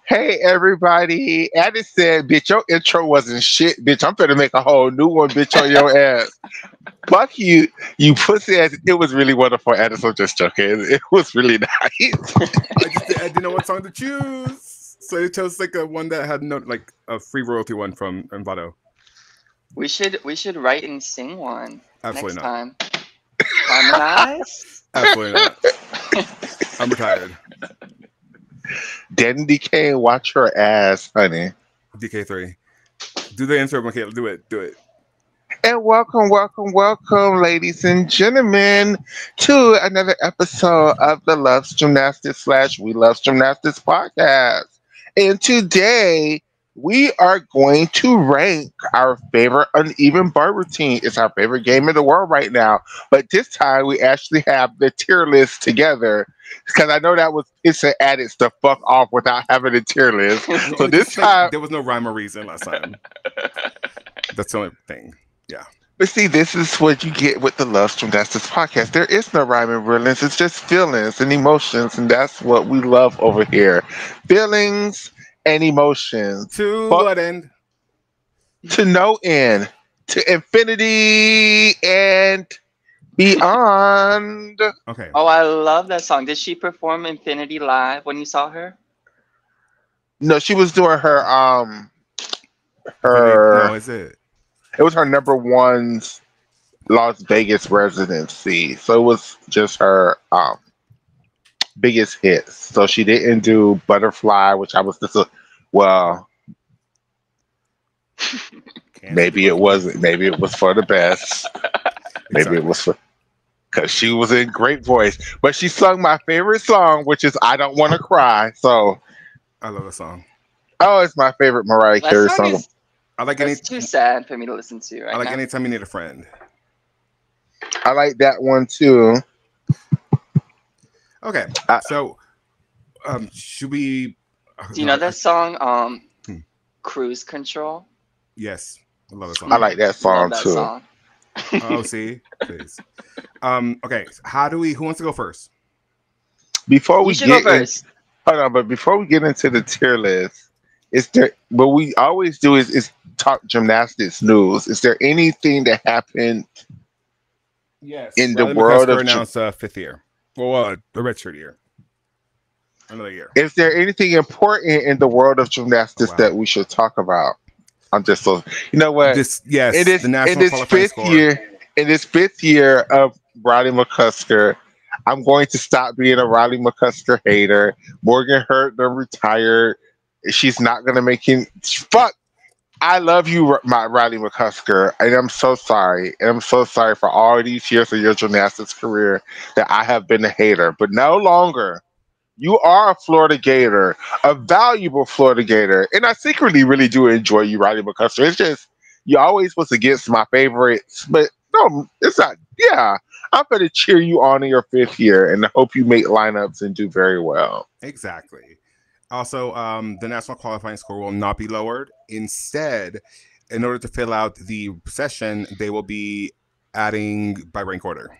Hey everybody. Addis said, bitch, your intro wasn't shit, bitch. I'm finna make a whole new one, bitch, on your ass. Fuck you, you pussy ass. It was really wonderful, Addis. I'm just joking. It was really nice. I didn't know what song to choose, so I chose like a one that had no like a free royalty one from Envato. We should write and sing one next Absolutely not. time. Harmonize. Absolutely not. I'm retired. Danny DK, watch her ass, honey. DK3. Do the intro, Michaela. Do it. Do it. And welcome, welcome, welcome, ladies and gentlemen, to another episode of the Loves Gymnastics / We Love Gymnastics podcast. And today we are going to rank our favorite uneven bar routine. It's our favorite game in the world right now. But this time we actually have the tier list together. Because I know that was pissing addicts to fuck off without having a tier list. So It's this just, like, time, there was no rhyme or reason last time. That's the only thing. Yeah. but see, this is what you get with the Love Gymnastics podcast. There is no rhyme and reasons. It's just feelings and emotions, and that's what we love over here. Feelings and emotions. To But what end? to no end, to infinity and beyond. Okay. Oh, I love that song. Did she perform Infinity live when you saw her? No, she was doing her No, her is it? it was her number one's Las Vegas residency. So it was just her biggest hits. So she didn't do Butterfly, which I was well, maybe it wasn't. Maybe it was for the best. Maybe it was for because she was in great voice. But she sung my favorite song, which is "I Don't Want to Cry." So, I love the song. oh, it's my favorite Mariah That Carey song song. is I like any. that's too sad for me to listen to right I like now. anytime you need a friend. I like that one too. Okay. I, So, should we? Do you know that song, Hmm. Cruise Control? Yes, I love the song. I like that Love song that too. song. Oh, see, please. Okay. How do we? Who wants to go first? Before You we should go get in, first. hold on, but before we get into the tier list, is there? What we always do is talk gymnastics news. Is there anything that happened Yes. in the Riley world McCusker of? announced a fifth year. Well, the redshirt year. Another year. Is there anything important in the world of Oh, gymnastics wow. that we should talk about? I'm just so you know what Yes, it is the in national this qualifying fifth score. year. In this fifth year of Riley McCusker, I'm going to stop being a Riley McCusker hater. Morgan Hurtner retired. She's not going to make him. Fuck. I love you, my Riley McCusker, and I'm so sorry. And I'm so sorry for all these years of your gymnastics career that I have been a hater. But no longer. You are a Florida Gator, a valuable Florida Gator, and I secretly really do enjoy you, Riley McCusker. It's just you always was against my favorites, but no, it's not. Yeah, I'm going to cheer you on in your fifth year, and I hope you make lineups and do very well. Exactly. Also, the national qualifying score will not be lowered. Instead, in order to fill out the session, they will be adding by rank order.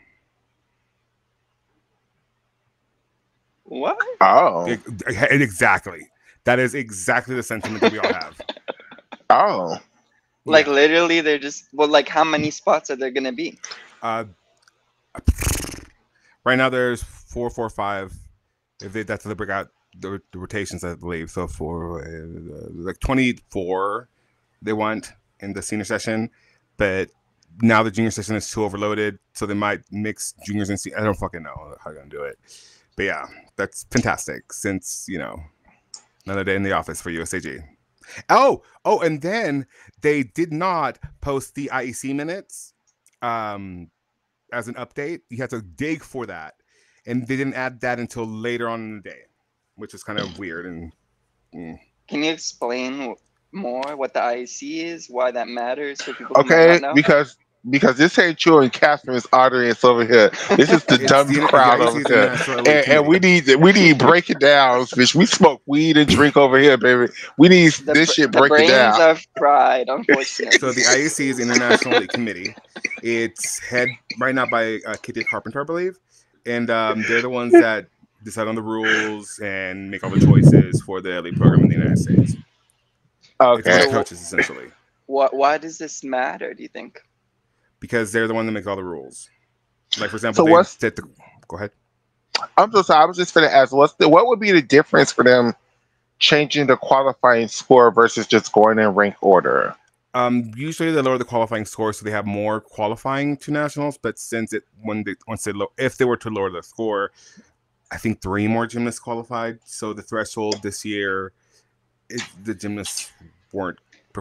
What? Oh, Exactly. That is exactly the sentiment that we all have. oh, Like Yeah. literally, they're just like how many spots are there gonna be? Uh, right now, there's 4, 4, 5. If they that's to break out the rotations, I believe. So for like 24, they want in the senior session, but now the junior session is too overloaded, so they might mix juniors and seniors. I don't fucking know how they're gonna do it, but yeah, that's fantastic. Since another day in the office for USAG. Oh, and then they did not post the IEC minutes as an update. You had to dig for that, and they didn't add that until later on in the day, which is kind of weird. And Can you explain more what the IEC is? Why that matters for people who might okay, not know? because this ain't you and Catherine's audience over here. This is the it's dumb the crowd IEC over is the here. National Elite And Committee. we need break it down, bitch. We smoke weed and drink over here, baby. We need this shit The break it brains down. are fried, unfortunately. So the IEC is the International Elite Committee. It's head right now by Kitty Carpenter, I believe, and they're the ones that decide on the rules and make all the choices for the elite program in the United States. It's Okay. the So coaches essentially, why does this matter? Do you think? because they're the one that make all the rules. Like for example, So they what's set the. Go ahead. I'm so sorry. I was just gonna ask, what would be the difference for them changing the qualifying score versus just going in rank order? Usually they lower the qualifying score so they have more qualifying to nationals. But since if they were to lower the score, I think 3 more gymnasts qualified. So the threshold this year, the gymnasts weren't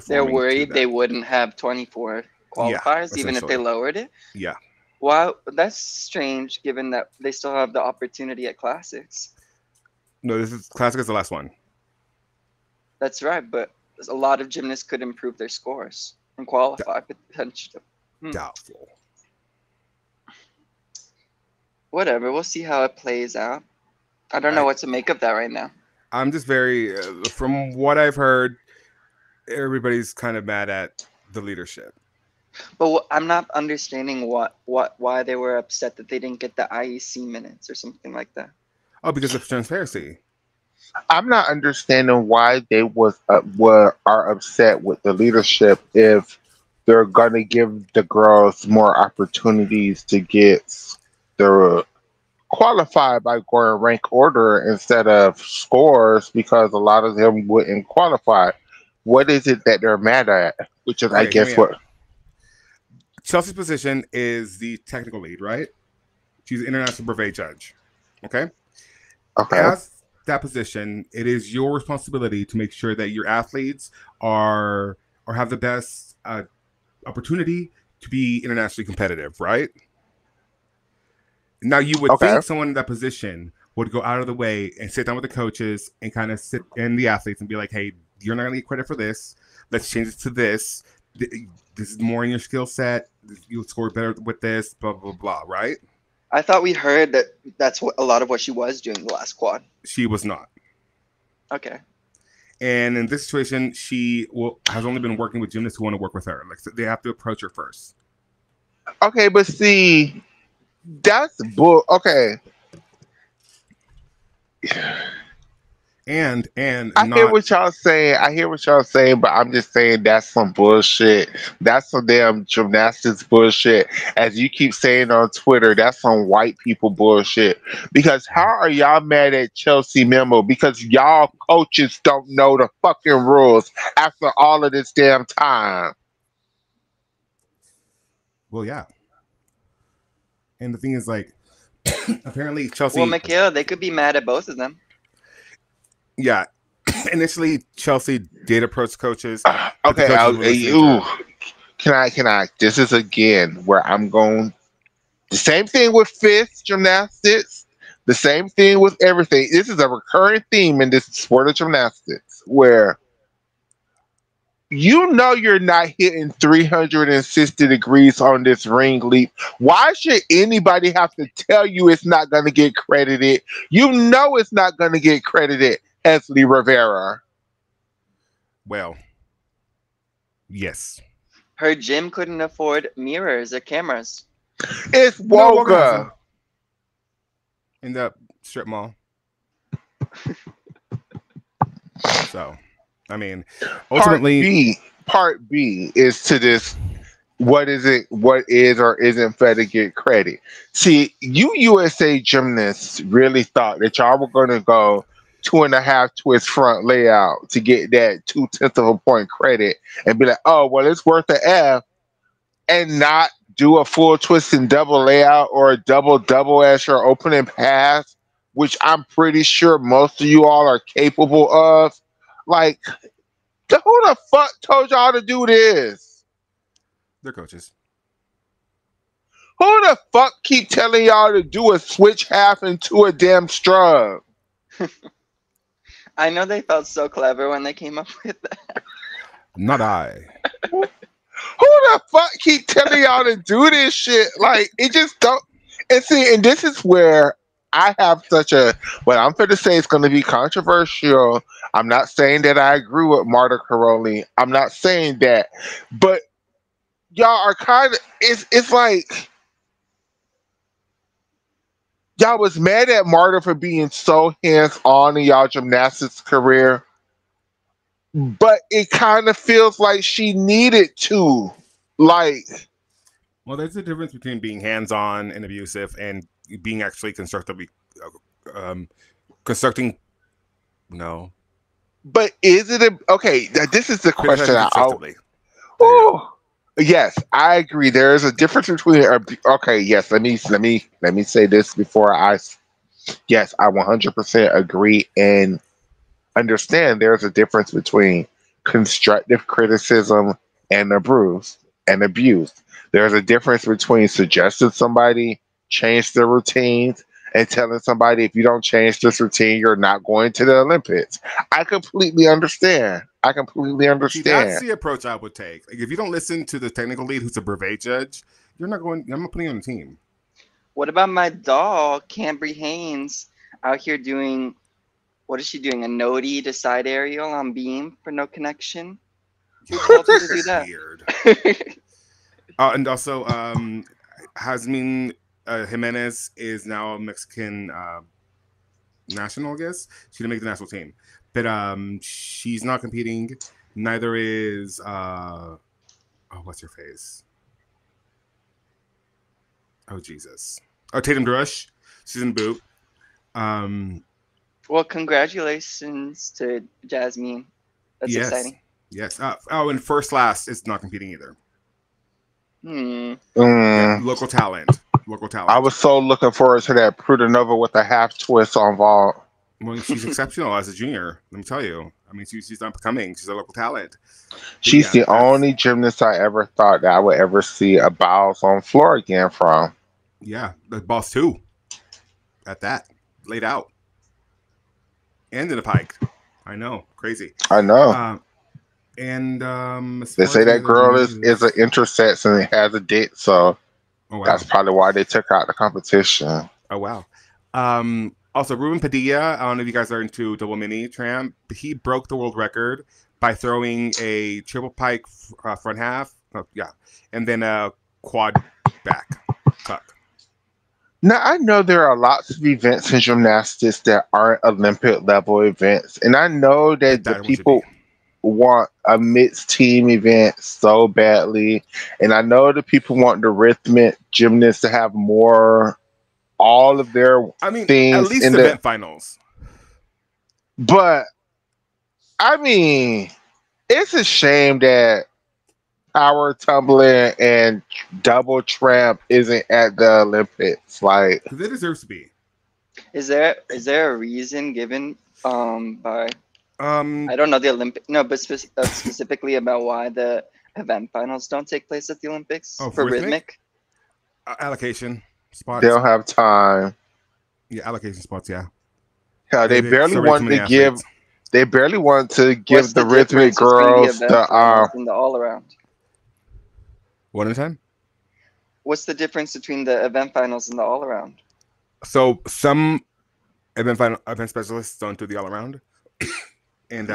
They're performing to worried they that. wouldn't have 24 Yeah, qualifiers even if they essentially. lowered it. Yeah. Wow, that's strange given that they still have the opportunity at classics. No, this is classic is the last one. That's right, but a lot of gymnasts could improve their scores and qualify potentially. Doubtful. Whatever, we'll see how it plays out. I don't know what to make of that right now. I'm just very, from what I've heard, everybody's kind of mad at the leadership. But I'm not understanding why they were upset that they didn't get the IEC minutes or something like that. Oh, because of transparency. I'm not understanding why they are upset with the leadership if they're gonna give the girls more opportunities to get the qualified by going rank order instead of scores because a lot of them wouldn't qualify. What is it that they're mad at? Which is, I Okay, hear guess, me out. what. Chelsea's position is the technical lead, right? She's an international brevet judge. Okay? Okay. As that position, it is your responsibility to make sure that your athletes are or have the best opportunity to be internationally competitive, right? Now, you would Okay. think someone in that position would go out of the way and sit down with the coaches and kind of sit in the athletes and be like, "Hey, you're not going to get credit for this. Let's change it to this. This is more in your skill set. You'll score better with this. Blah blah blah." Right? I thought we heard that that's what a lot of what she was doing the last quad. She was not. Okay. And in this situation, she has only been working with gymnasts who want to work with her. Like they have to approach her first. Okay, but see, that's bull. Okay, And I hear not what y'all saying. I hear what y'all saying, but I'm just saying that's some bullshit. That's some damn gymnastics bullshit. As you keep saying on Twitter, that's some white people bullshit. Because how are y'all mad at Chelsea Memo? Because y'all coaches don't know the fucking rules after all of this damn time. well, yeah. And the thing is, like, apparently Well, Chelsea, Mikhail, they could be mad at both of them. yeah. Initially, Chelsea did approach coaches, but the Okay, coaches were listening to her. can I? This is again where I'm going. The same thing with fifth gymnastics. The same thing with everything. This is a recurring theme in this sport of gymnastics where you know you're not hitting 360 degrees on this ring leap. Why should anybody have to tell you it's not going to get credited? You know it's not going to get credited, Leslie Rivera. Well, yes. Her gym couldn't afford mirrors or cameras. It's No, Wogan has them Woga. in the strip mall. So, I mean, ultimately, Part B is to this. What is it? What is or isn't fair to get credit? See, you USA gymnasts really thought that y'all were going to go 2.5 twist front layout to get that 0.2 of a point credit and be like, oh, well, it's worth the F, and not do a full twist and double layout or a double double as your opening pass, which I'm pretty sure most of you all are capable of. Like, who the fuck told y'all to do this? they're coaches. Who the fuck keep telling y'all to do a switch half into a damn strug? I know they felt so clever when they came up with that. Not I. Who the fuck keep telling y'all to do this shit? Like, it just don't. And see, and this is where I have such a. Well, I'm going to say it's going to be controversial. I'm not saying that I agree with Marta Caroli. I'm not saying that, but y'all are kind of. It's like. y'all was mad at Marta for being so hands on in y'all gymnastics career, but it kind of feels like she needed to. Like, Well, there's a difference between being hands-on and abusive and being actually constructively constructing. No, but is it okay? This is the question. criticizing constructively. There you go. Oh, yes, I agree. There is a difference between. Okay, yes. Let me say this before I. Yes, I 100% agree and understand. There's a difference between constructive criticism and abuse. There's a difference between suggesting somebody change their routines and telling somebody if you don't change this routine, you're not going to the Olympics. I completely understand. I completely See, that's understand. the approach I would take. Like, if you don't listen to the technical lead, who's a brevet judge, you're not going. I'm not putting you on the team. What about my doll, Cambry Haynes, out here doing, what is she doing? A nodie to side aerial on beam for no connection? Who told her to do that? Weird. And also, Jasmine Jimenez is now a Mexican national, I guess. She didn't make the national team. But she's not competing. Neither is what's her face? Oh Jesus. Oh, Tatum Drush. She's in boot. Well, congratulations to Jasmine. That's yes. exciting. Yes. And First Last is not competing either. Mm. Local talent. I was so looking forward to that Prudhanova with a half twist on vault. Well, she's exceptional as a junior. Let me tell you. I mean, she's not becoming. She's a local talent. She's the only gymnast I ever thought that I would ever see a bounce on floor again from. Yeah, the boss too. At that, laid out, and in a pike. I know, crazy. I know. And they say that girl is an intersex and it has a dick, so that's probably why they took out the competition. Oh wow. Also, Ruben Padilla, I don't know if you guys are into double mini tramp. He broke the world record by throwing a triple pike front half. And then a quad back tuck. Now, I know there are lots of events in gymnastics that aren't Olympic level events. And I know that the people want a mixed team event so badly. And I know the people want the rhythmic gymnasts to have more, all of their things. At least in event finals. But, I mean, it's a shame that power tumbling and double tramp isn't at the Olympics. Like, because it deserves to be. Is there a reason given by I don't know the Olympic but specifically about why the event finals don't take place at the Olympics for rhythmic? Allocation spots. They don't have time. Yeah, allocation spots. Yeah. Yeah, they barely want to give. They barely want to give the rhythmic girls the in the all around. One at a time. What's the difference between the event finals and the all around? So some event specialists don't do the all around, and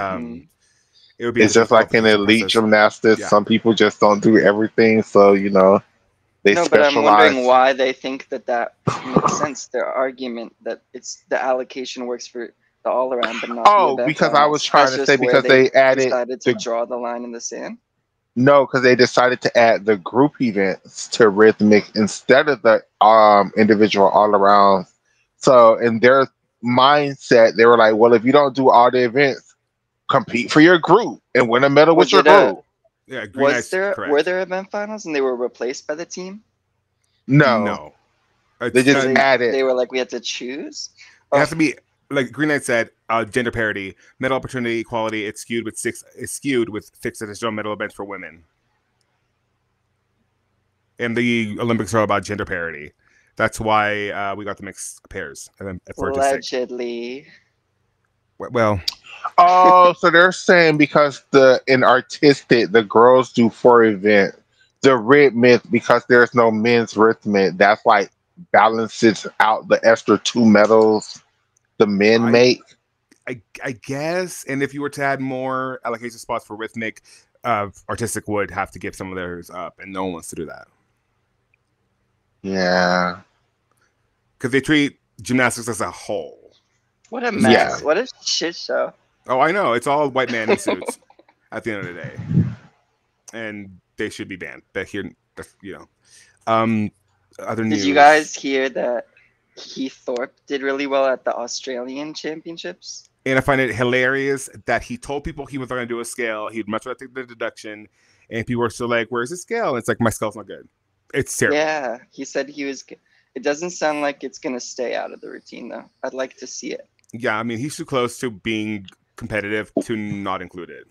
it would be. It's just like in elite gymnastics. Yeah. Some people just don't do everything, so they specialize. But I'm wondering why they think that makes sense. Their argument that it's the allocation works for the all around, but not the event because finals. I was trying to say because they decided to draw the line in the sand. No, because they decided to add the group events to rhythmic instead of the individual all around. So in their mindset, they were like, well, if you don't do all the events, compete for your group and win a medal with your group. Yeah, were there event finals and they were replaced by the team? No. They just added. They were like, we had to choose? It has to be, like Green Knight said, gender parity, medal opportunity equality. It's skewed with 6 additional medal events for women. And the Olympics are about gender parity. That's why we got the mixed pairs. Allegedly. Well. Oh, so they're saying because in artistic, the girls do 4 events. The rhythmic, because there's no men's rhythmic, that's like balances out the extra 2 medals the men make. I guess. And if you were to add more allocation spots for rhythmic, artistic would have to give some of theirs up, and no one wants to do that. Yeah. Because they treat gymnastics as a whole. What a mess! Yeah. What a shit show! Oh, I know. It's all white man in suits at the end of the day, and they should be banned. But here, you know, other news. Did you guys hear that Heath Thorpe did really well at the Australian Championships? And I find it hilarious that he told people he was going to do a scale. He'd much rather take the deduction, and people were still like, "Where's the scale?" And it's like, my scale's not good. It's terrible. Yeah, he said he was. It doesn't sound like it's going to stay out of the routine, though. I'd like to see it. Yeah, I mean, he's too close to being competitive to not include it.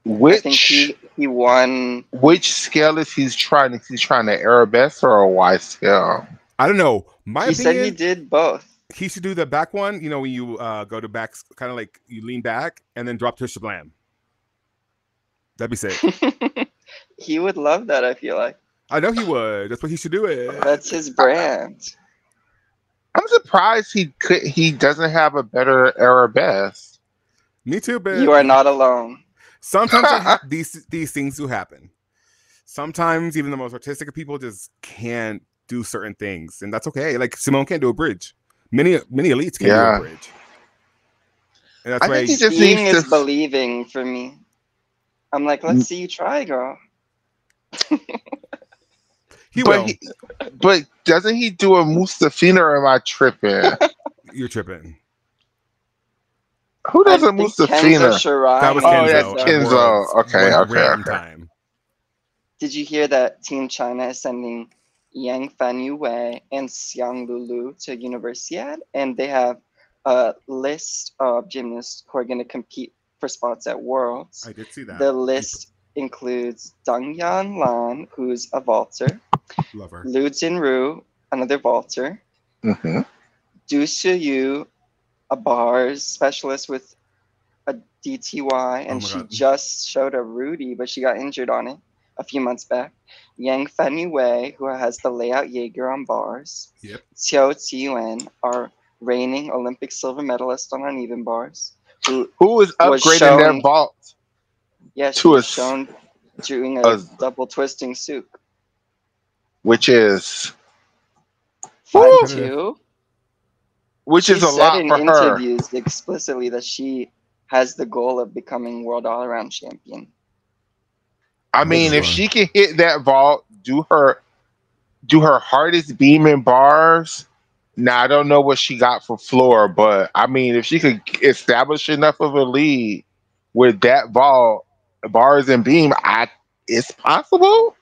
I think he won. Which scale is he's trying? Is he trying to arabesque or a Y scale? I don't know. He said he did both. He should do the back one. You know, when you go to back, kind of like you lean back and then drop to a shablam. That'd be sick. He would love that, I feel like. I know he would. That's what he should do it. That's his brand. I'm surprised he doesn't have a better arabesque. Me too, but you are not alone. Sometimes these things do happen. Sometimes even the most artistic of people just can't do certain things, and that's okay. Like Simone can't do a bridge. Many elites can do a bridge. And that's why seeing is believing for me. I'm like, let's see you try, girl. But doesn't he do a Mustafina, or am I tripping? You're tripping. Who does a Mustafina? That was Kenzo. Oh, that's Kenzo. Okay. Time. Did you hear that Team China is sending Yang Fanyu Wei and Xiang Lulu to Universiade? And they have a list of gymnasts who are going to compete for spots at Worlds. I did see that. The list includes Deng Yan Lan, who's a vaulter. Love her. Liu Jinru, another vaulter. Mm-hmm. Du Shiyu, a bars specialist with a DTY, and she just showed a Rudy, but she got injured on it a few months back. Yang Fanyu Wei, who has the layout Jaeger on bars. Yep. Xiao Ziyuan, our reigning Olympic silver medalist on uneven bars. Who is upgrading their vault? Yeah, she was shown doing a double twisting souk. Which is 5'2". Which is a lot for her. She said in interviews explicitly that she has the goal of becoming world all-around champion. I mean, if she can hit that vault, do her hardest beam in bars. Now, I don't know what she got for floor, but I mean, if she could establish enough of a lead with that vault, bars and beam, it's possible.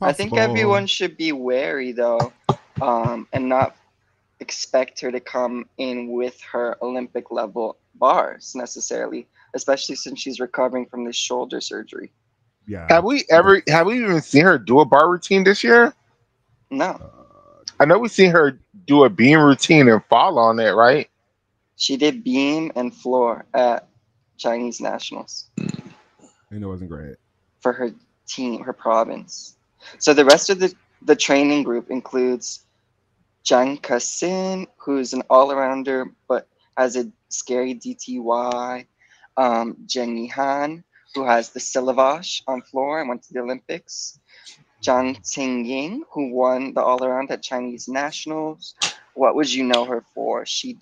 I think everyone should be wary though, and not expect her to come in with her Olympic level bars necessarily, especially since she's recovering from this shoulder surgery. Yeah. Have we even seen her do a bar routine this year? No. I know we've seen her do a beam routine and fall on it, right? She did beam and floor at Chinese Nationals. And it wasn't great. For her team, her province. So the rest of the training group includes Zhang Kasin, who's an all-arounder but has a scary DTY. Zheng Yihan, who has the Silavash on floor and went to the Olympics. Zhang Qingying, who won the all-around at Chinese Nationals. What would you know her for? She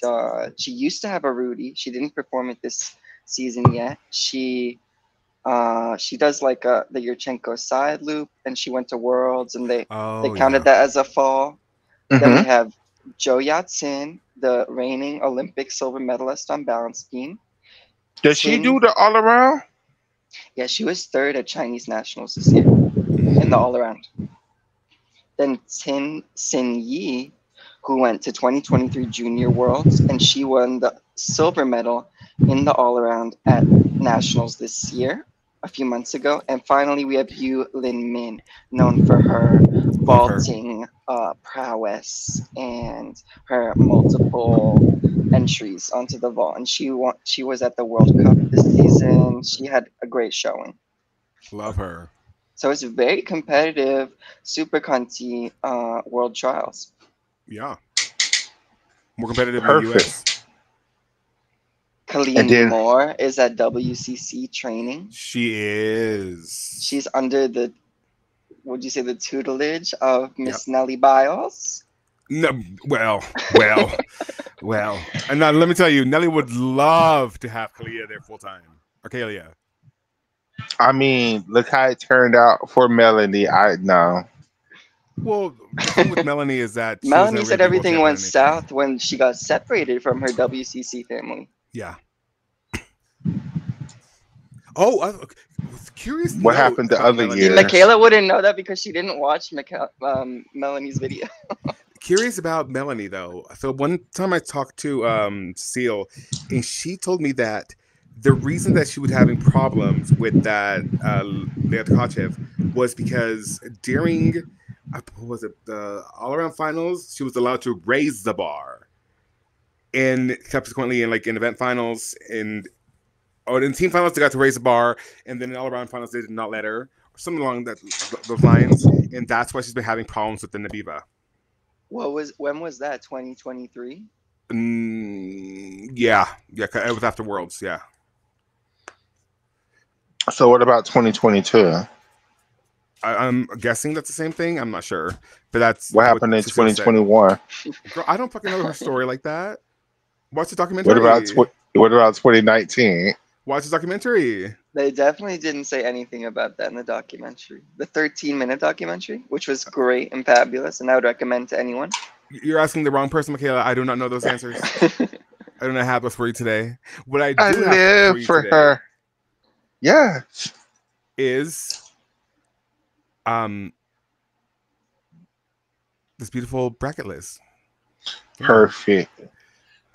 used to have a Rudy. She didn't perform it this season yet. She does like the Yurchenko side loop, and she went to Worlds, and they counted that as a fall. Mm-hmm. Then we have Zhou Yatsin, the reigning Olympic silver medalist on balance beam. Does she do the all around? Yeah, she was third at Chinese Nationals this year in the all around. Then Tin Xin Yi, who went to 2023 Junior Worlds, and she won the silver medal in the all around at Nationals this year, a few months ago. And finally, we have Yu Lin Min, known for her vaulting prowess and her multiple entries onto the vault. And she was at the World Cup this season. She had a great showing. Love her. So it's very competitive, super Conti World Trials. Yeah. More competitive than the US. Colleen Moore is at WCC training. She is. She's under the tutelage of Miss Nellie Biles. No, well. And now let me tell you, Nelly would love to have Kalia there full time. Or Kalia. I mean, look how it turned out for Melanie. I know. Well, the thing with Melanie is that Melanie said everything went south when she got separated from her WCC family. Yeah. Oh, I was curious. What happened the other Melanie. year? Michaela wouldn't know that because she didn't watch Melanie's video. Curious about Melanie though. So one time I talked to Seal, and she told me that the reason that she was having problems with that Leah Tkachev was because during what was it, the all around finals, she was allowed to raise the bar, and subsequently in event finals and in team finals they got to raise the bar, and then in all around finals they did not let her, or something along those lines, and that's why she's been having problems with the Nabiva. When was that? 2023? Yeah, it was after Worlds. Yeah. So what about 2022? I'm guessing that's the same thing. I'm not sure, but that's what happened in 2021. Girl, I don't fucking know her story like that. Watch the documentary. What about 2019? Watch the documentary. They definitely didn't say anything about that in the documentary. The 13-minute documentary, which was great and fabulous, and I would recommend to anyone. You're asking the wrong person, Michaela. I do not know those answers. I do not have those for you today. What I do have for you today her. Yeah. Is this beautiful bracket list. Yeah. Perfect.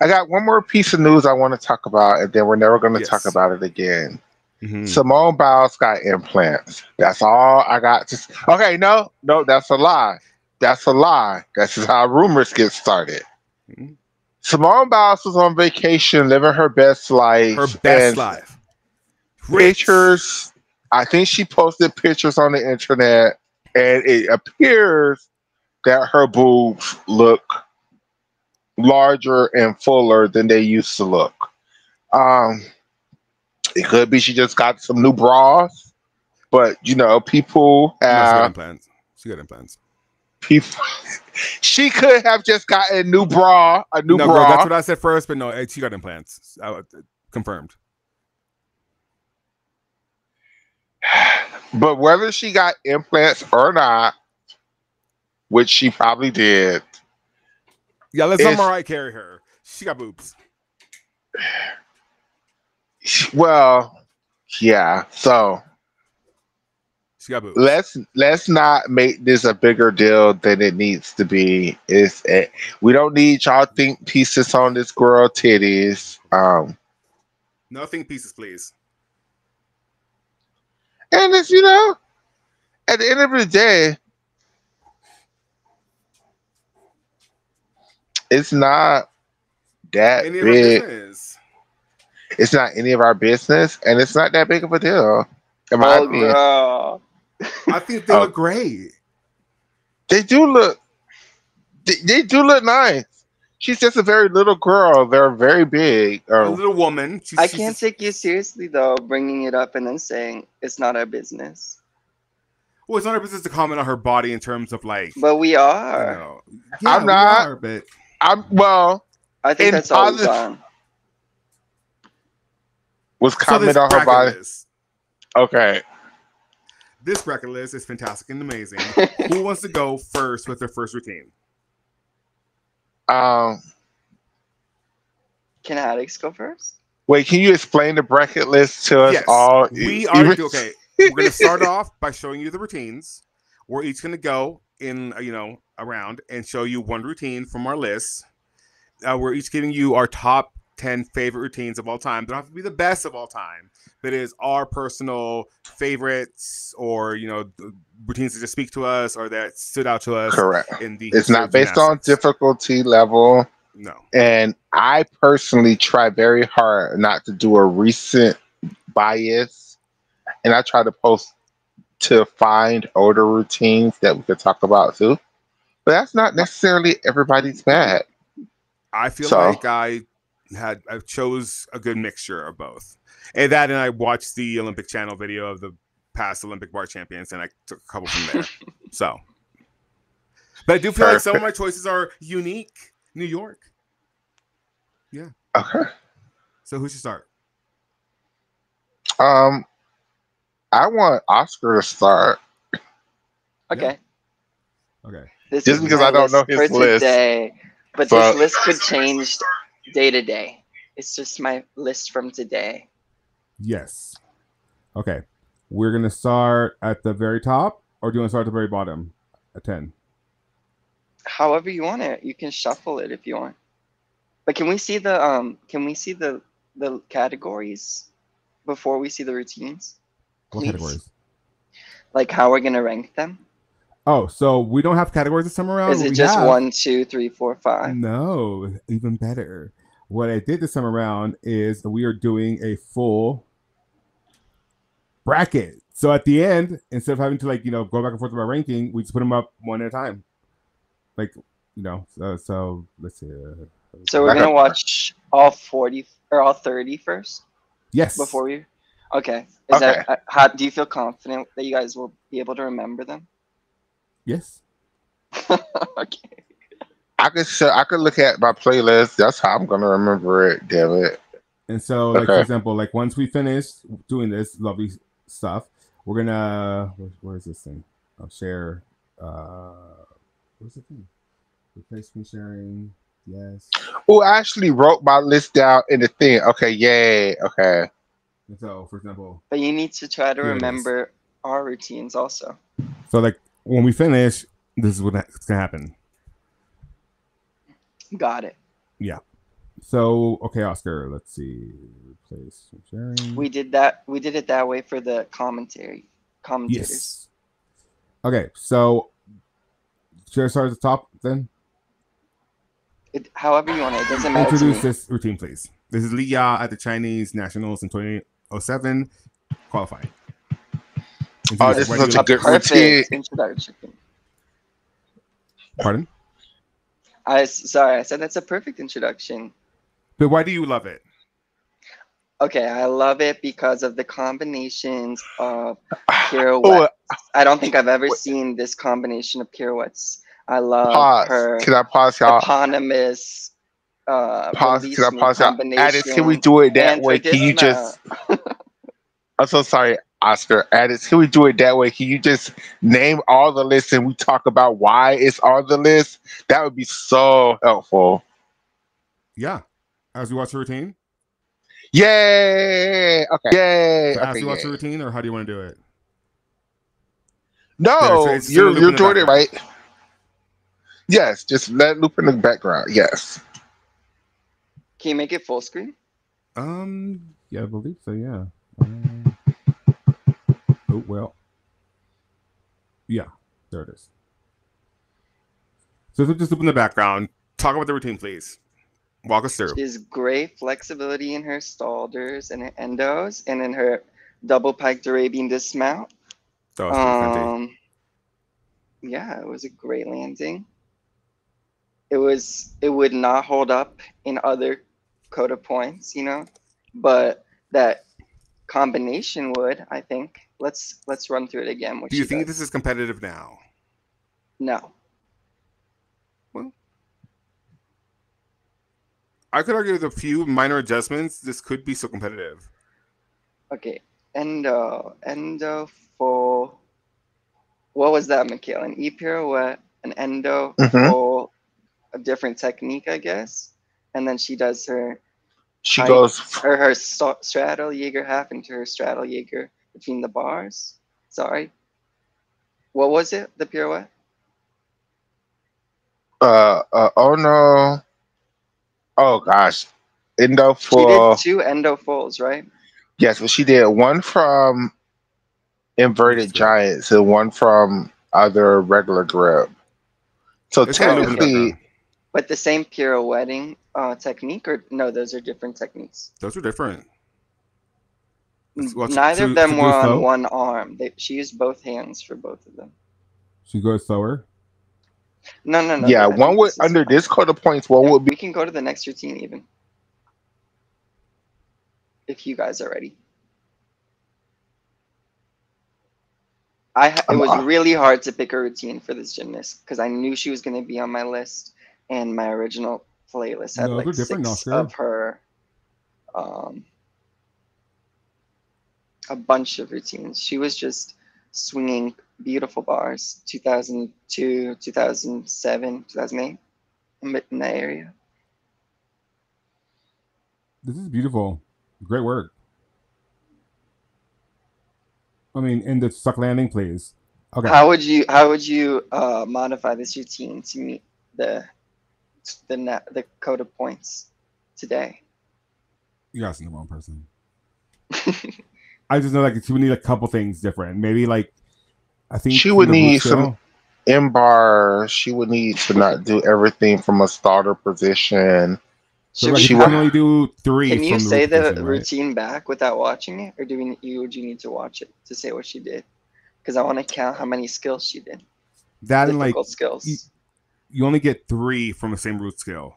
I got one more piece of news I want to talk about, and then we're never going to talk about it again. Mm-hmm. Simone Biles got implants. That's all I got. Okay, no, that's a lie. That's a lie. That's just how rumors get started. Mm-hmm. Simone Biles was on vacation, living her best life. Her best life. Pictures. I think she posted pictures on the internet, and it appears that her boobs look larger and fuller than they used to look. It could be she just got some new bras, but people have She got implants. People, she could have just gotten a new bra. Girl, that's what I said first, but no, she got implants. Confirmed. But whether she got implants or not, which she probably did. Yeah, let's let Mariah carry her. She got boobs. Well, yeah. So she got boobs. Let's not make this a bigger deal than it needs to be. We don't need y'all think pieces on this girl titties. No think pieces, please. And it's at the end of the day, it's not that any big. Of our business. It's not any of our business, and it's not that big of a deal. In my opinion. Girl. I think they look great. They do look. They do look nice. She's just a very little girl. They're very big. A little woman. I can't take you seriously though, bringing it up and then saying it's not our business. Well, it's not our business to comment on her body in terms of But we are. Yeah, I'm not. We are, but I think that's all we've done. Was comment on her body. Okay. This bracket list is fantastic and amazing. Who wants to go first with their first routine? Can Alex go first? Wait, can you explain the bracket list to us all? We are okay. We're going to start off by showing you the routines. We're each going to go in, around and show you one routine from our list. We're each giving you our top 10 favorite routines of all time. They don't have to be the best of all time, but it is our personal favorites or, routines that just speak to us or that stood out to us. Correct. It's not based on difficulty level. No. And I personally try very hard not to do a recent bias. And I try to post to find older routines that we could talk about too. But that's not necessarily everybody's bag. I feel like I chose a good mixture of both. And I watched the Olympic Channel video of the past Olympic bar champions, and I took a couple from there. So But I do feel like some of my choices are unique. New York. Yeah. Okay. So who should start? I want Oscar to start. Okay. Yeah. Okay. This Just is because my I don't know list for his list. today, but So, this list could change day to day. It's just my list from today. Yes. Okay. We're gonna start at the very top, or do you want to start at the very bottom? At 10. However you want it. You can shuffle it if you want. But can we see the categories before we see the routines? What Please. categories? Like how we're gonna rank them? Oh, so we don't have categories this time around? Is it just 1, 2, 3, 4, 5? No, even better. What I did this time around is we are doing a full bracket. So at the end, instead of having to go back and forth with our ranking, we just put them up one at a time. So let's see. So we're gonna watch all 40 or all 30 first? Yes. Before we. Okay. That how do you feel confident that you guys will be able to remember them? Yes. Okay. I could look at my playlist. That's how I'm gonna remember it. Damn it. And so, for example, once we finish doing this lovely stuff, we're gonna where's this thing? I'll share. Where's the thing? Replace screen sharing. Yes. Oh, I actually wrote my list down in the thing. Okay, yay. Okay. And so, for example. But you need to try to remember our routines also. So, when we finish, this is what's gonna happen. Got it. Yeah. So, okay, Oscar, let's see. Replace sharing. We did it that way for the commentators. Yes. Okay, so should I start at the top then? However you want it. It doesn't matter. Introduce this routine, please. This is Li Ya at the Chinese Nationals in 2007. Qualified. Oh, this is such a good routine. Introduction. Pardon? I said that's a perfect introduction. But why do you love it? Okay, I love it because of the combinations of pirouettes. I don't think I've ever seen this combination of pirouettes. I love her. Can I pause, y'all? Eponymous. Pause. Can I pause, y'all? Addis, can we do it that way? Can you just? I'm so sorry, Oscar. Addis, can we do it that way? Can you just name all the lists and we talk about why it's on the list? That would be so helpful. Yeah. As we watch the routine? Yay! Okay. Yay! So as we watch the routine, or how do you want to do it? No, you're doing it right. Yes, just let loop in the background. Yes. Can you make it full screen? Yeah, I believe so. Yeah. Oh well. Yeah, there it is. So just loop in the background. Talk about the routine, please. Walk us through. She has great flexibility in her stalders and her endos, and in her double piked Arabian dismount. That was yeah, it was a great landing. It would not hold up in other coda points, but that combination would, I think. Let's run through it again. Do you think this is competitive now? No. Well, I could argue with a few minor adjustments, this could be so competitive. Okay. Endo full. What was that, Mikhail? An E pirouette, an endo full, a different technique, I guess. And then she does her. She goes her straddle Jaeger half into her straddle Jaeger between the bars. Sorry. What was it? The pirouette? Oh no. Oh gosh. Endo full. She did 2 endo fulls, right? Yes, but she did one from inverted giants and one from other regular grip. So technically, but the same pirouetting technique, or no? Those are different techniques. Those are different. Neither of them were on one arm. She used both hands for both of them. She goes slower. No. Yeah, one would under this coda points. One would be. We can go to the next routine even, if you guys are ready. It was really hard to pick a routine for this gymnast because I knew she was going to be on my list, and my original playlist had like 6 of her, a bunch of routines. She was just swinging beautiful bars. 2002, 2007, 2008, in that area. This is beautiful. Great work. I mean, in the suck landing, please. Okay. How would you modify this routine to meet the code of points today? You're asking the wrong person. I just know like she would need a couple things different. Maybe like I think she would need some M-bar. She would need to not do everything from a starter position. So like, she would only do 3. Can you say the routine back without watching it, or would you need to watch it to say what she did? Because I want to count how many skills she did. That and like skills. You only get 3 from the same root skill.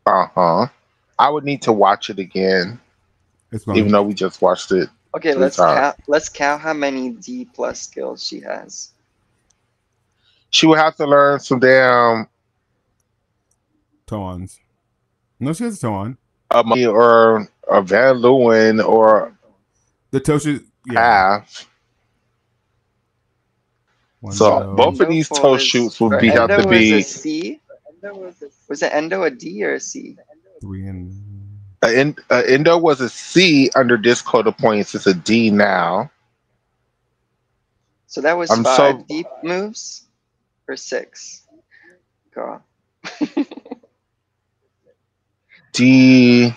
I would need to watch it again, even though we just watched it. Okay, let's count how many D+ skills she has. She would have to learn some damn toe-ons. No, she has a toe-on. Or a Van Leeuwen or the toe shoot half. So both of these toe shoots would have to be. Was a C? Was it endo a D or a C? 3 and. Endo was a C under this code of points. It's a D now. So that was 5 deep moves or 6. Girl. D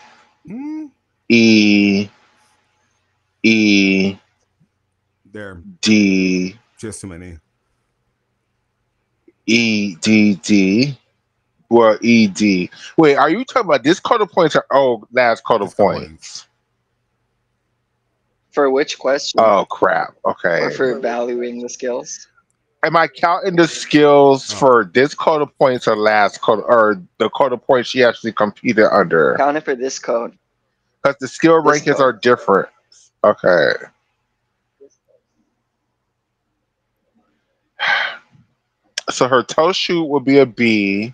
E there. D. Just too many. E D D. Well, E D. Wait, are you talking about this code of points or last code of points? For which question? Oh crap! Okay. Or for valuing the skills? Am I counting the skills for this code of points or last code or the code of points she actually competed under? Count it for this code. Because the skill rankings are different. Okay. So her toe shoot would be a B.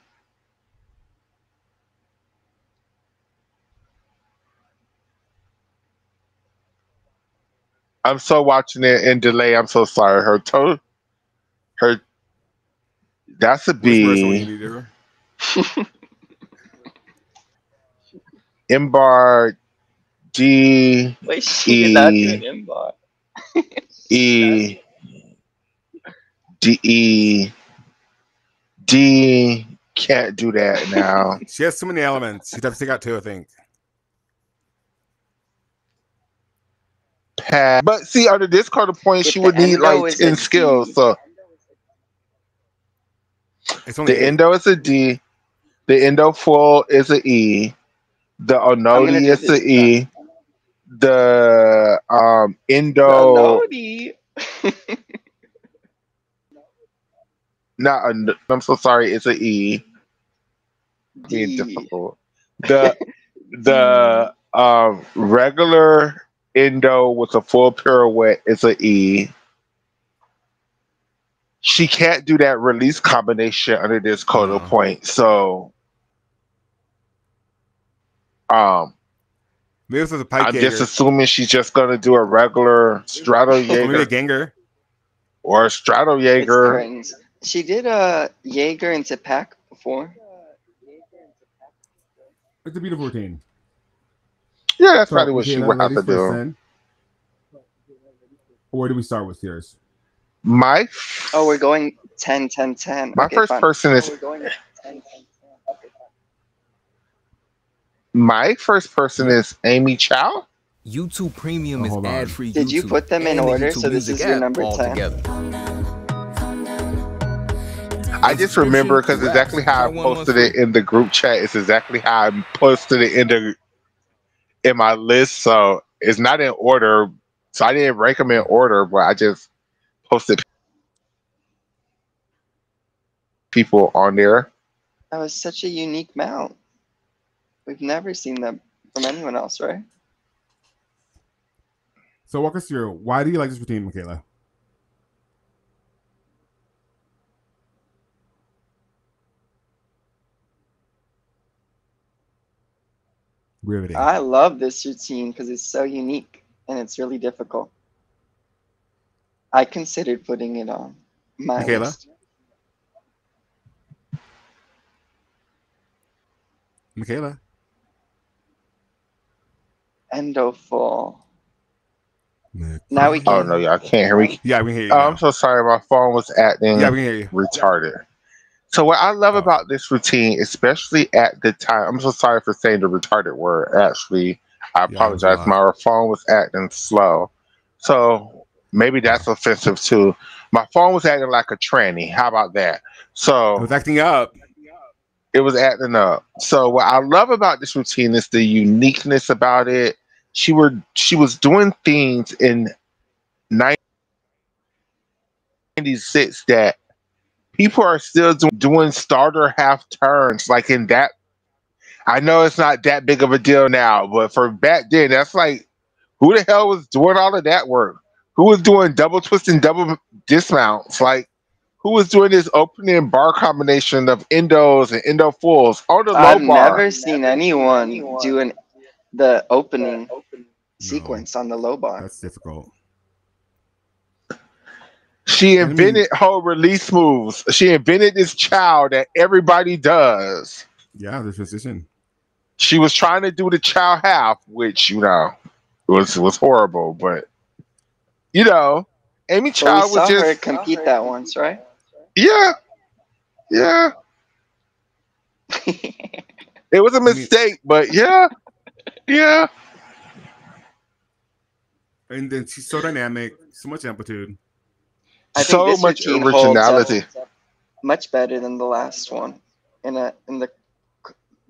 I'm so watching it in delay. I'm so sorry. That's a B. M-bar D. Wait, she did not do an M-bar. E. D. E. D. Can't do that now. She has too many elements. She'd have to take out 2, I think. But see, under this card of points, she would need like 10 skills. So the endo is a D. The endo full is an E. The onodi is an E. The endo. I'm so sorry. It's an E. Being difficult. The regular endo with a full pirouette is an E. She can't do that release combination under this code of points. So this is a pike I'm just assuming she's just gonna do a regular straddle Jaeger. Maybe a Ganger. Or a straddle Jaeger. She did a Jaeger into pack before. It's a beautiful routine. Yeah, that's probably what she would have to do. Where do we start with yours? We're going 10, 10, 10. My first person is. My first person is Amy Chow. YouTube Premium is ad-free. Did you put them in order? So this is your number 10. I just remember because exactly how I posted it in the group chat is exactly how I posted it in my list. So it's not in order. So I didn't rank them in order, but I just posted people on there. That was such a unique mount. We've never seen that from anyone else, right? So walk us through. Why do you like this routine, Michaela? Riveting. I love this routine because it's so unique and it's really difficult. I considered putting it on my Michaela? list. Michaela? Endo full. Michaela. Now we Oh can. no, y'all can't hear me. Yeah, we can hear you Oh, now. I'm so sorry. My phone was acting Yeah, we can hear you. retarded. So what I love about this routine, especially at the time, I'm so sorry for saying the retarded word. Actually, I Yeah, it was a apologize. lot. My phone was acting slow. So maybe that's offensive too. My phone was acting like a tranny. How about that? It So was acting up. it was acting up. So what I love about this routine is the uniqueness about it. She was doing things in 96 that people are still doing starter half turns like in that. I know it's not that big of a deal now, but for back then, that's like, who the hell was doing all of that work? Who was doing double twist and double dismounts? Like, who was doing this opening bar combination of endos and endo fulls on the low I've bar? never seen anyone doing the opening No, sequence on the low bar. that's difficult. She And I mean, invented whole release moves. She invented this chow that everybody does. yeah, the position. She was trying to do the chow half, which was horrible, but Amy But we Chow was saw her just compete that once, right? yeah, yeah. It was a I mean, mistake, but yeah. and then she's so dynamic, so much amplitude. I think So this much routine holds up originality. much better than the last one in the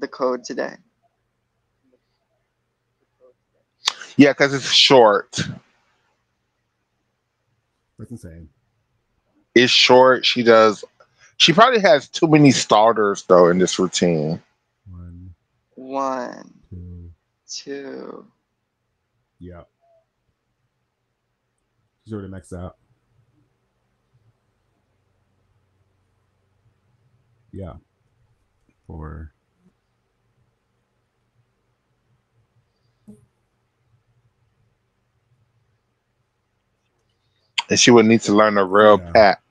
code today. Yeah, because it's short. That's insane. It's short. She probably has too many starters though in this routine. One, Two. two. Yeah. She's already maxed out. Yeah. 4. And she would need to learn a real Yeah. pack.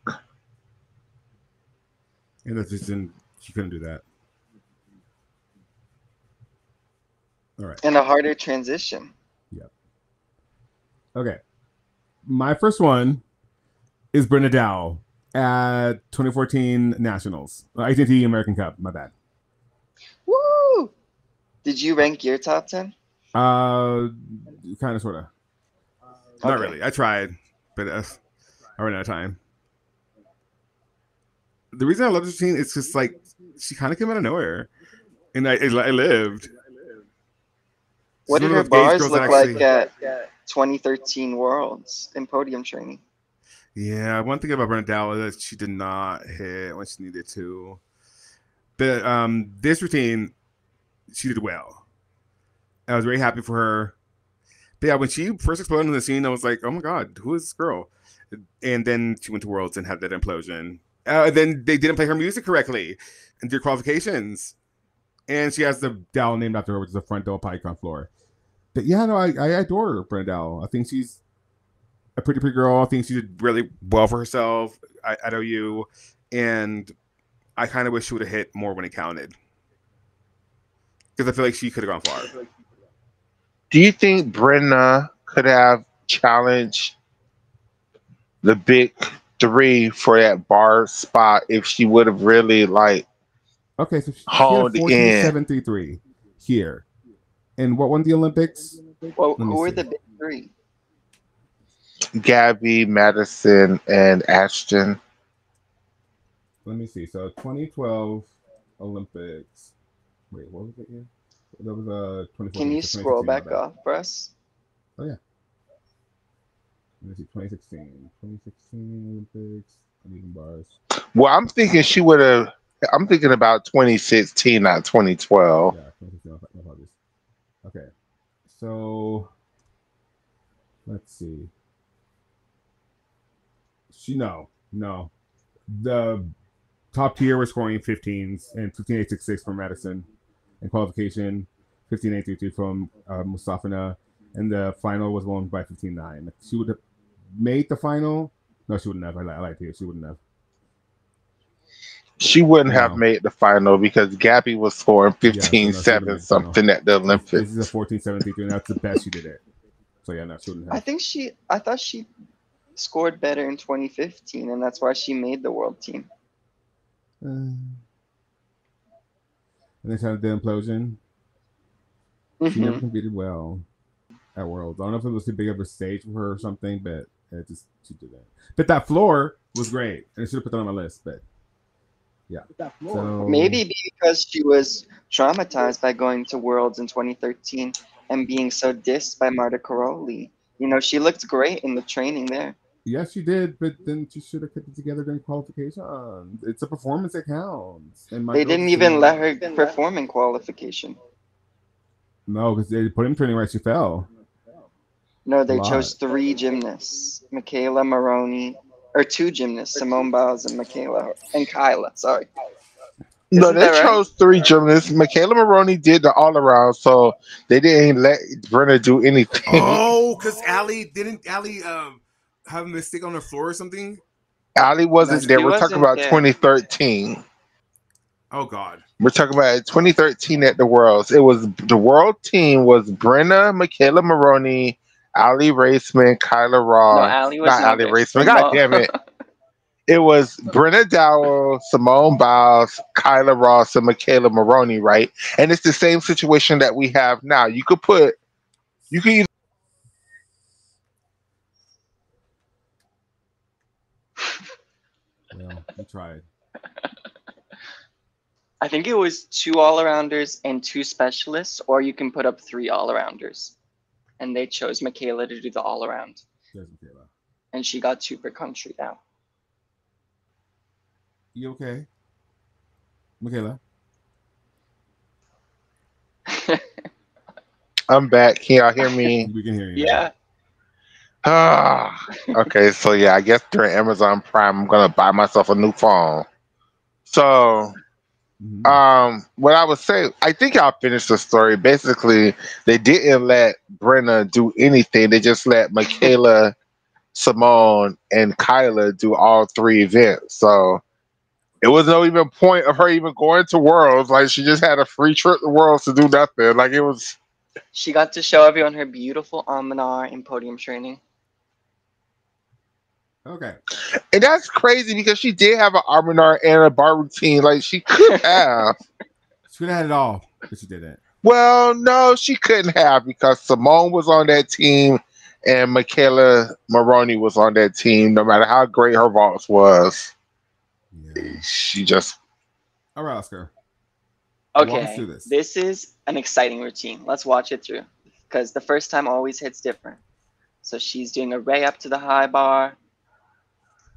And that's just she couldn't do that. All right. And a harder transition. Yep. Okay. My first one is Brenda Dow at 2014 Nationals. AT&T American Cup. My bad. Woo! Did you rank your top 10? Kind of, sort of. Not Okay. really. I tried, but I ran out of time. The reason I love this routine is just like she kind of came out of nowhere, and I lived. What She's did one her of those gauge bars girls look that like at 2013 Worlds in podium training? Yeah, one thing about Brenda Dow is that she did not hit when she needed to. But this routine, she did well. I was very happy for her. But yeah, when she first exploded on the scene, I was like, oh my God, who is this girl? And then she went to Worlds and had that implosion. Then they didn't play her music correctly in their qualifications. And she has the dowel named after her, which is a front double pycon floor. But yeah, no, I adore Brenda Dow. I think she's a pretty girl. I think she did really well for herself at OU. And I kind of wish she would have hit more when it counted. Because I feel like she could have gone far. Do you think Brenna could have challenged the big three for that bar spot if she would have really okay, so she honed had a in? 14.733 here. And what won the Olympics? Well, who were the big three? Gabby, Madison, and Ashton. Let me see. So 2012 Olympics. Wait, what was it here? That was 2014. Can you scroll back up for us? Oh yeah. Let me see. 2016. 2016 Olympics. Uneven bars. Well, I'm thinking she would have. I'm thinking about 2016, not 2012. Yeah, 2016. No apologies. Okay. So let's see. No. The top tier was scoring 15s and 15.866 for Madison in qualification. 15.832 from Mustafina, and the final was won by 15.9. She would have made the final. No, she wouldn't have. I like it. She wouldn't have. She wouldn't have made the final because Gabby was scoring 15.7 something at the Olympics. This is a 14.732, and that's the best she did it. So yeah, no, she wouldn't have. I thought she scored better in 2015, and that's why she made the world team. And then kind of the implosion. She never competed well at Worlds. I don't know if it was too big of a stage for her or something, but she did that. But that floor was great, and I should have put that on my list. But yeah, so, maybe because she was traumatized by going to Worlds in 2013 and being so dissed by Marta Caroli. You know, she looked great in the training there. Yes, she did, but then she should have kept it together during qualification. It's a performance that counts. And they didn't even let her perform in qualification. No, because they put in training right. She fell. No, they chose 3 gymnasts: Michaela Maroney, or 2 gymnasts: Simone Biles and Kyla. Sorry. No, they chose 3 gymnasts. Michaela Maroney did the all around, so they didn't let Brenna do anything. Oh, because Allie have a mistake on the floor or something? Allie wasn't there. We're talking about 2013. Oh God. We're talking about 2013 at the Worlds. It was the world team was Brenna, Michaela Maroney, Allie Raceman, Kyla Raw. No, Allie was not Allie Raceman. God damn it. It was Brenna Dowell, Simone Biles, Kyla Ross, and Michaela Maroney, right? And it's the same situation that we have now. You could either. Well, we tried. I think it was 2 all-arounders and 2 specialists, or you can put up 3 all-arounders. And they chose Michaela to do the all-around. There's Michaela. And she got 2 per country now. You okay? Michaela? I'm back. Can y'all hear me? We can hear you. Yeah. Okay, so yeah, I guess during Amazon Prime, I'm gonna buy myself a new phone. So, what I would say, I think I'll finish the story. Basically, they didn't let Brenna do anything. They just let Michaela, Simone, and Kyla do all 3 events. So it was no even point of her even going to Worlds. Like, she just had a free trip to Worlds to do nothing. Like, it was. She got to show everyone her beautiful almanar in podium training. Okay. And that's crazy because she did have an almanar and a bar routine. Like, she could have. She could have had it all, but she didn't. Well, no, she couldn't have because Simone was on that team and Michaela Maroney was on that team. No matter how great her vaults was, she just. All right, Oscar. Okay, this is an exciting routine. Let's watch it through because the first time always hits different. So she's doing a ray up to the high bar,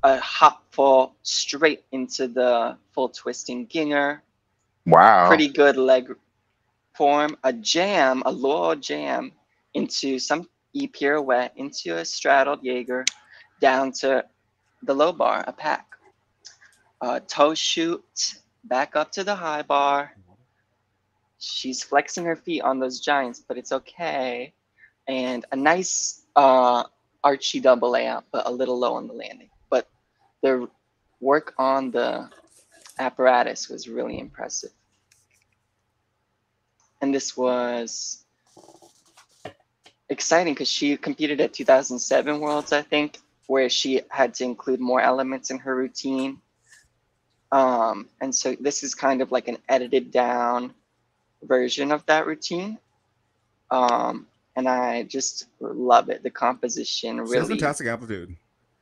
a hop full straight into the full twisting ginger. Wow. Pretty good leg form. A low jam into some pirouette, into a straddled Jaeger, down to the low bar, a pack. Toe shoot, back up to the high bar. She's flexing her feet on those giants, but it's okay. And a nice archy double layout, but a little low on the landing. But the work on the apparatus was really impressive. And this was exciting because she competed at 2007 Worlds, I think, where she had to include more elements in her routine. And so this is kind of like an edited down version of that routine. And I just love it. The composition really fantastic amplitude.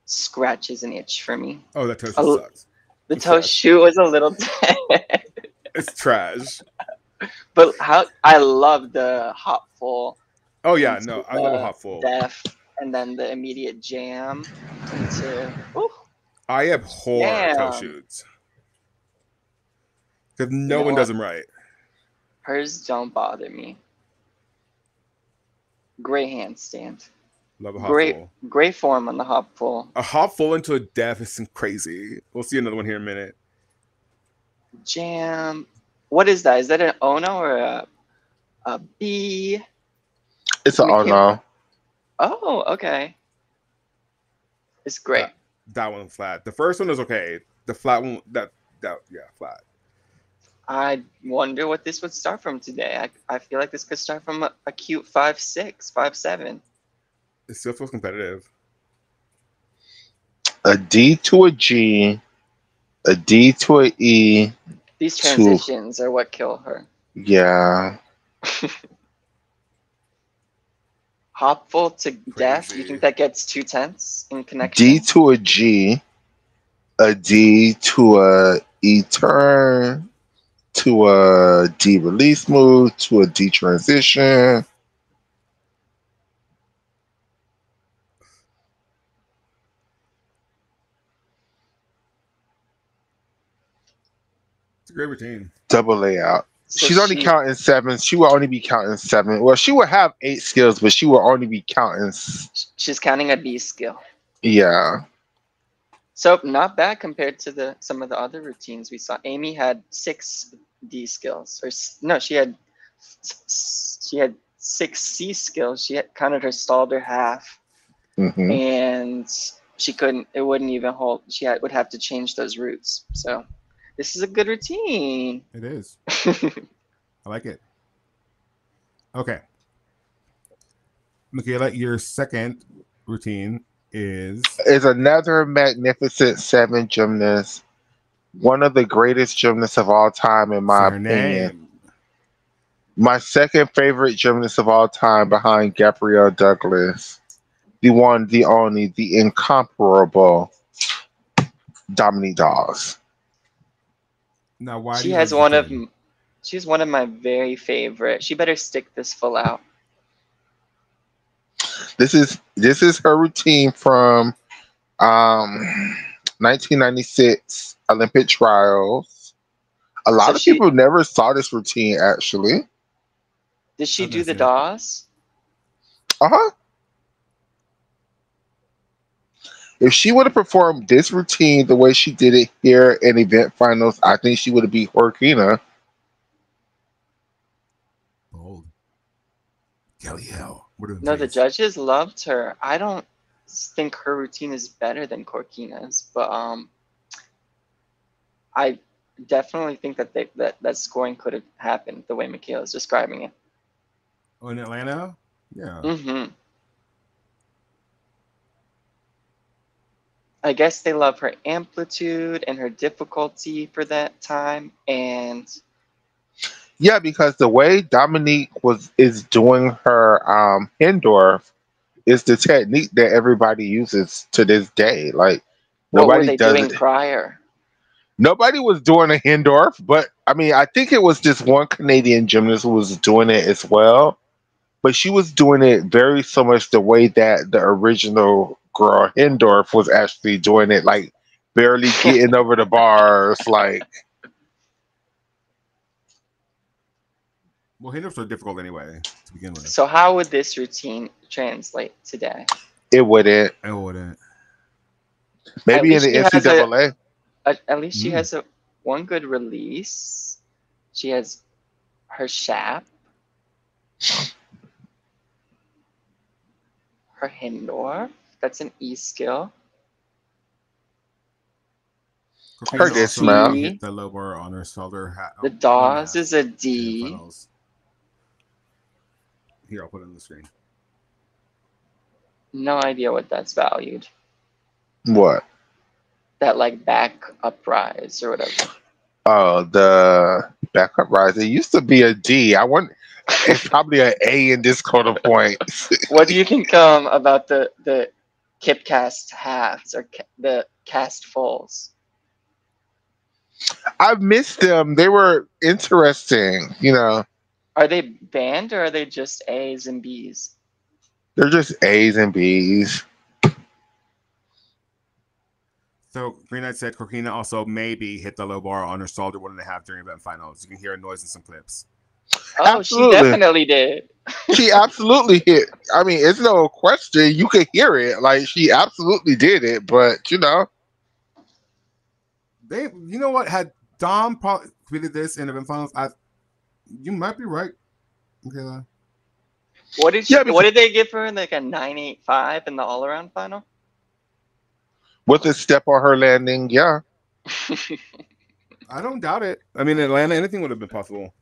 Scratches an itch for me. Oh, that toe shoot sucks. The toe shoot was a little it's trash. But I love the hop full. Oh yeah, no, I love a hop full. Def, and then the immediate jam into. Ooh, I abhor toe shoots because no one does them right. Hers don't bother me. Great handstand. Love a hop full. Great form on the hop full. A hop full into a def is crazy. We'll see another one here in a minute. Jam. What is that? Is that an Ono or a B. It's an oh no. Oh, okay. It's great. That one flat. The first one is okay. The flat one, that flat. I wonder what this would start from today. I feel like this could start from a cute 5.6, 5.7. It still feels competitive. A D to a G, a D to a E. These transitions are what kill her. Yeah. Hopful to death. You think that gets 2 tenths in connection? D to a G, a D to a E turn, to a D release move, to a D transition. It's a great routine. Double layout. So she's only counting 7. She will only be counting 7. Well, she will have 8 skills, but she will only be counting. She's counting a D skill. Yeah. So not bad compared to some of the other routines we saw. Amy had 6 D skills, or no, she had 6 C skills. She had counted her stalled her half, and she couldn't. It wouldn't even hold. Would have to change those routes. So this is a good routine. It is. I like it. Okay, Michaela, your second routine is another magnificent 7 gymnast, one of the greatest gymnasts of all time, in my opinion. My second favorite gymnast of all time, behind Gabrielle Douglas, the one, the only, the incomparable Dominique Dawes. Now, why? She's one of my very favorite. She better stick this full out. This is her routine from 1996 Olympic trials. A lot of people never saw this routine, actually. Did she do the DAWs? Uh-huh. If she would have performed this routine the way she did it here in event finals, I think she would have beat Jorkina. Bold. Kelly Hell. No, the judges loved her. I don't think her routine is better than Corkina's, but I definitely think that that scoring could have happened the way Michaela's describing it. Oh, in Atlanta? Yeah. Mm-hmm. I guess they love her amplitude and her difficulty for that time, and yeah, because the way Dominique is doing her Hindorf is the technique that everybody uses to this day. Like, what were they doing prior? Nobody was doing a Hindorf, but I mean, I think it was just one Canadian gymnast who was doing it as well. But she was doing it very so much the way that the original girl Hindorf was actually doing it, like barely getting over the bars, like. Well, Hindorfs are difficult anyway to begin with. So how would this routine translate today? It wouldn't. It wouldn't. Maybe in the NCAA. At least she has one good release. She has her shap, her Hindorf. That's an E skill. Her dismount. Hit the low bar on her shoulder. The DAWs is a D. Here, I'll put it on the screen. No idea what that's valued. What? That like back uprise or whatever. Oh, the back uprise. It used to be a D. I want. It's probably an A in this quarter point. What do you think about the kip cast halves or the cast fulls? I've missed them. They were interesting, you know. Are they banned or are they just A's and B's? They're just A's and B's. So Green Knight said Corkina also maybe hit the low bar on her shoulder 1.5 during event finals. You can hear a noise in some clips. Oh, absolutely. She definitely did. She absolutely hit. I mean, it's no question. You could hear it. Like, she absolutely did it, but you know. You know what? Had Dom tweeted this in event finals, you might be right. Michaela. What did they give her? Like a 9.85 in the all-around final? With a step on her landing, yeah. I don't doubt it. I mean, Atlanta, anything would have been possible.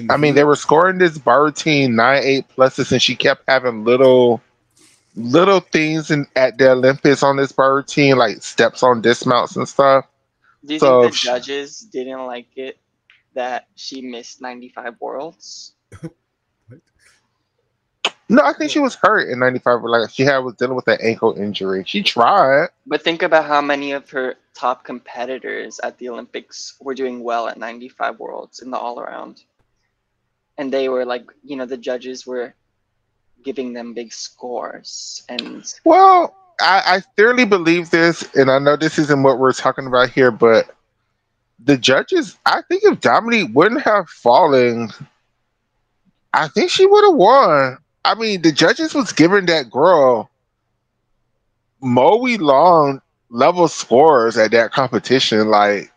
I mean, they were scoring this bar routine 9.8 pluses, and she kept having little things at the Olympics on this bar routine, like steps on dismounts and stuff. Do you think the judges didn't like it that she missed 95 worlds? No, I think she was hurt in 95. Like she was dealing with an ankle injury. She tried. But think about how many of her top competitors at the Olympics were doing well at 95 worlds in the all-around. And they were like, the judges were giving them big scores. And well, I thoroughly believe this, and I know this isn't what we're talking about here, but the judges, I think if Dominique wouldn't have fallen, I think she would have won. I mean, the judges was giving that girl Moe Long level scores at that competition. Like,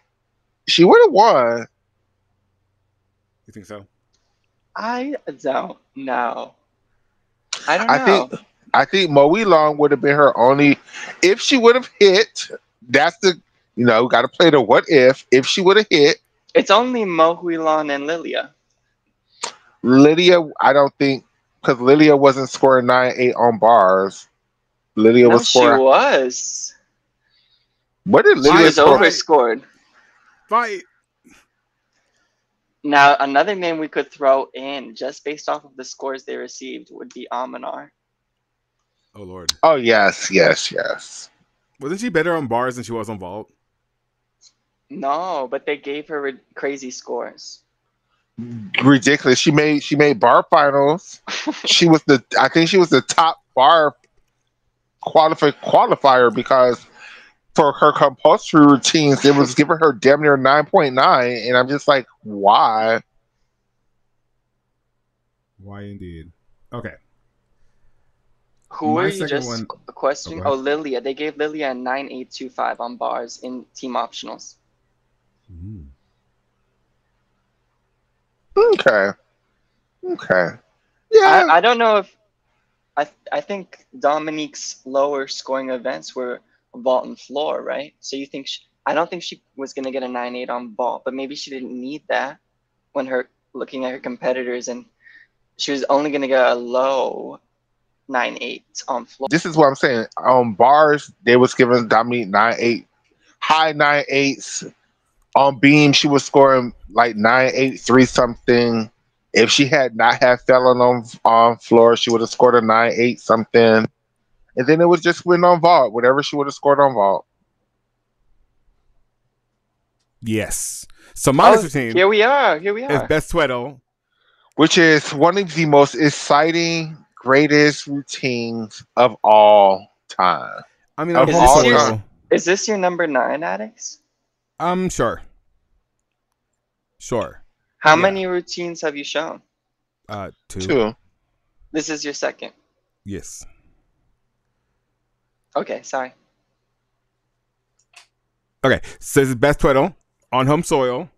she would have won. You think so? I don't know. I don't know. I think Moe Long would have been her only. If she would have hit, that's the got to play the what if. If she would have hit, it's only Moe Long and Lilia. Lydia, I don't think, because Lydia wasn't scoring 9.8 on bars. Lydia was scoring. She was. What did Lydia score? She was overscored. Fight. Now, another name we could throw in, just based off of the scores they received, would be Amanar. Oh, Lord. Oh, yes. Wasn't she better on bars than she was on vault? No, but they gave her crazy scores. Ridiculous. She made bar finals. I think she was the top bar qualifier because for her compulsory routines, it was giving her damn near 9.9, and I'm just like, why? Why indeed? Okay. Who are you just questioning? Oh, Lilia. They gave Lilia a 9.825 on bars in team optionals. Okay. Yeah. I don't know if I think Dominique's lower scoring events were vault and floor, right? So you think I don't think she was gonna get a 9.8 on vault, but maybe she didn't need that when looking at her competitors, and she was only gonna get a low 9.8 on floor. This is what I'm saying. On bars, they was giving Dominique 9.8, high 9.8s. On beam, she was scoring like 9.83 something. If she had not had Felon on floor, she would have scored a 9.8 something. And then it would just win on vault, whatever she would have scored on vault. Yes. So my routine. Here we are. Is Best Sweato, which is one of the most exciting, greatest routines of all time. I mean, is this your number 9, Addicts? Sure. How many routines have you shown? 2. This is your second? Yes. Okay, sorry. Okay, so this is Best Tweddle on home soil.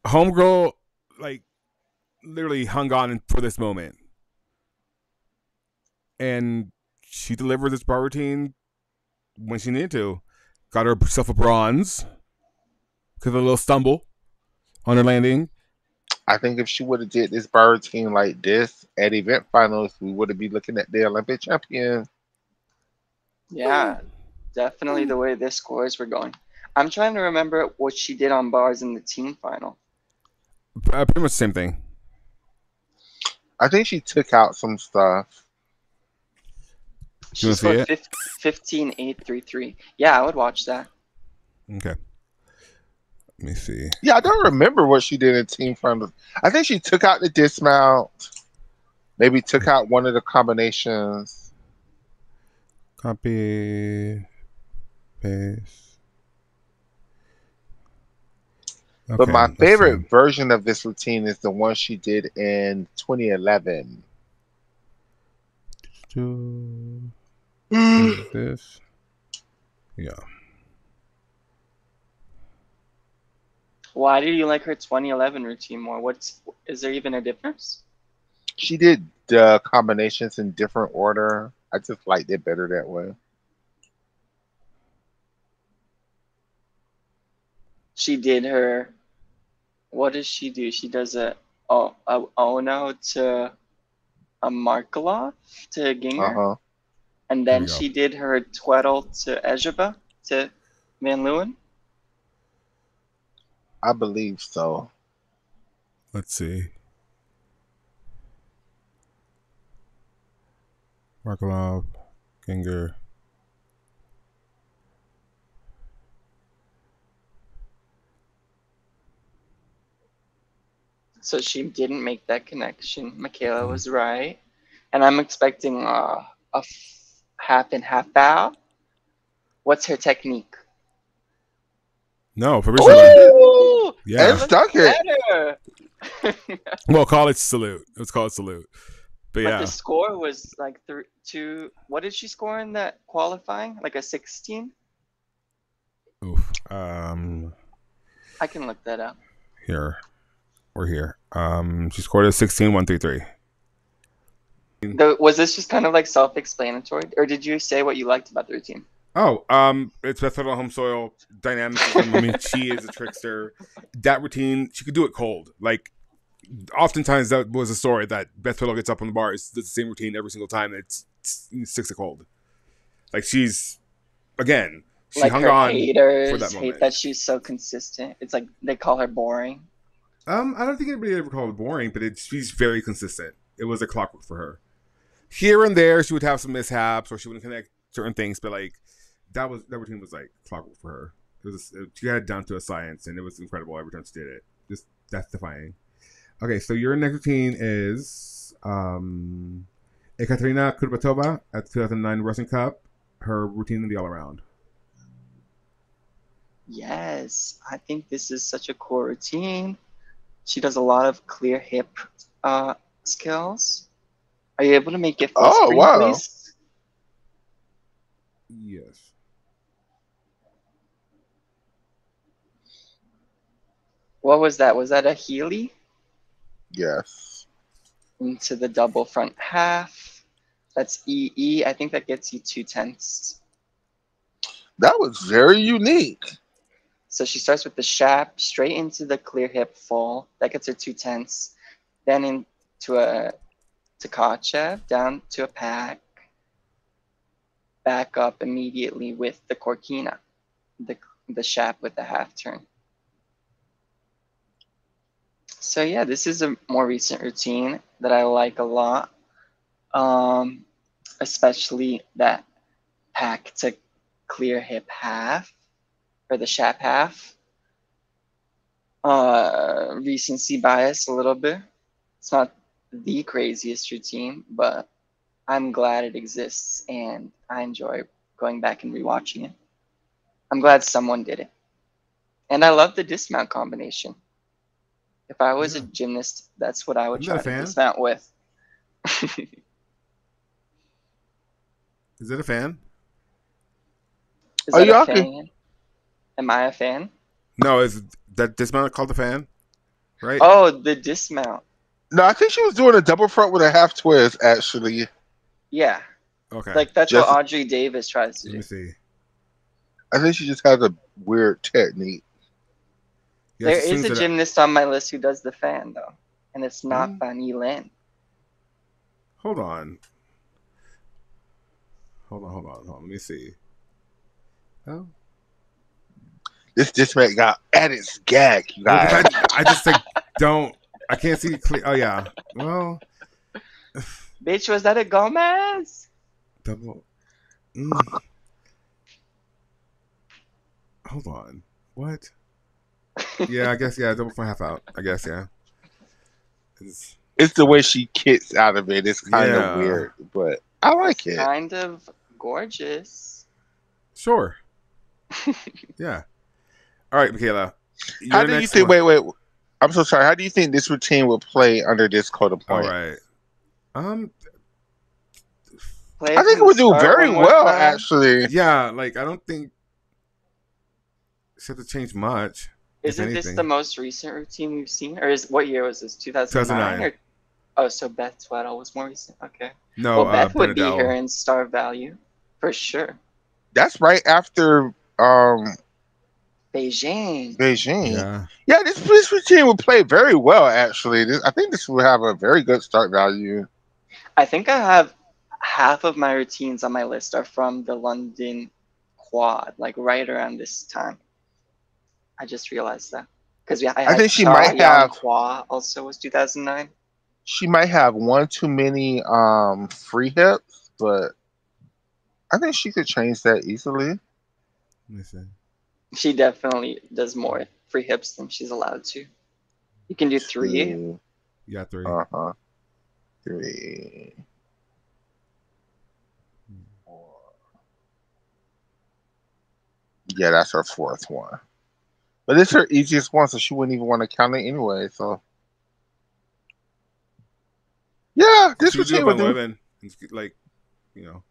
Homegirl, literally hung on for this moment. And she delivered this bar routine when she needed to. Got herself a bronze because of a little stumble on her landing. I think if she would have did this bar routine like this at event finals, we would have been looking at the Olympic champion. Yeah, definitely the way their scores were going. I'm trying to remember what she did on bars in the team final. Pretty much the same thing. I think she took out some stuff. She scored 15.833. Yeah, I would watch that. Okay. Let me see. Yeah, I don't remember what she did in team finals. I think she took out the dismount. Maybe took out one of the combinations. Copy. Paste. Okay, but my favorite version of this routine is the one she did in 2011. Is this? Yeah. Why do you like her 2011 routine more? Is there even a difference? She did combinations in different order. I just liked it better that way. She did her. What does she do? She does a Ono to a Markelov to Ginger, and then she did her Tweddle to Ejaba to Van Leeuwen. I believe so. Let's see. Markelov, Ginger. So she didn't make that connection. Michaela was right. And I'm expecting a half and half bow. What's her technique? No, Fabrizio. Yeah, and stuck it. Well, call it salute. Let's call it salute. But yeah, the score was like 2. What did she score in that qualifying? Like a 16? Oof. I can look that up. Here. We're here. She scored a 16-133. Was this just kind of like self-explanatory, or did you say what you liked about the routine? Oh, it's Beth Fiddle home soil dynamic. I mean, she is a trickster. That routine, she could do it cold. Like, oftentimes that was a story that Beth Fiddle gets up on the bar. It's the same routine every single time. It's 6 cold. Like, she's, again, she like hung her on haters for that moment. Hate that she's so consistent. It's like they call her boring. I don't think anybody ever called it boring, but she's very consistent. It was a clockwork for her. Here and there, she would have some mishaps, or she wouldn't connect certain things, but like that routine was like clockwork for her. She had it down to a science, and it was incredible every time she did it. That's defining. Okay, so your next routine is Ekaterina Kurbatova at the 2009 Russian Cup. Her routine in the all-around. Yes, I think this is such a cool routine. She does a lot of clear hip skills. Are you able to make it full screen, please? Yes. What was that? Was that a Healy? Yes. Into the double front half. That's EE. I think that gets you 2/10. That was very unique. So she starts with the shap, straight into the clear hip full. That gets her 2/10. Then into a Tkachev, down to a pack. Back up immediately with the Korkina, the shap with the half turn. So yeah, this is a more recent routine that I like a lot. Especially that pack to clear hip half, or the shap half. Recency bias a little bit. It's not the craziest routine, but I'm glad it exists, and I enjoy going back and rewatching it. I'm glad someone did it. And I love the dismount combination. If I was a gymnast, that's what I would try to dismount with. Is it a fan? Is that a fan? Am I a fan? No, is that dismount called a fan? Right? Oh, the dismount. No, I think she was doing a double front with a half twist, actually. Yeah. Okay. Like, that's what Audrey Davis tries to do. Let me see. I think she just has a weird technique. Yeah, there is a gymnast on my list who does the fan, though. And it's not Fanny Lin. Hold on. Let me see. Oh. This dismount got at its gag, you guys. I just like don't. I can't see it clear. Oh yeah. Well. Bitch, was that a Gomez? Double. Hold on. What? Yeah, I guess double front half out. I guess It's the way she kicks out of it. It's kind of weird, but I like it. Kind of gorgeous. Sure. Yeah. All right, Michaela. How do you think? Wait. I'm so sorry. How do you think this routine will play under this code of point? All right. I think it would do very well, actually. Yeah, like I don't think she have to change much. Isn't this the most recent routine we've seen? Or what year was this? 2009? Or, oh, so Beth Tweddle was more recent. Okay. No, well, Beth would be here in star value for sure. That's right after Beijing. Yeah, this routine would play very well, actually. I think this would have a very good start value. I think I have half of my routines on my list are from the London quad, like right around this time. I just realized that. Because I think she might have quad also was 2009. She might have one too many free hips, but I think she could change that easily. Listen. She definitely does more free hips than she's allowed to. You can do 3. Yeah, 3. 3. 4. Yeah, that's her 4th one. But it's her easiest one, so she wouldn't even want to count it anyway. So, yeah, this routine would do. Like, you know,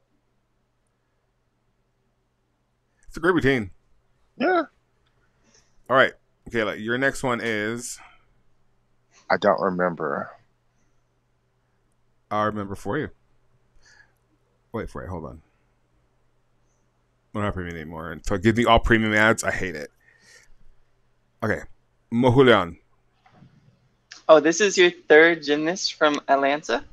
it's a great routine. Yeah. All right. Okay, like your next one is. I don't remember. I'll remember for you. Wait for it. Hold on. I don't have premium anymore. And so give me all premium ads. I hate it. Okay. Mohulian. Oh, this is your 3rd gymnast from Atlanta?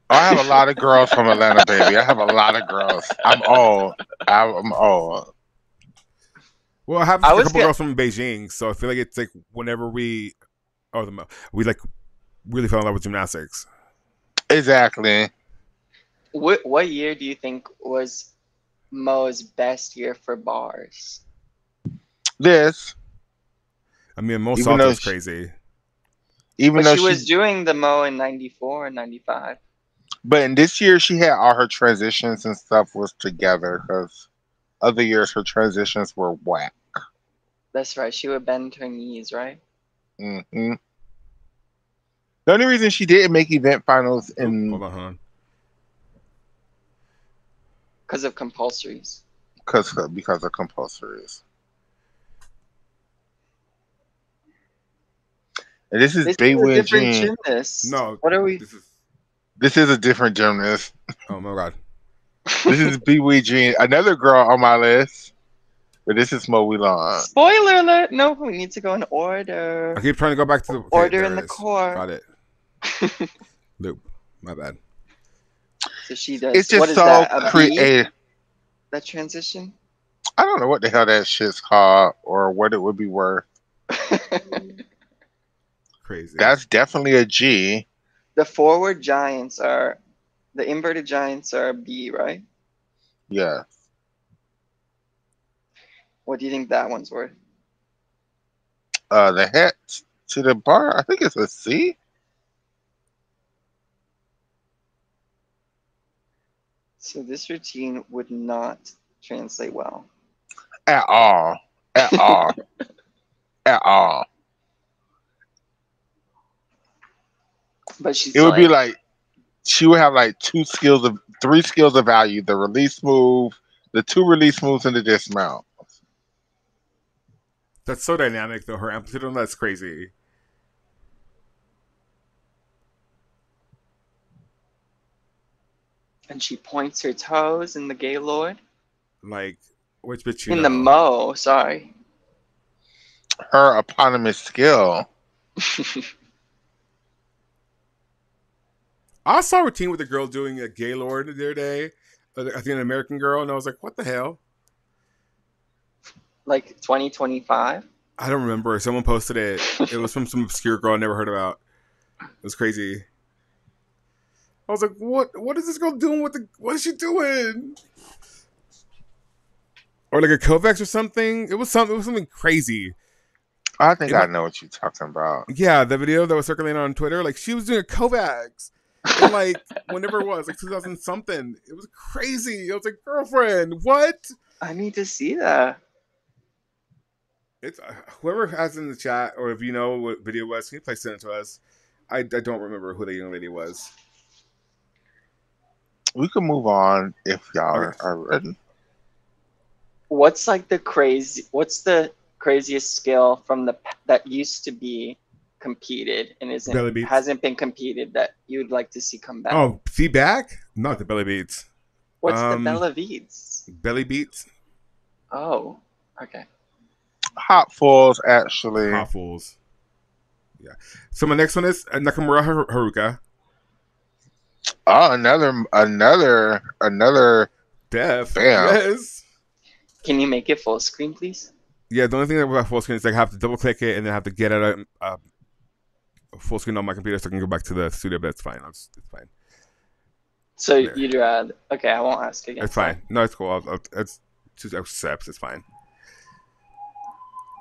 I have a lot of girls from Atlanta, baby. I have a lot of girls. I'm old. I'm old. Well, I have a couple girls from Beijing, so I feel like it's like whenever we like really fell in love with gymnastics. Exactly. What year do you think was Mo's best year for bars? This. I mean, Mo Salto is crazy. Even though she was doing the Mo in 94 and 95. But in this year, she had all her transitions and stuff was together because other years her transitions were whack. That's right. She would bend her knees, right? Mm-hmm. The only reason she didn't make event finals in hold on. Because of compulsories. Because of compulsories. And this is Baywin Jean. No, what are we? This is a different gymnast. Oh my god. This is Baywin Jean, another girl on my list. But this is Mo Whelan. Spoiler alert! No, we need to go in order. I keep trying to go back to the order in the core. Got it. Loop. My bad. So she does. It's just what is so that, creative. That transition? I don't know what the hell that shit's called or what it would be worth. Crazy. That's definitely a G. The forward giants are, the inverted giants are B, right? Yeah. What do you think that one's worth? The head to the bar, I think it's a C. So this routine would not translate well. At all. At all. At all. But she's it would be like she would have like 3 skills of value: the release move, the 2 release moves, and the dismount. That's so dynamic, though. Her amplitude on that's crazy. And she points her toes in the Gaylord. Like which bitch you in know? the Mo? Sorry. Her eponymous skill. I saw a routine with a girl doing a Gaylord the other day. I think an American girl, and I was like, "What the hell?" Like 2025. I don't remember. Someone posted it. It was from some obscure girl I never heard about. It was crazy. I was like, "What is this girl doing what is she doing?" Or like a Kovacs or something. It was something crazy. I think I know what you're talking about. Yeah, the video that was circulating on Twitter, like she was doing a Kovacs. And like whenever it was, like 2000 something. It was crazy. I was like, girlfriend, what? I need to see that. It's whoever has in the chat, or if you know what video it was, can you please send it to us? I don't remember who the young lady was. We can move on if y'all are ready. What's like the crazy? What's the craziest skill from that used to be competed and hasn't been competed that you'd like to see come back? Oh, feedback? Not the belly beats. What's the belly beats? Belly beats. Oh, okay. Hot Falls, actually. Hot Falls. Yeah. So my next one is Nakamura Haruka. Oh, another Death. Bam. Yes. Can you make it full screen, please? Yeah, the only thing about full screen is I have to double click it and then I have to get it full screen on my computer so I can go back to the studio, but it's fine. It's fine. So you'd rather... Okay, I won't ask again. It's fine. No, it's cool. It's 2 steps. It's fine.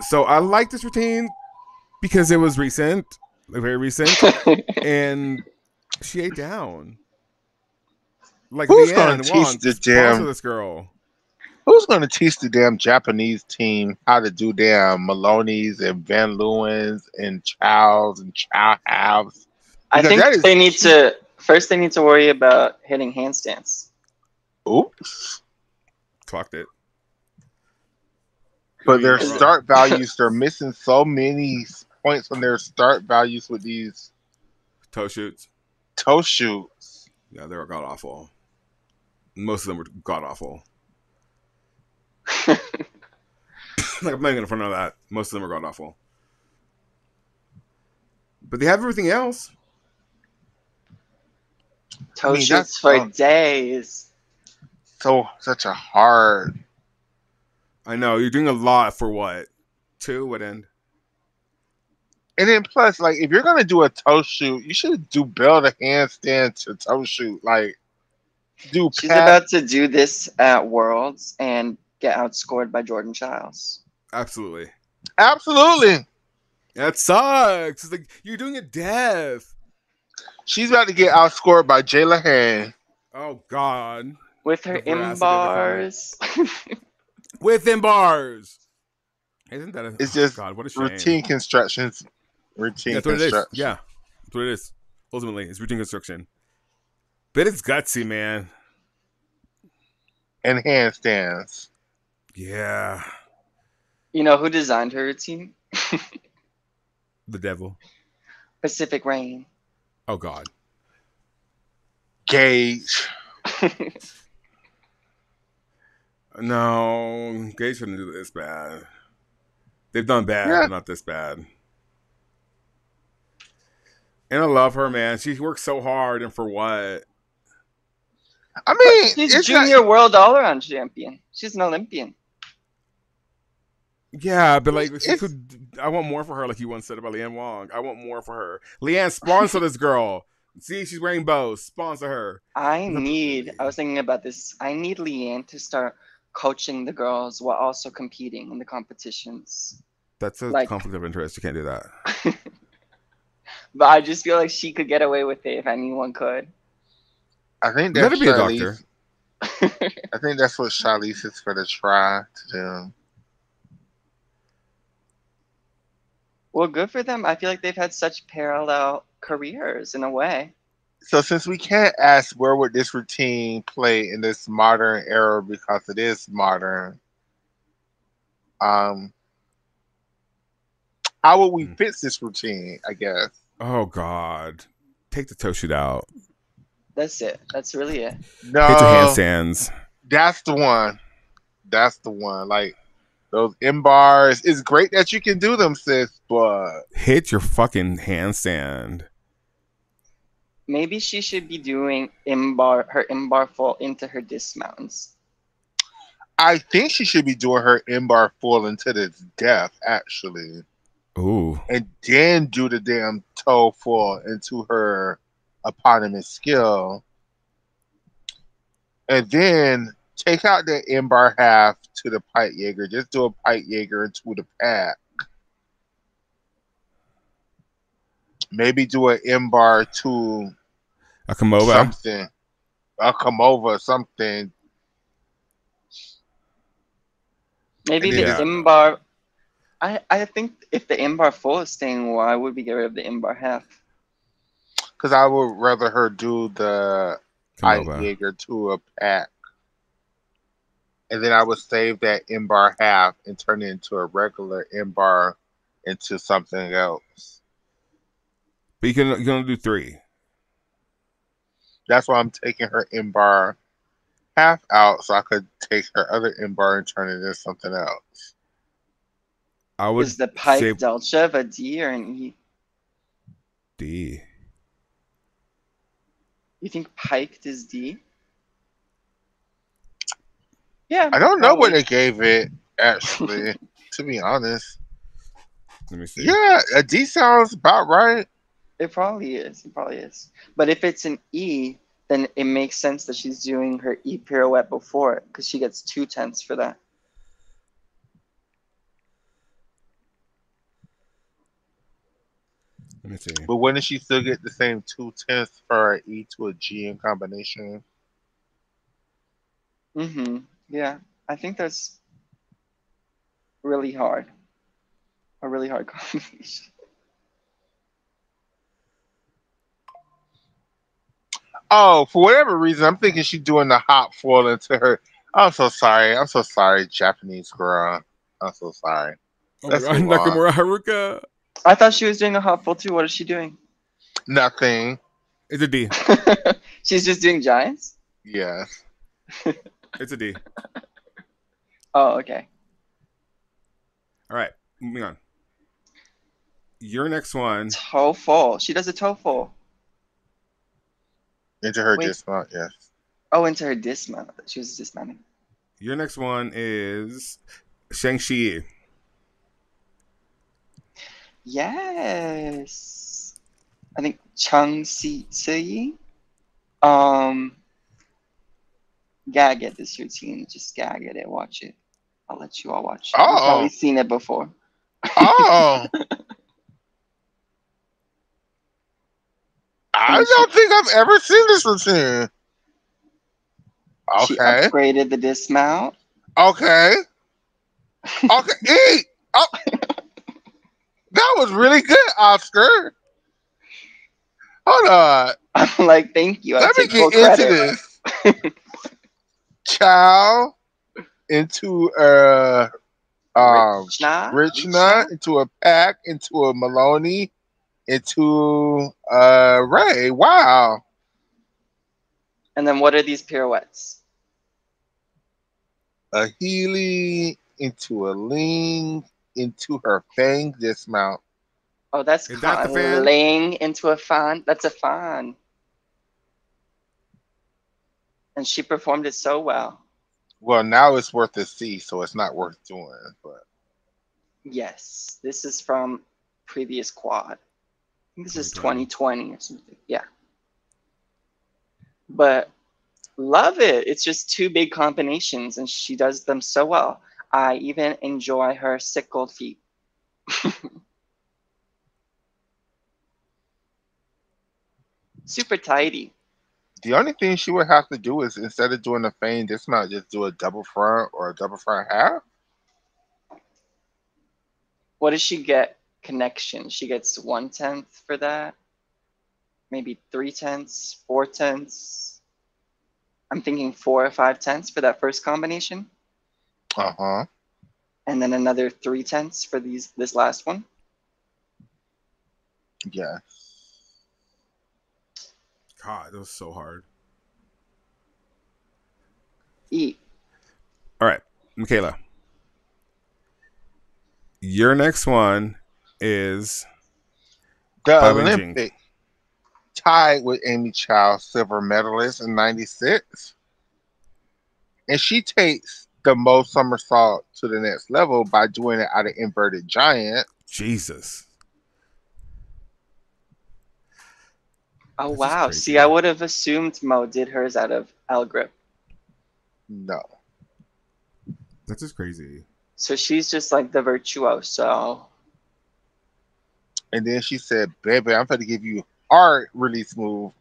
So I like this routine because it was recent, very recent, and she ate down. Like, who's going to teach the damn this girl? Who's going to teach the damn Japanese team how to do damn Maloney's and Van Leeuwen's and Chow's and Chow halves? I think they need to worry about hitting handstands. Oops. Clocked it. But their start values, they're missing so many points on their start values with these toe shoots. Yeah, they were god awful. Most of them were god awful. Like, I'm not even gonna front on that. Most of them are god awful. But they have everything else. Toe shoots for days. Such a hard. I know, you're doing a lot for what? 2? What end? And then plus, like, if you're gonna do a toe shoot, you should build a handstand to toe shoot. Like, she's about to do this at Worlds and get outscored by Jordan Childs. Absolutely. That sucks. It's like, you're doing a death. She's about to get outscored by Jayla Hain. Oh God. With her M-bars. With M-bars. Isn't that it's just God, what a shame. Routine constructions. That's what it is. Yeah. That's what it is. Ultimately, it's routine construction. But it's gutsy, man. And handstands. Yeah. You know who designed her routine? The devil. Pacific Rain. Oh God. Gage. No, Gage shouldn't do this bad. They've done bad, but not this bad. And I love her, man. She works so hard, and for what? I mean, she's junior world all-around champion. She's an Olympian. Yeah, but like, she could. I want more for her, like you once said about Leanne Wong. I want more for her. Leanne, sponsor this girl. See, she's wearing bows. Sponsor her. I was thinking about this. I need Leanne to start coaching the girls while also competing in the competitions. That's a conflict of interest. You can't do that. But I just feel like she could get away with it if anyone could. I think that's let her be a doctor. I think that's what Charlize is going to try to do. Well, good for them. I feel like they've had such parallel careers in a way. So since we can't ask where would this routine play in this modern era because it is modern, how would we fix this routine, I guess? Oh God. Take the toe shoot out. That's it. That's really it. No. Hit your handstands. That's the one. Like, those M-bars. It's great that you can do them, sis, but hit your fucking handstand. Maybe she should be doing her M-bar full into her dismounts. I think she should be doing her M-bar full into this death, actually. Ooh. And then do the damn toe full into her eponymous skill. And then take out the M-bar half to the Pike Jaeger. Just do a Pike Jaeger into the pack. Maybe do an M-bar to a Kamova. Something. A Kamova, something. Maybe the M-bar. I think if the M-bar full is staying, why would we get rid of the M-bar half? Because I would rather her do the Pike Jaeger to a pack. and then I would save that in bar half and turn it into a regular in bar into something else. But you can only do 3. That's why I'm taking her in bar half out so I could take her other in bar and turn it into something else. I would Is the Pike say Delchev a D or an E? D. You think Piked is D? Yeah, I don't know what probably. they gave it, actually, to be honest. Let me see. Yeah, a D sounds about right. It probably is. It probably is. But if it's an E, then it makes sense that she's doing her E pirouette before it because she gets 2/10 for that. Let me see. But wouldn't she still get the same 2/10 for an E to a G in combination? Mm-hmm. Yeah. I think that's really hard. A really hard combination. Oh, for whatever reason, I'm thinking she's doing the hop foil into her. I'm so sorry. I'm so sorry, Japanese girl. I'm so sorry. Oh my god, Nakamura Haruka. I thought she was doing a hop full too. What is she doing? Nothing. It's a D. She's just doing giants? Yes. It's a D. Oh, okay. All right, moving on. Your next one. TOEFL. She does a TOEFL. Into her dismount, yes. Oh, into her dismount. She was dismounting. Your next one is Shang-Chi. Yes. I think Chung Si. Gotta get this routine. Just gotta get it. Watch it. I'll let you all watch it. You've probably seen it before. Oh. I don't think I've ever seen this routine. Okay. She upgraded the dismount. Okay. Okay. Eat. Oh. That was really good, Oscar. Hold on. I'm like, thank you. Let me get into this. Chow into Richna, into a Pack, into a Maloney, into Ray. Wow. And then what are these pirouettes? A Healy into a Ling into her Fang dismount. Oh, that's laying into a fan. That's a fan. And she performed it so well. Well, now it's worth a C, so it's not worth doing. But yes, this is from previous quad. I think this is 2020 or something. Yeah. But love it. It's just 2 big combinations, and she does them so well. I even enjoy her sickle feet. Super tidy. The only thing she would have to do is instead of doing a feign dismount, just do a double front or a double front half. What does she get? Connection. She gets 1/10 for that. Maybe 3/10, 4/10. I'm thinking 4 or 5/10 for that first combination. Uh-huh. And then another 3/10 for this last one. Yeah. God, that was so hard. Eat. All right, Michaela. Your next one is the Olympic, tied with Amy Chow, silver medalist in '96, and she takes the most somersault to the next level by doing it out of inverted giant. Jesus. Oh, wow. See, I would have assumed Mo did hers out of L grip. No. That's just crazy. So she's just like the virtuoso. And then she said, baby, I'm going to give you hard release move.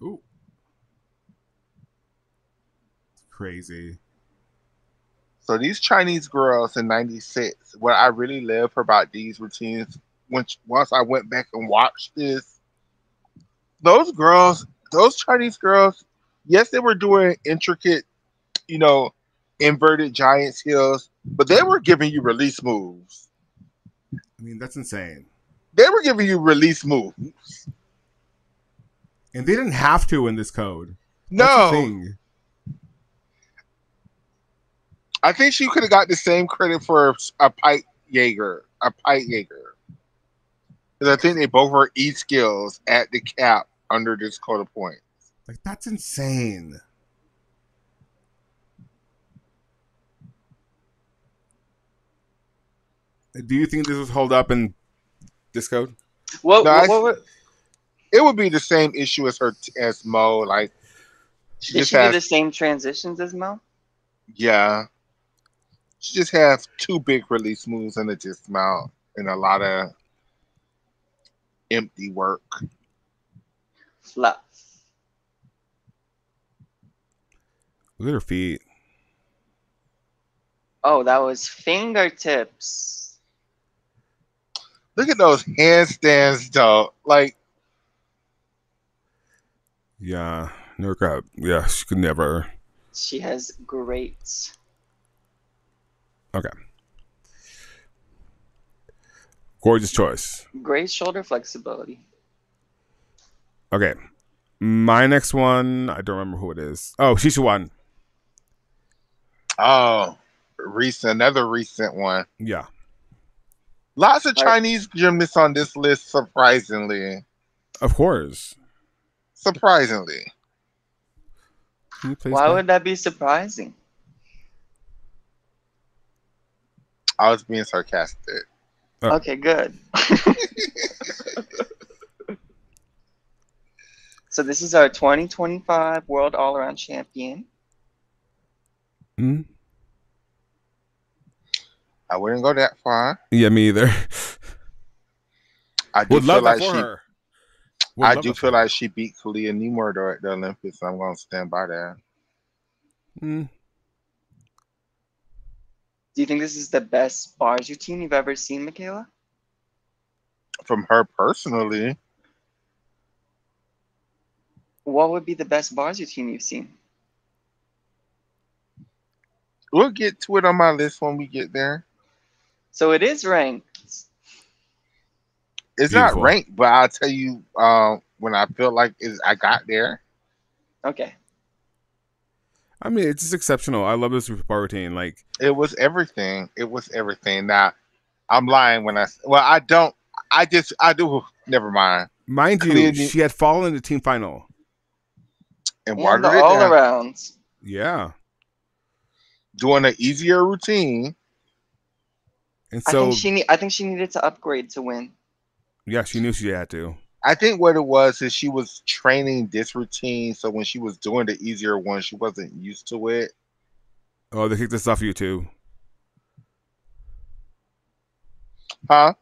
Ooh. It's crazy. So these Chinese girls in '96, what I really love about these routines, once I went back and watched this, those girls, those Chinese girls, yes, they were doing intricate, you know, inverted giant skills, but they were giving you release moves. I mean, that's insane. They were giving you release moves. And they didn't have to in this code. No. That's the thing. I think she could have got the same credit for a pipe Jaeger. Because I think they both were E skills at the cap under this code of points. Like, that's insane. Do you think this would hold up in this code? It would be the same issue as Mo. Like, did she do the same transitions as Mo? Yeah. She just has two big release moves and a dismount and a lot of empty work. Fluff. Look at her feet. Oh, that was fingertips. Look at those handstands, though. Like, yeah, never got. Yeah, she could never. She has great. Okay. Gorgeous choice. Great shoulder flexibility. Okay. My next one, I don't remember who it is. Oh, Shishuan. Oh, another recent one. Yeah. Lots of Chinese gymnasts on this list, surprisingly. Of course. Surprisingly. Why would that be surprising? I was being sarcastic. Oh. Okay, good. So this is our 2025 World All-Around Champion. Hmm? I wouldn't go that far. Yeah, me either. I do feel like her. I do feel like she beat Kalia Nemor at the Olympics. So I'm going to stand by that. Hmm. Do you think this is the best bars routine you've ever seen, Michaela? From her personally. What would be the best bars routine you've seen? We'll get to it on my list when we get there. So it is ranked. It's not ranked, but I'll tell you when I feel like I got there. Okay. I mean, it's just exceptional. I love this bar routine. Like, it was everything. It was everything. Now, I'm lying when I don't. I do. Never mind. Mind you, she had fallen in the team final. And watered it all down. Around. Yeah. Doing an easier routine. And so I think she needed to upgrade to win. Yeah, she knew she had to. I think what it was is she was training this routine, so when she was doing the easier one, she wasn't used to it. Oh, they kicked this off YouTube. Huh?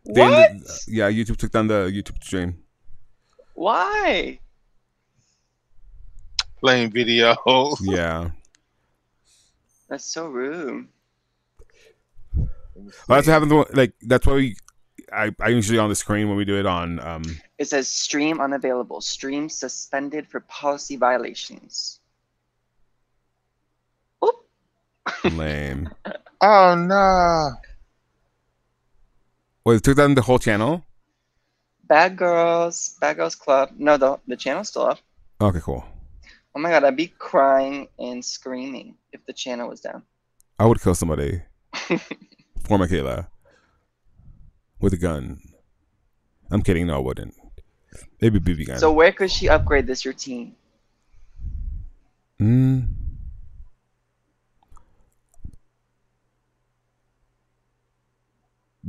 What? Yeah, YouTube took down the YouTube stream. Why? Playing videos. Yeah. That's so rude. Well, that's what happens. Like, that's why I usually on the screen when we do it on. It says stream unavailable. Stream suspended for policy violations. Oop. Lame. Oh no. Wait, it took down the whole channel? Bad Girls Club. No, the channel's still up. Okay, cool. Oh my god, I'd be crying and screaming if the channel was down. I would kill somebody. For Michaela. With a gun. I'm kidding. No, I wouldn't. Maybe BB gun. So where could she upgrade this routine? Turn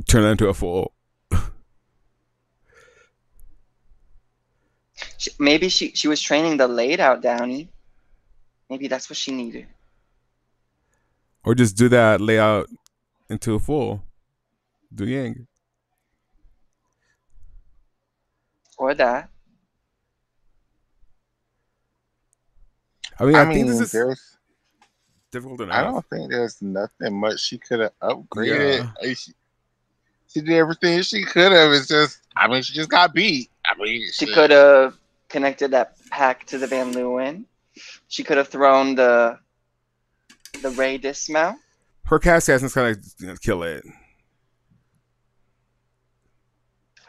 that into a full. Maybe she was training the laid out Downy. Maybe that's what she needed. Or just do that layout into a full. Do yang. Or that. I think this is difficult enough. I don't think there's nothing much she could have upgraded. Yeah. She did everything she could have. It's just, she just got beat. She could have connected that pack to the Van Leeuwen. She could have thrown the Ray dismount. Her cast hasn't kind of kill it.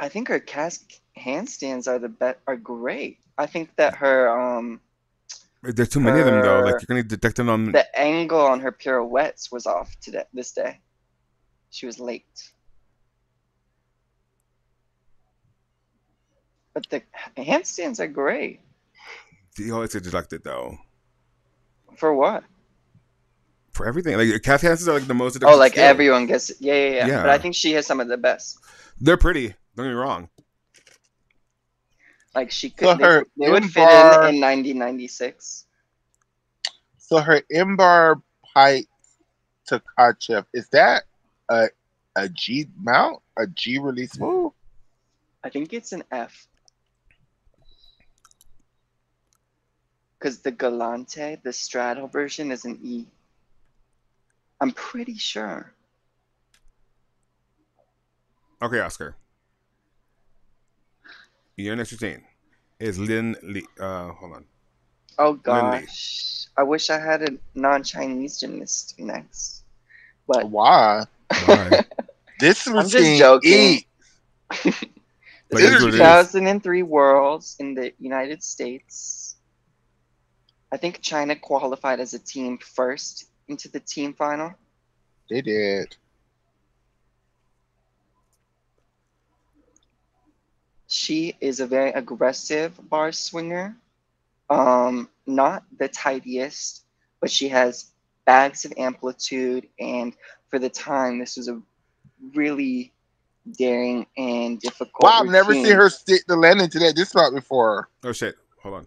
I think her cast handstands are great. I think that her there's too many of them though. Like you're gonna detect them on the angle on her pirouettes was off this day. She was late. But the handstands are great. You always get deducted though. For what? For everything. Like calf handstands are like the most. Oh, like skill. everyone gets it. Yeah. But I think she has some of the best. They're pretty. Don't get me wrong. Like she could. So they would fit in 1996. So her in-bar pike to Kachev, is that a G mount? A G release move? I think it's an F. Because the Galante, the straddle version, is an E. I'm pretty sure. Okay, Oscar. Your next routine is Lin Li. Hold on. Oh gosh, I wish I had a non-Chinese gymnast next. But why? This routine. I'm just joking. This is 2003 Worlds in the United States. I think China qualified as a team first into the team final. They did. She is a very aggressive bar swinger. Not the tidiest, but she has bags of amplitude, and for the time, this was a really daring and difficult Wow, I've routine. never seen her stick the landing to that dismount before. Oh shit, hold on.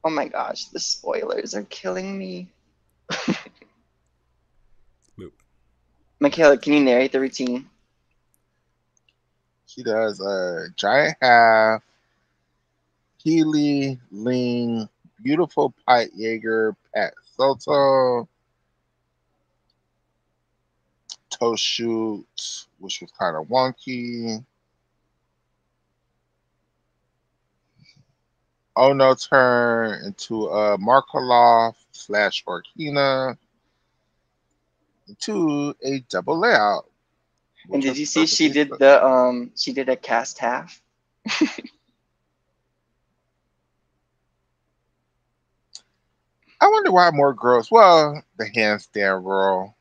Oh my gosh, the spoilers are killing me. Loop. Michaela, can you narrate the routine? She does a giant half, Healy, Ling, beautiful Pike Jaeger, Pat Soto, toe shoot, which was kind of wonky. Oh no, turn into a Markolov / Orkina into a double layout. And did you see she did the she did a cast half? I wonder why more girls. Well, the handstand roll.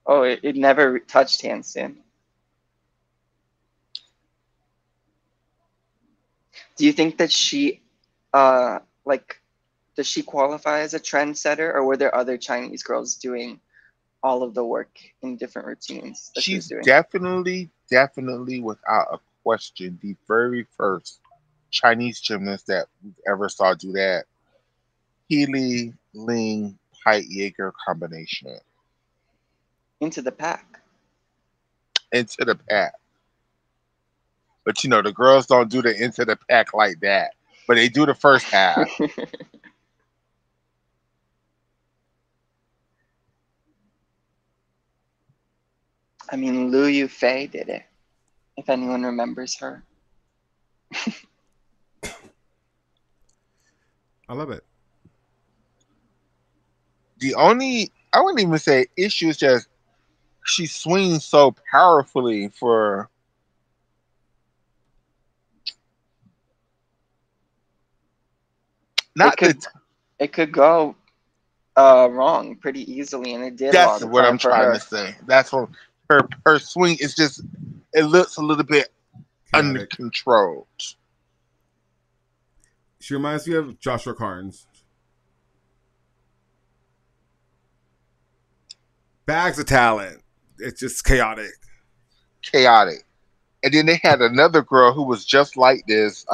Oh, it never touched handstand. Do you think that she, does she qualify as a trendsetter, or were there other Chinese girls doing all of the work in different routines that She's doing? definitely, without a question, the very first Chinese gymnast that we ever saw do that. Healy, Ling, Pike Jaeger combination. Into the pack. Into the pack. But you know, the girls don't do the into the pack like that. But they do the first half. I mean, Liu Yufei did it, if anyone remembers her. I love it. I wouldn't even say issue is just she swings so powerfully for it could go wrong pretty easily, and it did. That's what I'm trying to say. That's what her swing is just. It looks a little bit uncontrolled. She reminds me of Joshua Carnes. Bags of talent. It's just chaotic. And then they had another girl who was just like this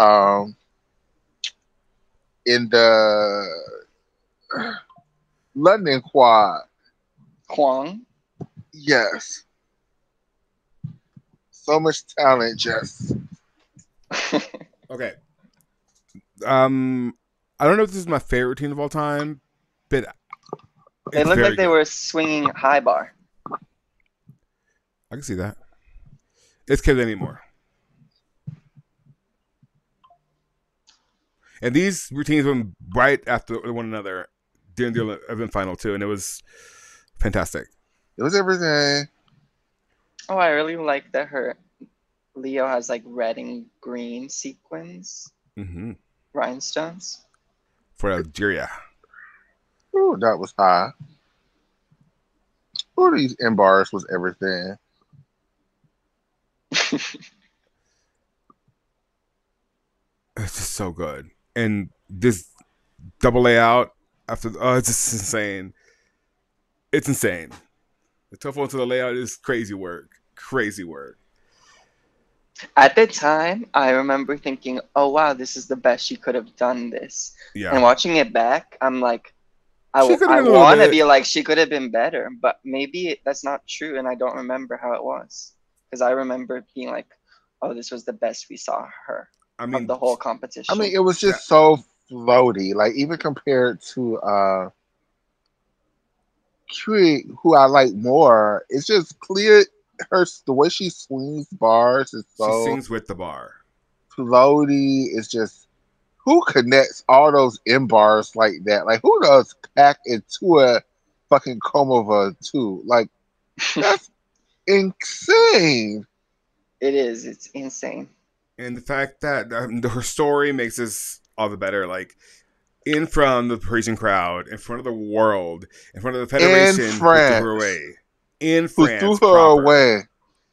in the London quad. Kwong? Yes. So much talent, Jess. Okay. I don't know if this is my favorite routine of all time, but they looked like they were swinging high bar. I can see that. It's kids anymore. And these routines went right after one another during the event final too, and it was fantastic. It was everything. Oh, I really like that Leo has like red and green sequins, rhinestones for Algeria. Ooh, that was high. Ooh, these M bars was everything. It's just so good, and this double layout after it's just insane. It's insane. The tough one to the layout is crazy work. Crazy work. At the time, I remember thinking, "Oh wow, this is the best she could have done this." Yeah. And watching it back, I'm like, I want to be like she could have been better, but maybe that's not true, and I don't remember how it was because I remember being like, "Oh, this was the best we saw her." Of the whole competition. I mean, it was just so floaty. Like even compared to Curie, who I like more, it's just clear. The way she swings bars is so. She sings with the bar. Floaty. It's just who connects all those M bars like that? Like who does pack into a fucking Komova too? Like that's insane. It is. It's insane. And the fact that her story makes this all the better. Like, in front of the Parisian crowd, in front of the world, in front of the Federation, in France, who threw her away. In France, who threw her away.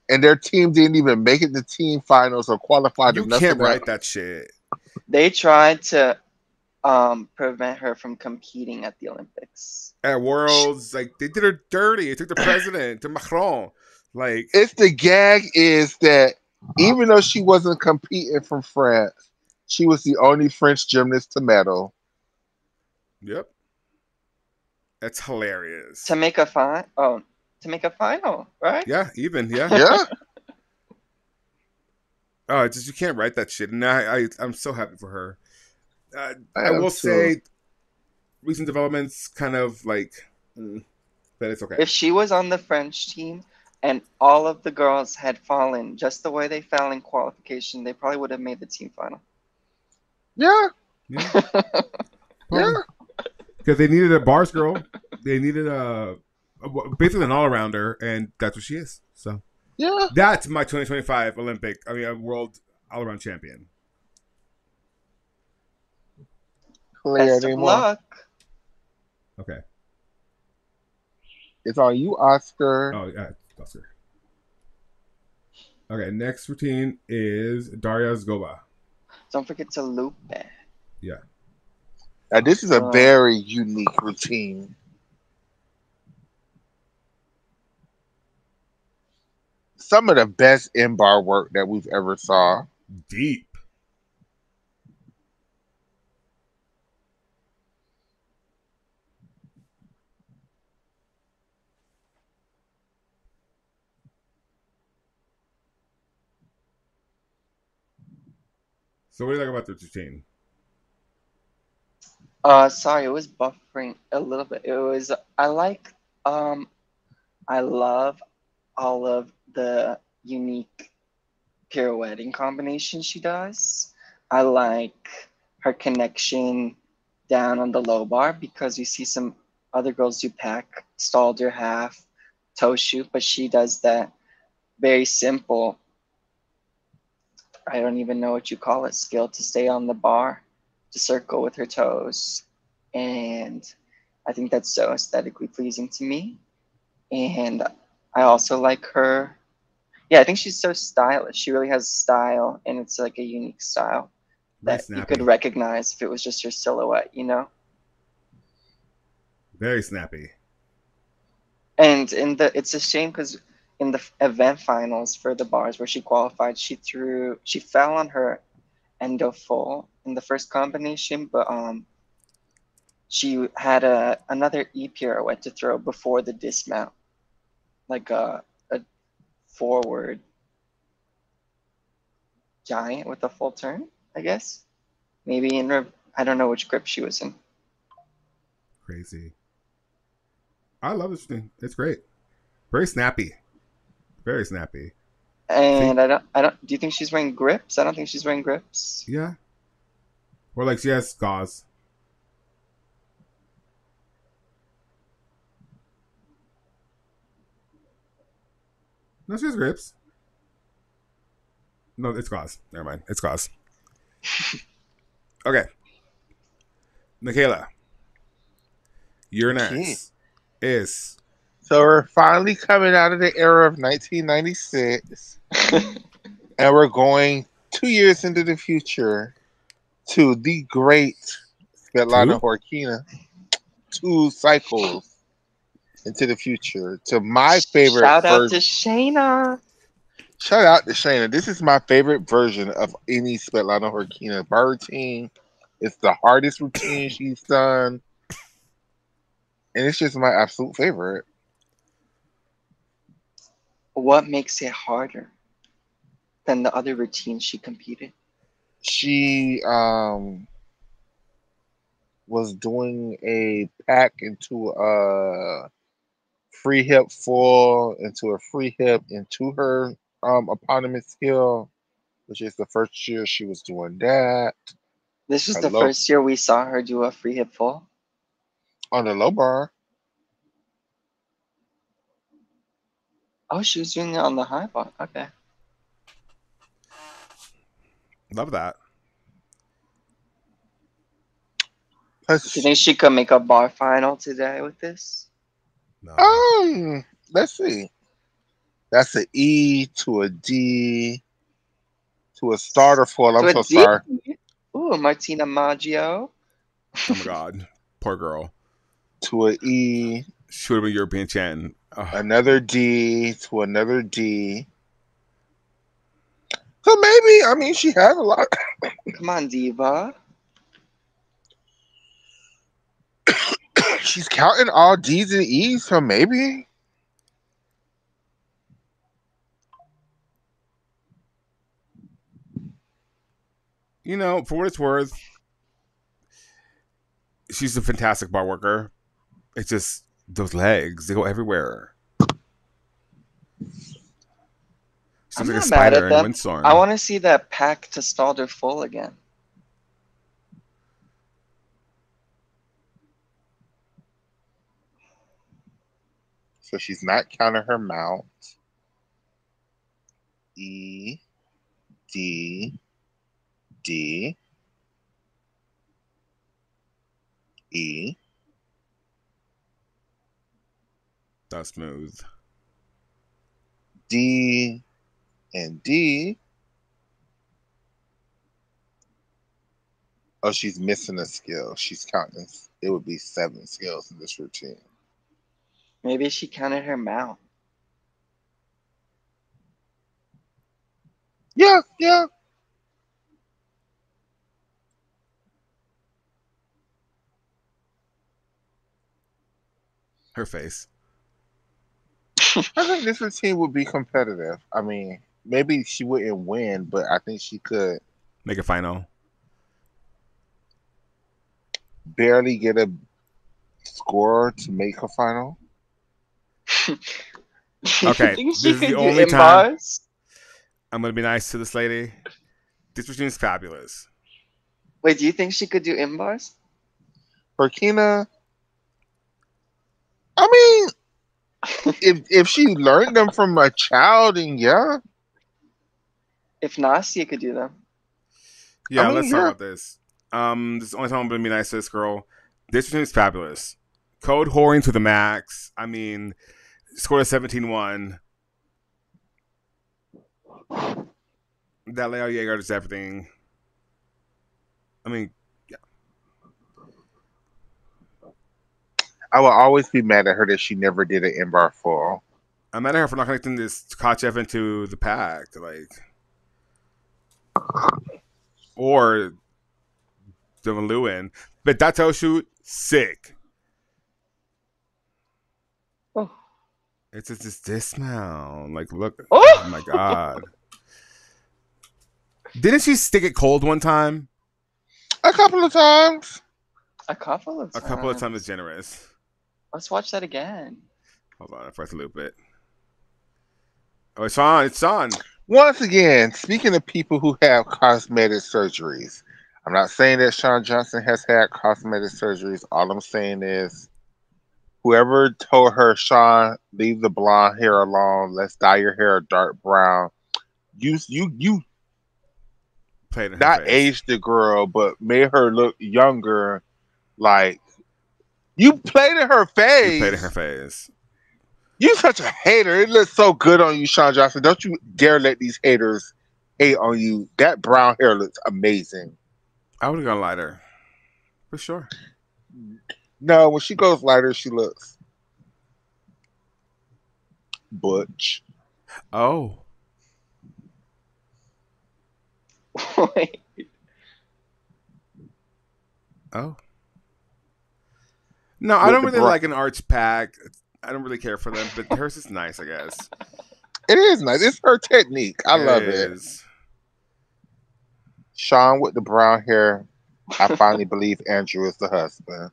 And their team didn't even make it to team finals or qualify. You can't write that shit. They tried to prevent her from competing at the Olympics. At Worlds, like, they did her dirty. It took the president to Macron. Like, it's the gag is that even though she wasn't competing from France, she was the only French gymnast to medal. Yep. That's hilarious. To make a final, right? Yeah, even, yeah. Yeah. Oh, it's just you can't write that shit. And I'm so happy for her. I will say recent developments kind of like, but it's okay. If she was on the French team and all of the girls had fallen just the way they fell in qualification, they probably would have made the team final. Yeah. Yeah. Because they needed a bars girl. They needed basically an all-arounder, and that's what she is. So yeah, that's my 2025 world all-around champion. Best of luck. Okay. It's on you, Oscar. Oh, yeah, Oscar. Okay, next routine is Daria Zgova. Don't forget to loop it. Yeah. Now, this is a very unique routine. Some of the best in-bar work that we've ever saw. Deep. So what do you like about the routine? Sorry, it was buffering a little bit. I love all of the unique pirouetting combinations she does. I like her connection down on the low bar because you see some other girls do pack, stalled her half, toe shoot, but she does that very simple, I don't even know what you call it, skill to stay on the bar, to circle with her toes. And I think that's so aesthetically pleasing to me. And I also like her. Yeah, I think she's so stylish. She really has style, and it's like a unique style that you could recognize if it was just her silhouette, you know? Very snappy. And it's a shame because in the event finals for the bars where she qualified, she fell on her endo full in the first combination, but she had another E pirouette to throw before the dismount, like a forward giant with a full turn, I guess. Maybe I don't know which grip she was in. Crazy. I love this thing. It's great. Very snappy. Very snappy. And I don't. Do you think she's wearing grips? I don't think she's wearing grips. Yeah. Or like she has gauze. No, she has grips. No, it's gauze. Never mind. It's gauze. Okay. Michaela, your Okay. next is... So we're finally coming out of the era of 1996. And we're going 2 years into the future to the great Svetlana Horkina. 2 cycles into the future to my favorite Shout out version. to Shayna. Shout out to Shayna. This is my favorite version of any Svetlana Horkina routine. It's the hardest routine she's done. And it's just my absolute favorite. What makes it harder than the other routines she competed? She was doing a pack into a free hip full, into a free hip, into her eponymous skill, which is the first year she was doing that. This was the first year we saw her do a free hip full? On the low bar. Oh, she was doing it on the high bar. Okay. Love that. Do you think she could make a bar final today with this? No. Let's see. That's an E to a D to a starter full. I'm so sorry. Ooh, Martina Maggio. Oh my god. Poor girl. To an E. Should have been European champ. Another D to another D. So maybe, I mean, she has a lot. Come on, Diva. She's counting all D's and E's, so maybe. You know, for what it's worth, she's a fantastic bar worker. It's just those legs, they go everywhere. I'm like not a spider mad at them. in Windstorm. I want to see that pack to Stalder full again. So she's not counting her mount. E, D, D, E. That's smooth. D and D. Oh, she's missing a skill. She's counting. It would be 7 skills in this routine. Maybe she counted her mount. Yeah, yeah. Her face. I think this routine would be competitive. I mean, maybe she wouldn't win, but I think she could make a final. Barely get a score to make a final. Okay, this is the only time I'm gonna be nice to this lady. This routine is fabulous. Wait, do you think she could do in-bars? Burkina, I mean, if she learned them from a child, then yeah. If Nastia could do them. Yeah, let's talk about this. This is the only time I'm gonna be nice to this girl. This routine is fabulous. Code whoring to the max. I mean, scored a 17-1. That Leo Jaeger does everything. I mean, yeah. I will always be mad at her that she never did an in-bar full. I'm mad at her for not connecting this Tkachev into the pack, like, or Dylan Lewin. But that toe shoot, sick. Oh. It's just this dismount. Like, look. Oh my god. Didn't she stick it cold one time? A couple of times. A couple of times is generous. Let's watch that again. Hold on, I forgot to loop it. Oh, it's on. It's on. Once again, speaking of people who have cosmetic surgeries, I'm not saying that Shawn Johnson has had cosmetic surgeries. All I'm saying is whoever told her, Shawn, leave the blonde hair alone. Let's dye your hair a dark brown. You Played in her not face. aged the girl, but made her look younger. Like you played in her face. You played in her face. You such a hater. It looks so good on you, Shawn Johnson. Don't you dare let these haters hate on you. That brown hair looks amazing. I would have gone lighter. For sure. No, when she goes lighter, she looks butch. Oh. Wait. Oh. No, I don't really like an arch pack. I don't really care for them, but hers is nice, I guess. It is nice. It's her technique. I love it. Shawn with the brown hair. I finally believe Andrew is the husband.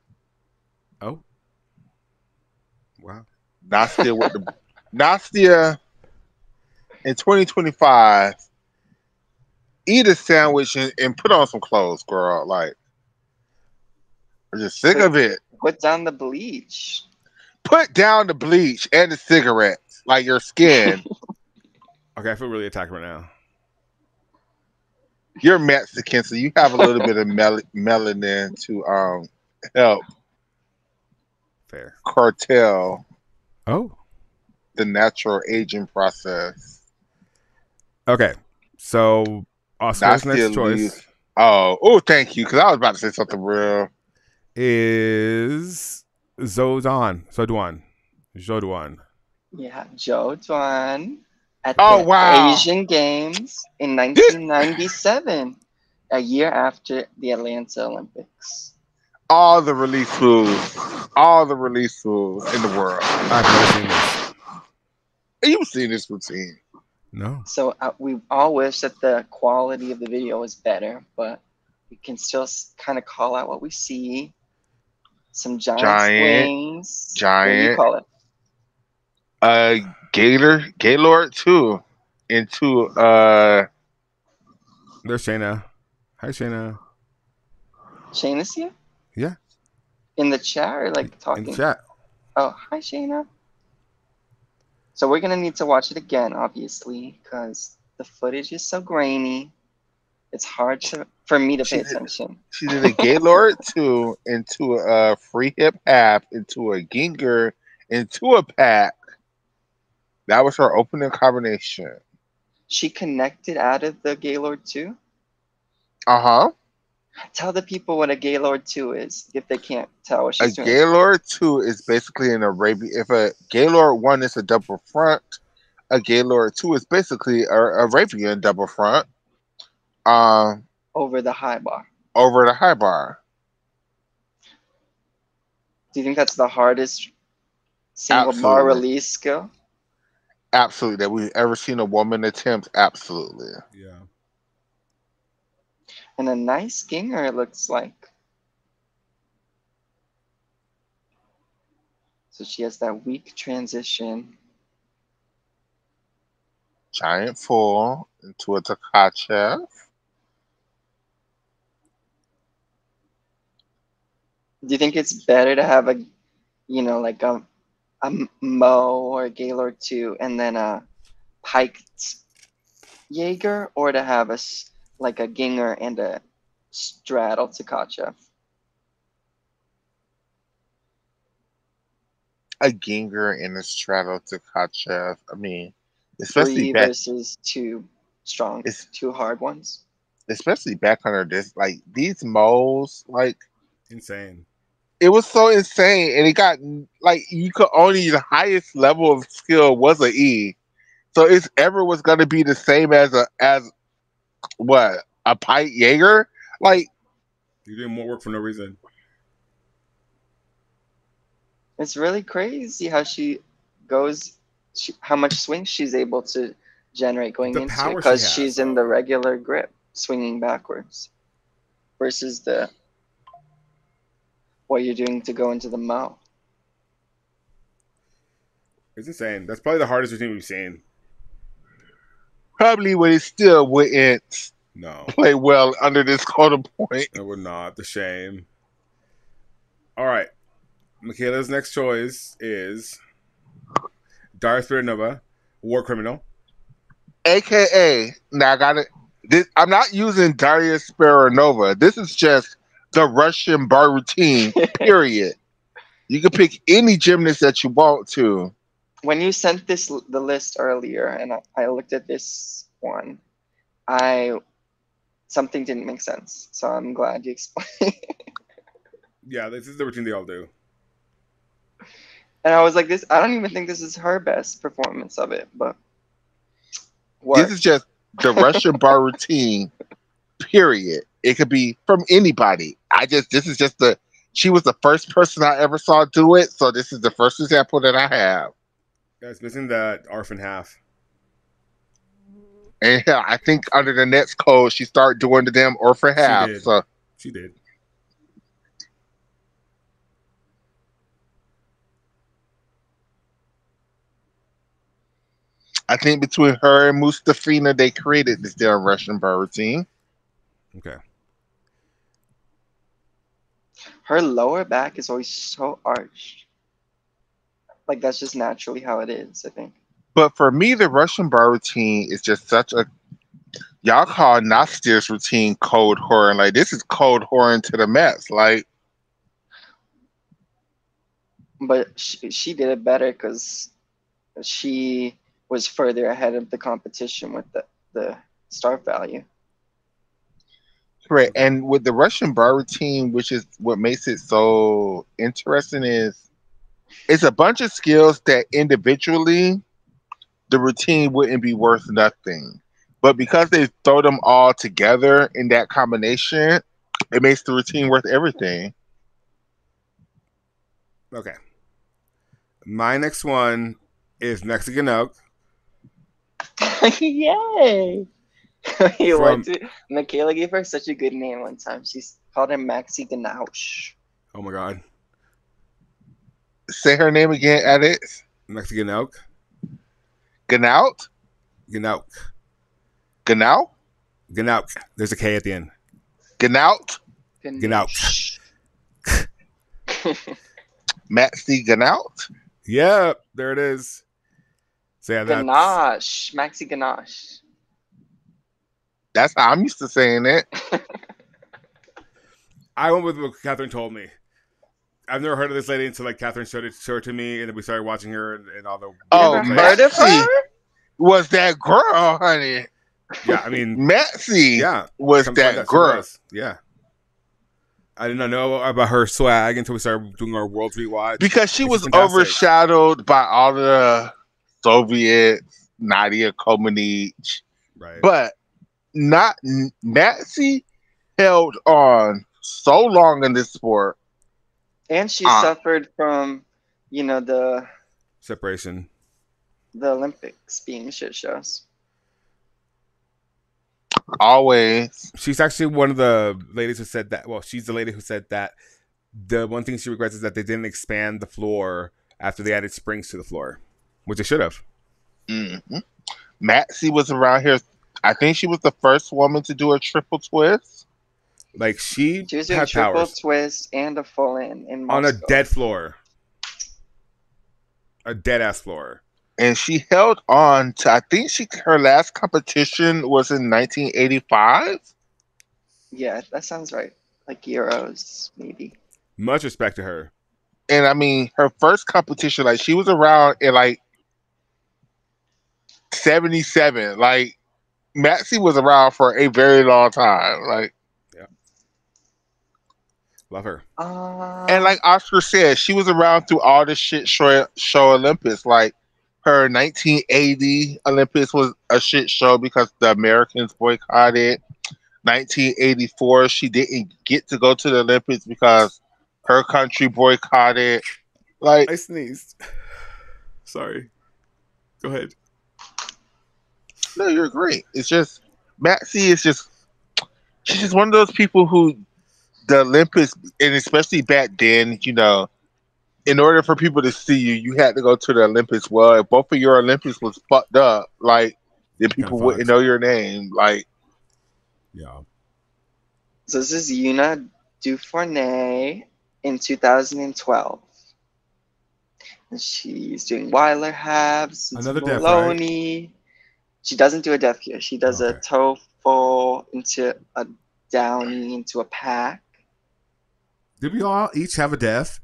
Oh. Wow. Nastia with the Nastia in 2025. Eat a sandwich and put on some clothes, girl. Like, I'm just sick of it. Put down the bleach. Put down the bleach and the cigarettes, like your skin. Okay, I feel really attacked right now. You're Mexican, so you have a little bit of melanin to help Fair. curtail the natural aging process. Okay, so Oscar's next choice. Thank you, because I was about to say something real. Is Zodwan. Yeah, Zodwan at the Asian Games in 1997, a year after the Atlanta Olympics. All the release moves in the world. I've never seen this. You've seen this routine. No. So we all wish that the quality of the video was better, but we can still kind of call out what we see. Some giant swings. What do you call it? Gaylord too. Into There's Shayna. Hi, Shayna. Shayna's here? Yeah. In the chat or like talking? In the chat. Oh, hi, Shayna. So we're going to need to watch it again, obviously, because the footage is so grainy. It's hard for me to pay attention. She did a Gaylord 2 into a free hip half, into a Ginger, into a pack. That was her opening combination. She connected out of the Gaylord 2? Uh-huh. Tell the people what a Gaylord 2 is, if they can't tell what she's doing. A Gaylord 2 is basically an Arabian. If a Gaylord 1 is a double front, a Gaylord 2 is basically a Arabian double front. Over the high bar. Over the high bar. Do you think that's the hardest single bar release skill? Absolutely. That we've ever seen a woman attempt? Absolutely. Yeah. And a nice ginger, it looks like. So she has that weak transition. Giant full into a Takachev. Do you think it's better to have a, like a Mo or a Gaylord 2 and then a piked Jaeger, or to have like a Ginger and a straddle Takachev? A Ginger and a straddle Takachev. I mean, especially 3 versus 2 strong, 2 hard ones. Especially back under this, like these moles, like insane. It was so insane, and it got like you could only the highest level of skill was an E, so it's ever was going to be the same as a Pike Jaeger. Like you're doing more work for no reason. It's really crazy how she goes, how much swing she's able to generate going into it, because she's in the regular grip, swinging backwards, versus what you're doing to go into the Mo. It's insane. That's probably the hardest routine we've seen. Probably, but it still wouldn't play well under this quota point. It would not. The shame. All right. Michaela's next choice is Darius Spirinova, War Criminal. AKA, now I got it. I'm not using Darius Spirinova. This is just the Russian bar routine, period. You can pick any gymnast that you want to. When you sent the list earlier, and I looked at this one, something didn't make sense. So I'm glad you explained. Yeah, this is the routine they all do. And I was like, I don't even think this is her best performance of it, but this is just the Russian bar routine, period. It could be from anybody. She was the first person I ever saw do it, so this is the first example that I have. Yeah, it's missing that orphan half. And yeah, I think under the next code, she started doing the damn orphan half. She did. I think between her and Mustafina, they created this damn Russian bar routine. Okay. Her lower back is always so arched. Like, that's just naturally how it is, I think. But for me, the Russian bar routine is just such a... Y'all call Nastia's routine cold horror. Like, this is cold horror to the max. Like... But she did it better because she was further ahead of the competition with the start value. Correct. And with the Russian bar routine, which is what makes it so interesting, is it's a bunch of skills that individually the routine wouldn't be worth nothing. But because they throw them all together in that combination, it makes the routine worth everything. Okay. My next one is Mexican Oak. Yay! Michaela gave her such a good name one time. She called him Maxi Ganoush. Oh my god. Say her name again, Alex. Mexican Oak. Ganaut? Ganauk. Ganaut? Ganauk. There's a K at the end. Ganaut? Ganauk. Maxi Ganaut? Yeah, there it is. So yeah, Ganache. Maxi Ganache. That's how I'm used to saying it. I went with what Catherine told me. I've never heard of this lady until like Catherine showed it to me, and then we started watching her and all the. Oh, Maxi was that girl, honey? Yeah, I mean, Maxi was that girl. Yeah, I did not know about her swag until we started doing our World Rewatch because she was overshadowed by all the Soviets, Nadia Comaneci, right? But not Maxi held on so long in this sport. And she suffered from, the separation, the Olympics being shit shows. Always. She's actually one of the ladies who said that. Well, she's the lady who said that the one thing she regrets is that they didn't expand the floor after they added springs to the floor, which they should have. Mm-hmm. Maxi was around here. I think she was the first woman to do a triple twist. Like she was doing a triple twist and a full in Moscow. On a dead floor, a dead ass floor, and she held on to. I think her last competition was in 1985. Yeah, that sounds right. Like Euros, maybe. Much respect to her. And I mean, her first competition, like she was around in like 77. Like Maxi was around for a very long time. Like. Love her. And like Oscar said, she was around through all the shit show Olympics. Like her 1980 Olympics was a shit show because the Americans boycotted. 1984, she didn't get to go to the Olympics because her country boycotted. Like I sneezed. Sorry. Go ahead. No, you're great. It's just Maxi is just she's just one of those people who. The Olympics, and especially back then, in order for people to see you, you had to go to the Olympics. Well, if both of your Olympics was fucked up, like then people wouldn't know your name. Like, Yeah. So this is Una Dufournet in 2012. And she's doing Weiler halves into Another deaf, Maloney. Right? She doesn't do a deaf here. She does a TOEFL into a Downy into a pack. Did we all each have a deaf?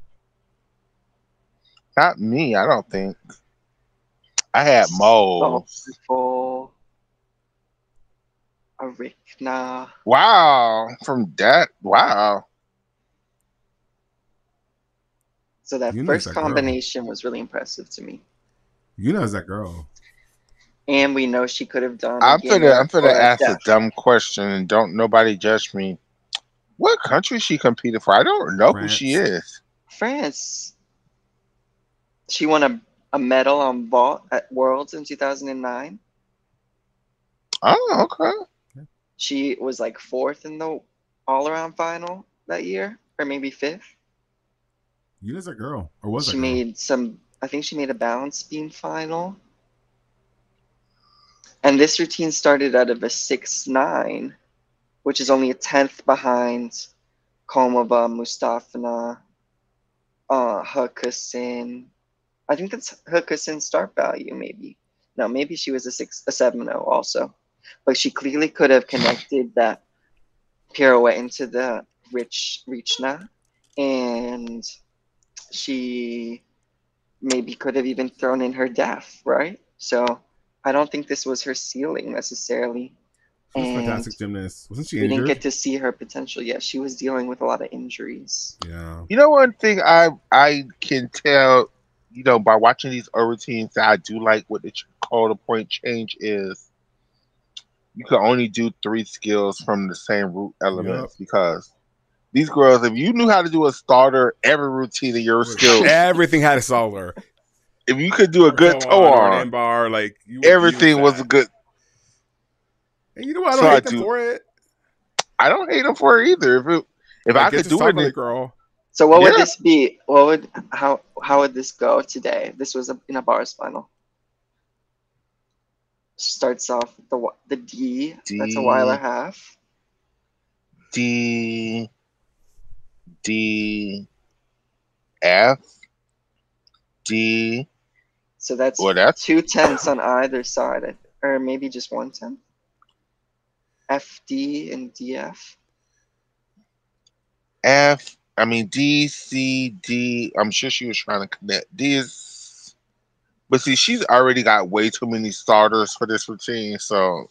Not me, I don't think. I had moles. Arikna. Wow. From that. Wow. So that first combination was really impressive to me. Yuna's that girl. And we know she could have done. I'm gonna ask a dumb question and don't nobody judge me. What country she competed for? I don't know who she is. France. She won a medal on vault at Worlds in 2009. Oh, okay. She was like 4th in the all-around final that year, or maybe 5th. Yuna's a girl, or was she made some? I think she made a balance beam final. And this routine started out of a 6.9, which is only a 10th behind Komova, Mustafina, Hukusin. I think that's Hukusin's start value, maybe. No, maybe she was a 7.0 also. But she clearly could have connected that pirouette into the Richna, and she maybe could have even thrown in her death, right? So I don't think this was her ceiling necessarily. She was a fantastic gymnast. Wasn't she injured? We didn't get to see her potential yet. She was dealing with a lot of injuries. Yeah. You know, one thing I can tell, you know, by watching these routines that I do like what they call the point change is you can only do 3 skills from the same root elements because these girls, if you knew how to do a starter, every routine of your skill, everything had a solver. If you could do a good toe on, or an bar, like everything was a good. And you know what? I don't hate them for it. I don't hate them for it either. If I could do it, girl. So what would this be? How would this go today? This was in a bars final. Starts off with the D. That's a Weiler half. D F D. So that's 2 tenths on either side, or maybe just 1 tenth. F D and DF. D C D. I'm sure she was trying to connect. D is, but see, she's already got way too many starters for this routine. So,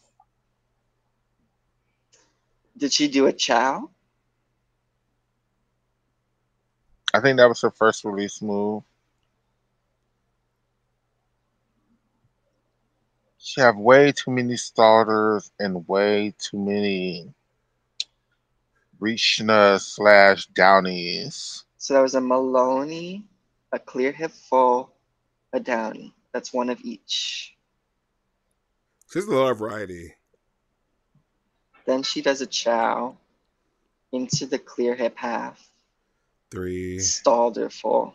did she do a chow? I think that was her first release move. She have way too many starters and way too many Rishna / Downies. So that was a Maloney, a clear hip full, a Downy. That's 1 of each. She's a lot of variety. Then she does a chow into the clear hip half. 3. Stalder full.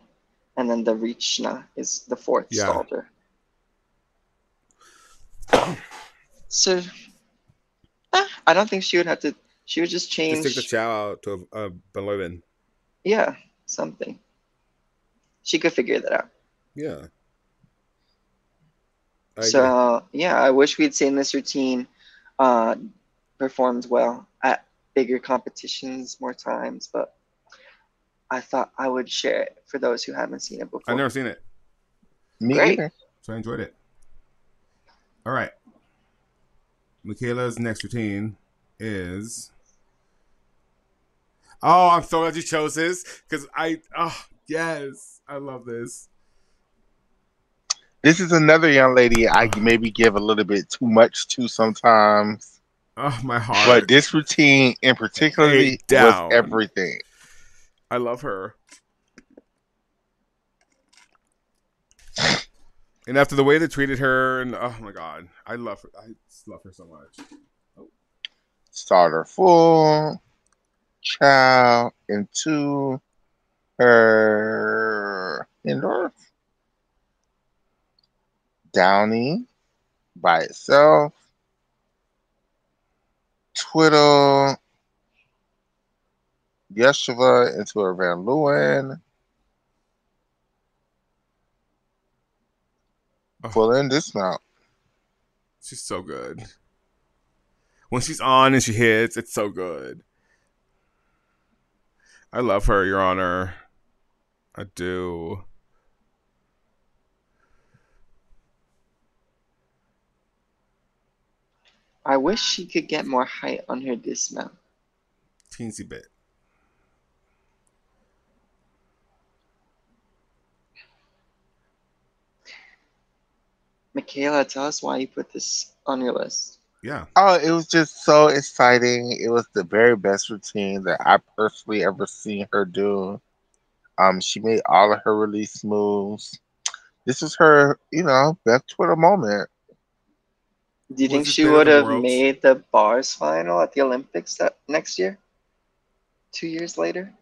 And then the Richna is the 4th Stalder. So, I don't think she would have to. She would just change. Just take the chow out to a Beloven. Yeah, something. She could figure that out. Yeah. I wish we'd seen this routine performed well at bigger competitions more times, but I thought I would share it for those who haven't seen it before. I've never seen it. Me either. So I enjoyed it. All right. Michaela's next routine is... Oh, I'm so glad you chose this because yes, I love this. This is another young lady I maybe give a little bit too much to sometimes. Oh, my heart. But this routine in particular was everything. I love her. And after the way they treated her, and oh my god, I love her. I just love her so much. Oh. Starter full, chow into her indoor. Downy by itself. Twiddle, Yeshua into a Van Leeuwen. Full in dismount. She's so good. When she's on and she hits, it's so good. I love her, Your Honor. I do. I wish she could get more height on her dismount. Teensy bit. Michaela, tell us why you put this on your list. Yeah. Oh, it was just so exciting. It was the very best routine that I personally ever seen her do. She made all of her release moves. This is her, best Twitter moment. Do you think she would have made the bars final at the Olympics next year? 2 years later?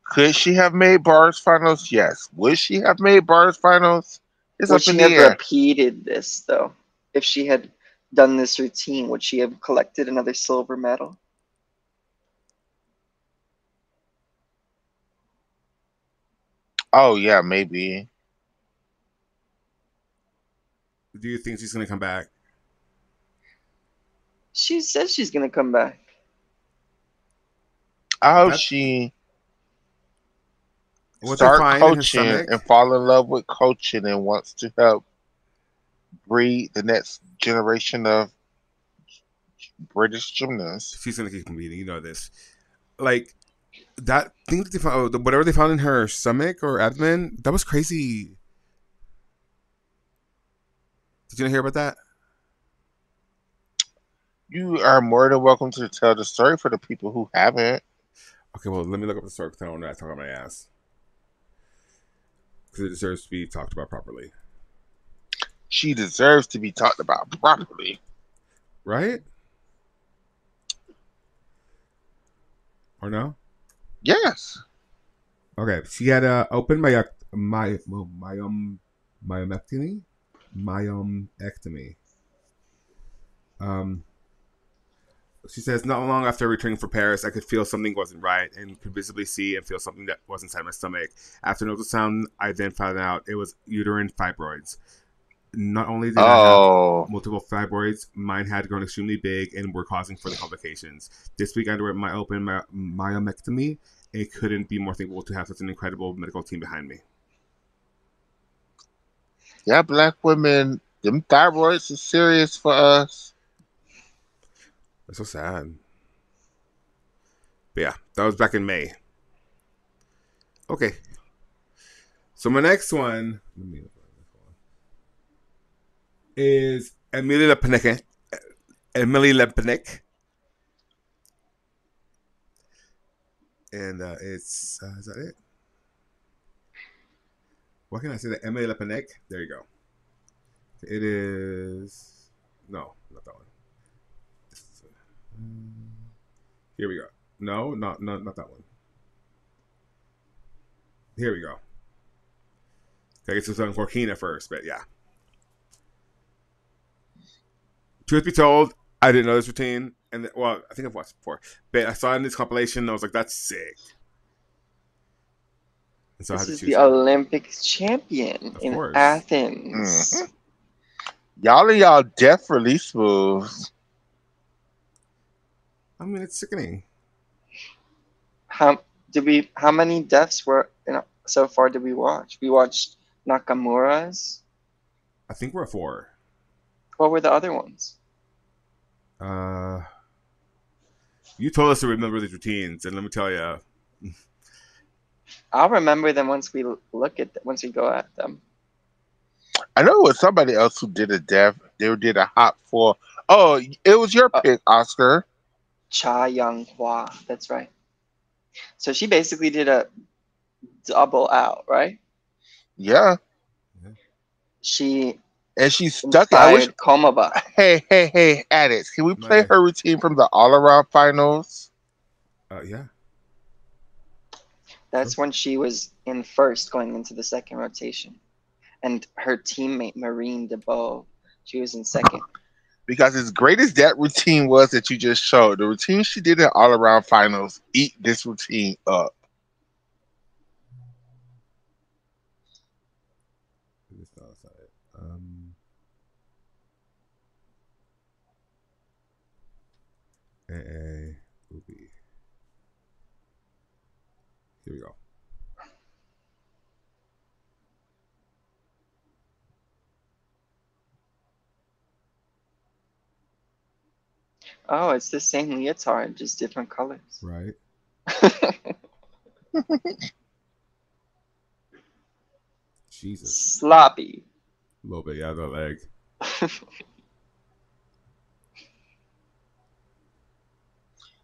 Could she have made bars finals? Yes. Would she have made bars finals? It's Would up in she the have air. repeated this, though? If she had done this routine, would she have collected another silver medal? Oh, yeah, maybe. Do you think she's going to come back? She says she's going to come back. I hope she start coaching and fall in love with coaching and wants to help breed the next generation of British gymnasts. She's going to keep competing. You know this. Like, that thing that they found, whatever they found in her stomach or abdomen, that was crazy. Did you hear about that? You are more than welcome to tell the story for the people who haven't. Okay, well, let me look up the story because I don't want to talk about my ass. Because it deserves to be talked about properly. She deserves to be talked about properly. Right? Or no? Yes. Okay, she had open myomectomy. She says, not long after returning from Paris, I could feel something wasn't right and could visibly see and feel something that was inside my stomach. After an ultrasound, I then found out it was uterine fibroids. Not only did I have multiple fibroids, mine had grown extremely big and were causing further complications. This week I underwent my open myomectomy. It couldn't be more thankful to have such an incredible medical team behind me. Yeah, black women, them thyroids is serious for us. That's so sad. But yeah, that was back in May. Okay. So my next one is Emily Lepenek. Emily Lepenek. And it's, is that it? Why can I say that? Emily Lepenek? There you go. It is, no, not that one. Here we go. No, not that one. Here we go. I guess it was on Corkina first, but yeah. Truth be told, I didn't know this routine, and well, I think I've watched it before, but I saw it in this compilation, and I was like, "That's sick." And so this is the Olympic champion in Athens. Mm-hmm. Y'all death release moves. I mean, it's sickening. How many deaths were so far did we watch? We watched Nakamura's. I think we're at 4. What were the other ones? You told us to remember these routines, and let me tell you, I'll remember them once we once we go at them. I know it was somebody else who did a death. They did a hop for. Oh, it was your pick, Oscar. Cha Young Hwa. That's right. So she basically did a double out, right? Yeah. She stuck it. I wish Komaba. Hey, addicts. Can we play her routine from the all around finals? Yeah. That's when she was in first going into the second rotation. And her teammate Marine DeBow, she was in second. Because as great as that routine was that you just showed, the routine she did in all around finals eat this routine up. Movie. Here we go. Oh, it's the same leotard, just different colors. Right. Jesus. Sloppy. A little bit, yeah, the leg.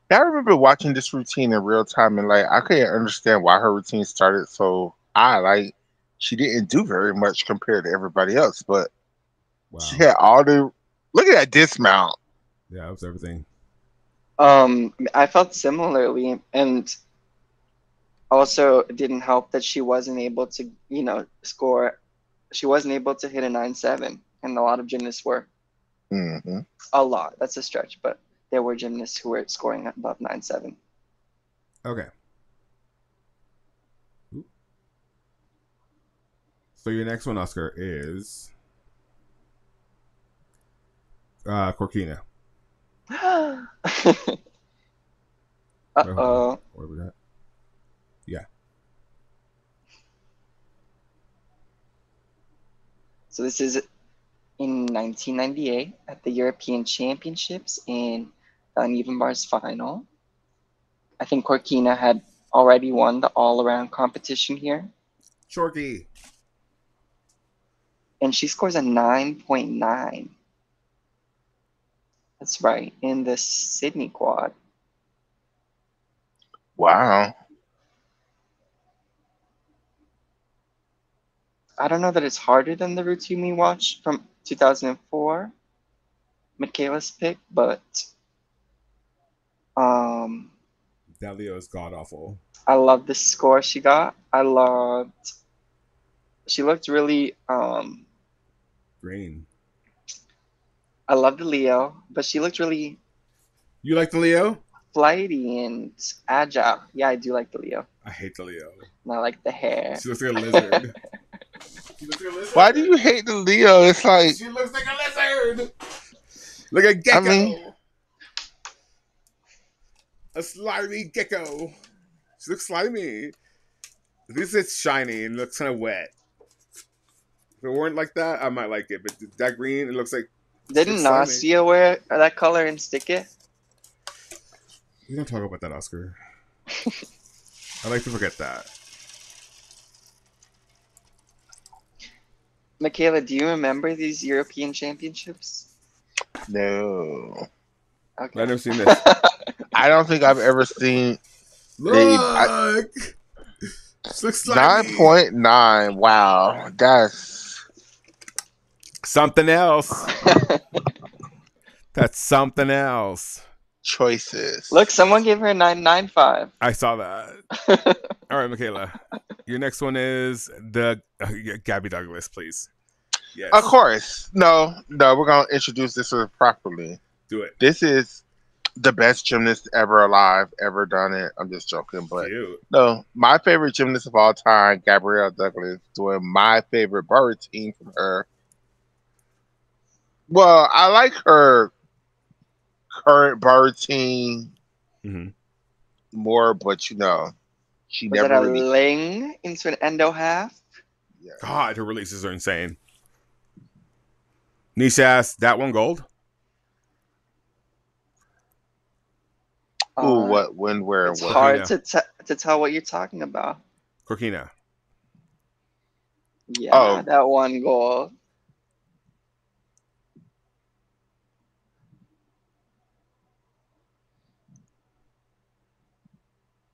I remember watching this routine in real time, and like I couldn't understand why her routine started so high. Like she didn't do very much compared to everybody else, but she had all the. Look at that dismount. Yeah, that was everything. I felt similarly, and also it didn't help that she wasn't able to, score. She wasn't able to hit a 9.7, and a lot of gymnasts were. Mm-hmm. A lot. That's a stretch, but there were gymnasts who were scoring above 9.7. Okay. So your next one, Oscar, is Corkina. Uh-oh. Where was that? Yeah. So this is in 1998 at the European Championships in the uneven bars final. I think Corkina had already won the all-around competition here. Chorky. And she scores a 9.9. That's right, in the Sydney quad. Wow. I don't know that it's harder than the routine we watched from 2004, Michaela's pick, but that Leo is god awful. I love the score she got. She looked really green. I love the Leo, but she looked really. You like the Leo? Flighty and agile. Yeah, I do like the Leo. I hate the Leo. And I like the hair. She looks like a lizard. She looks like a lizard. Why do you hate the Leo? It's like she looks like a lizard. Like a gecko. I mean, a slimy gecko. She looks slimy. At least it's shiny and looks kind of wet. If it weren't like that, I might like it. But that green, it looks like. Didn't Nasia wear that color and stick it? We don't talk about that, Oscar. I like to forget that. Michaela, do you remember these European Championships? No. Okay. I've never seen this. I don't think I've ever seen. Look! This looks like 9.9. Wow. That's something else. That's something else. Choices. Look, someone gave her a 9.95. I saw that. All right, Michaela. Your next one is the Gabby Douglas, please. Yes. Of course. No, we're going to introduce this properly. Do it. This is the best gymnast ever alive, ever done it. I'm just joking, but no, my favorite gymnast of all time, Gabrielle Douglas, doing my favorite bar routine from her. Well, I like her current bar routine more, but she was never it a really ling into an endo half. Yeah. God, her releases are insane. Nisha asked, that one gold? Ooh, what, when, where, it's hard to tell what you're talking about. Corkina. Yeah, that one goal.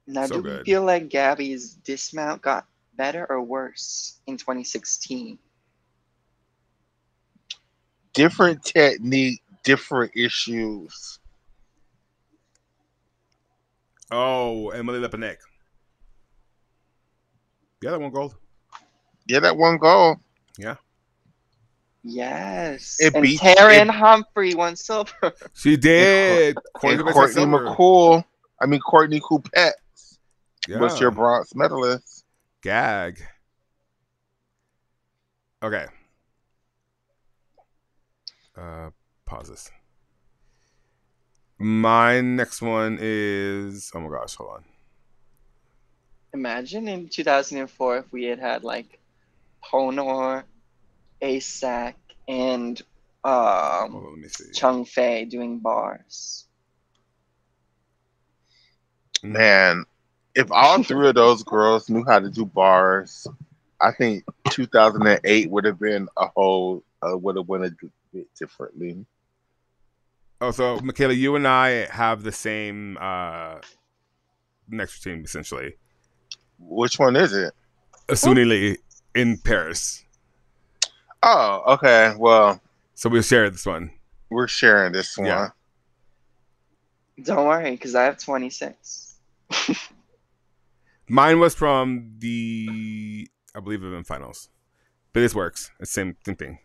Now, do we feel like Gabby's dismount got better or worse in 2016? Different technique, different issues. Oh, Emily Lepanek. Yeah, that one gold. Yeah, that one goal. Yeah. Yes. It and beats Taryn Humphrey won silver. She did. And Courtney McCool. I mean Courtney Coupette was your bronze medalist. Gag. Okay. Pauses. My next one is, oh my gosh, hold on. Imagine in 2004 if we had like Honor, ASAC, and let me see. Chung Fei doing bars. Man, if all three of those girls knew how to do bars, I think 2008 would have been would have went a bit differently. Oh, so Michaela, you and I have the same next team essentially. Which one is it? Suni Lee in Paris. Oh, okay. Well, so we'll share this one. We're sharing this one. Yeah. Don't worry, because I have 26. Mine was from the, I believe, event finals, but this works. It's the same thing.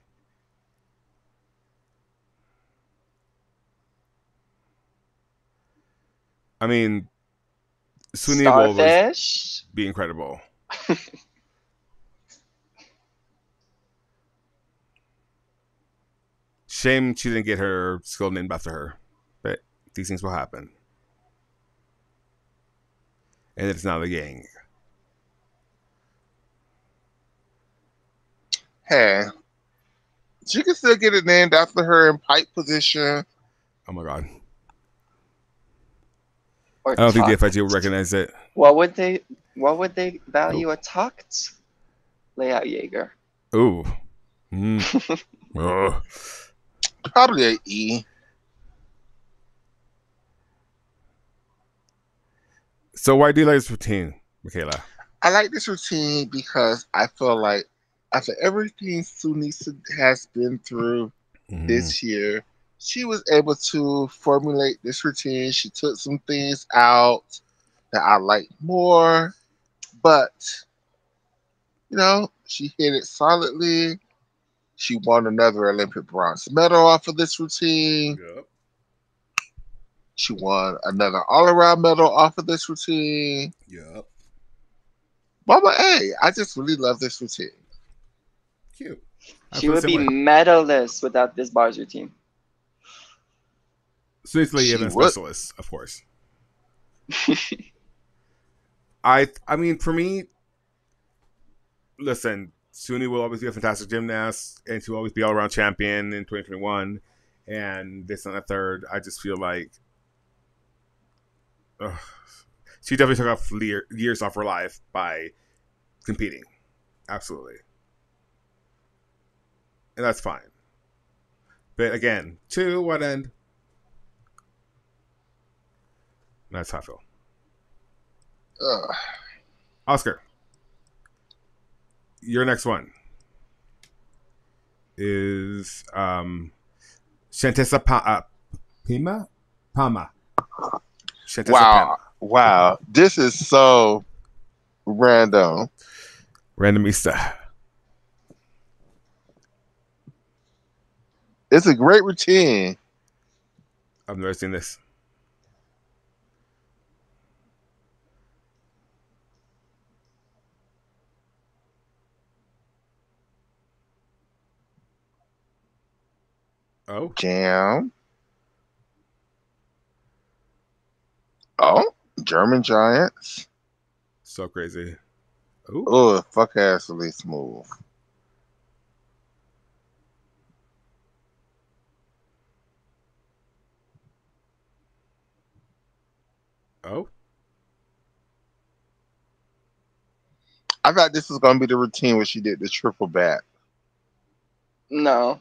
I mean, Suni will be incredible. Shame she didn't get her skill named after her, but these things will happen. And it's now the gang. Hey, she can still get it named after her in pipe position. Oh my god. I don't think the FIG will recognize it. What would they value a tucked layout Jaeger? Ooh. Probably an E. So why do you like this routine, Michaela? I like this routine because I feel like after everything Suni has been through this year, she was able to formulate this routine. She took some things out that I like more, but she hit it solidly. She won another Olympic bronze medal off of this routine. Yep. She won another all-around medal off of this routine. Yep. Mama A, I just really love this routine. Cute. She would be medalist without this bars routine. Seriously, even specialist, of course. I mean, for me, listen, Suni will always be a fantastic gymnast, and she will always be all-around champion in 2021, and this and the third. I just feel like she definitely took off years off her life by competing. Absolutely. And that's fine. But again, to what end? That's how I feel. Oscar, your next one is Shantessa Pama. Shantessa Pama. Wow. This is so random. Randomista. It's a great routine. I've never seen this. Oh. Jam. Oh, German Giants. So crazy. Oh, fuck ass really smooth. Oh. I thought this was gonna be the routine where she did the triple back. No.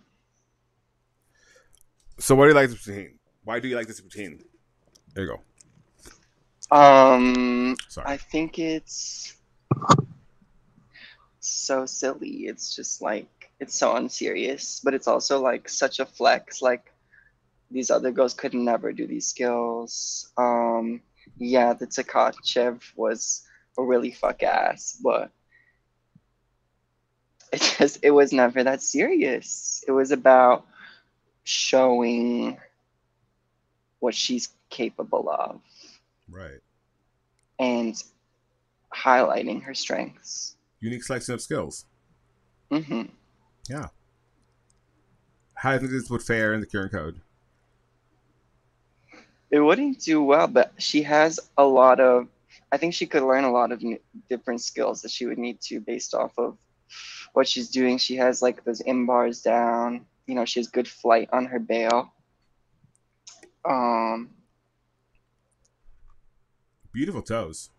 So why do you like this routine? Why do you like this routine? There you go. Sorry. I think it's so silly. It's just like, it's so unserious, but it's also like such a flex. Like, these other girls could never do these skills. Yeah, the Tkachev was a really fuck ass, but it was never that serious. It was about showing what she's capable of. Right. And highlighting her strengths. Unique selection of skills. Mm-hmm. Yeah. How do you think this would fare in the current code? It wouldn't do well, but she has a lot of. I think she could learn a lot of different skills that she would need to based off of what she's doing. She has like those in bars down. You know, she has good flight on her bail. Beautiful toes.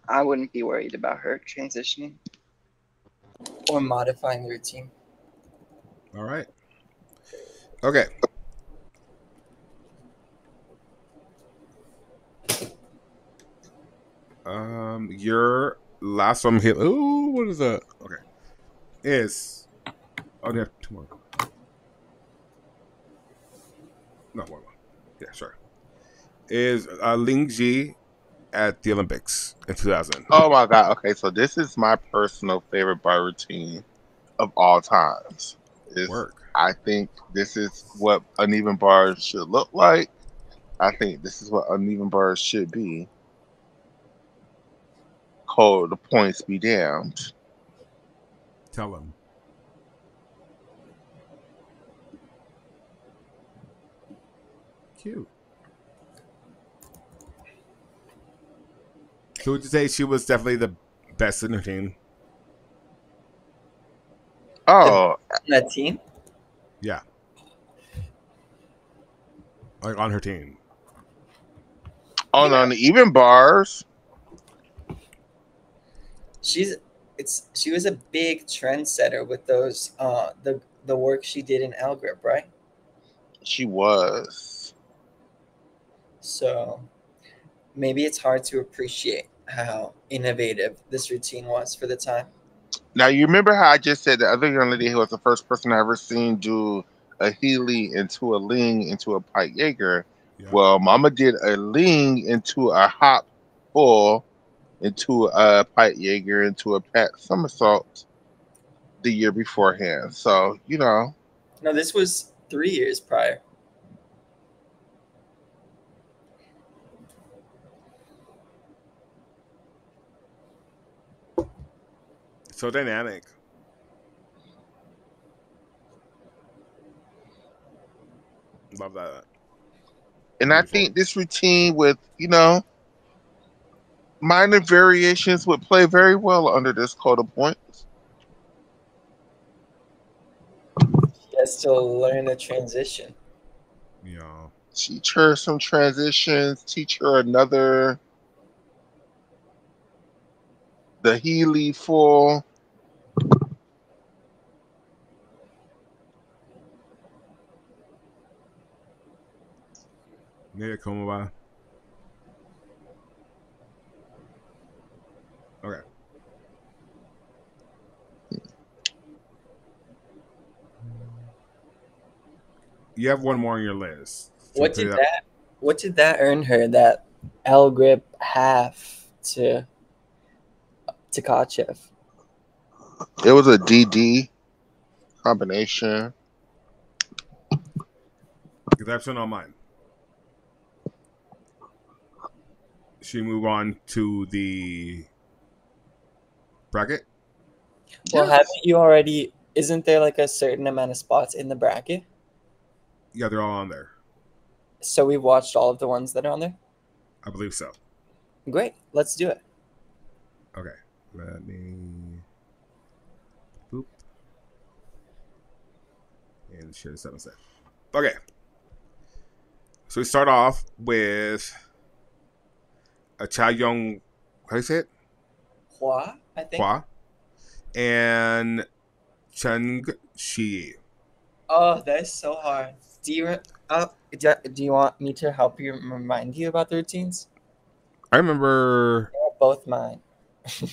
I wouldn't be worried about her transitioning or modifying the routine. All right. Okay. Your last one hit. Ooh, what is that? Okay. Is they have two more. No, one more. Yeah, sure. Is Ling Ji at the Olympics in 2000? Oh my god! Okay, so this is my personal favorite bar routine of all times. I think this is what uneven bars should look like. I think this is what uneven bars should be. Code the points be damned. Tell them. Cute. So would you say she was definitely the best in her team? Oh, in that team? Yeah. Like on her team. On uneven bars. She was a big trendsetter with those the work she did in L-grip, right? She was. So maybe it's hard to appreciate how innovative this routine was for the time. Now you remember how I just said the other young lady who was the first person I ever seen do a Healy into a Ling into a Pike Jaeger. Yeah. Well, Mama did a Ling into a hop full into a Pike Jaeger into a pat somersault the year beforehand. So, you know. No, this was 3 years prior. So dynamic. Love that. And I think this routine with, you know, minor variations would play very well under this code of points. She has to learn a transition. Yeah. Teach her some transitions. Teach her another. The Healy full. Yeah, come by. Okay. You have one more on your list. What did that earn her? That L grip half to Tkachev. It was a DD combination. That's on mine. Should we move on to the bracket? Well, haven't you already? Isn't there like a certain amount of spots in the bracket? Yeah, they're all on there. So we've watched all of the ones that are on there? I believe so. Great. Let's do it. Okay. Let me... Boop. And share the 7 set. Okay. So we start off with a Cha Young... How do you say it? Hua, I think. Hua. And Cheng Shi. Oh, that's so hard. Do you want me to help you remind you about the routines? I remember both mine.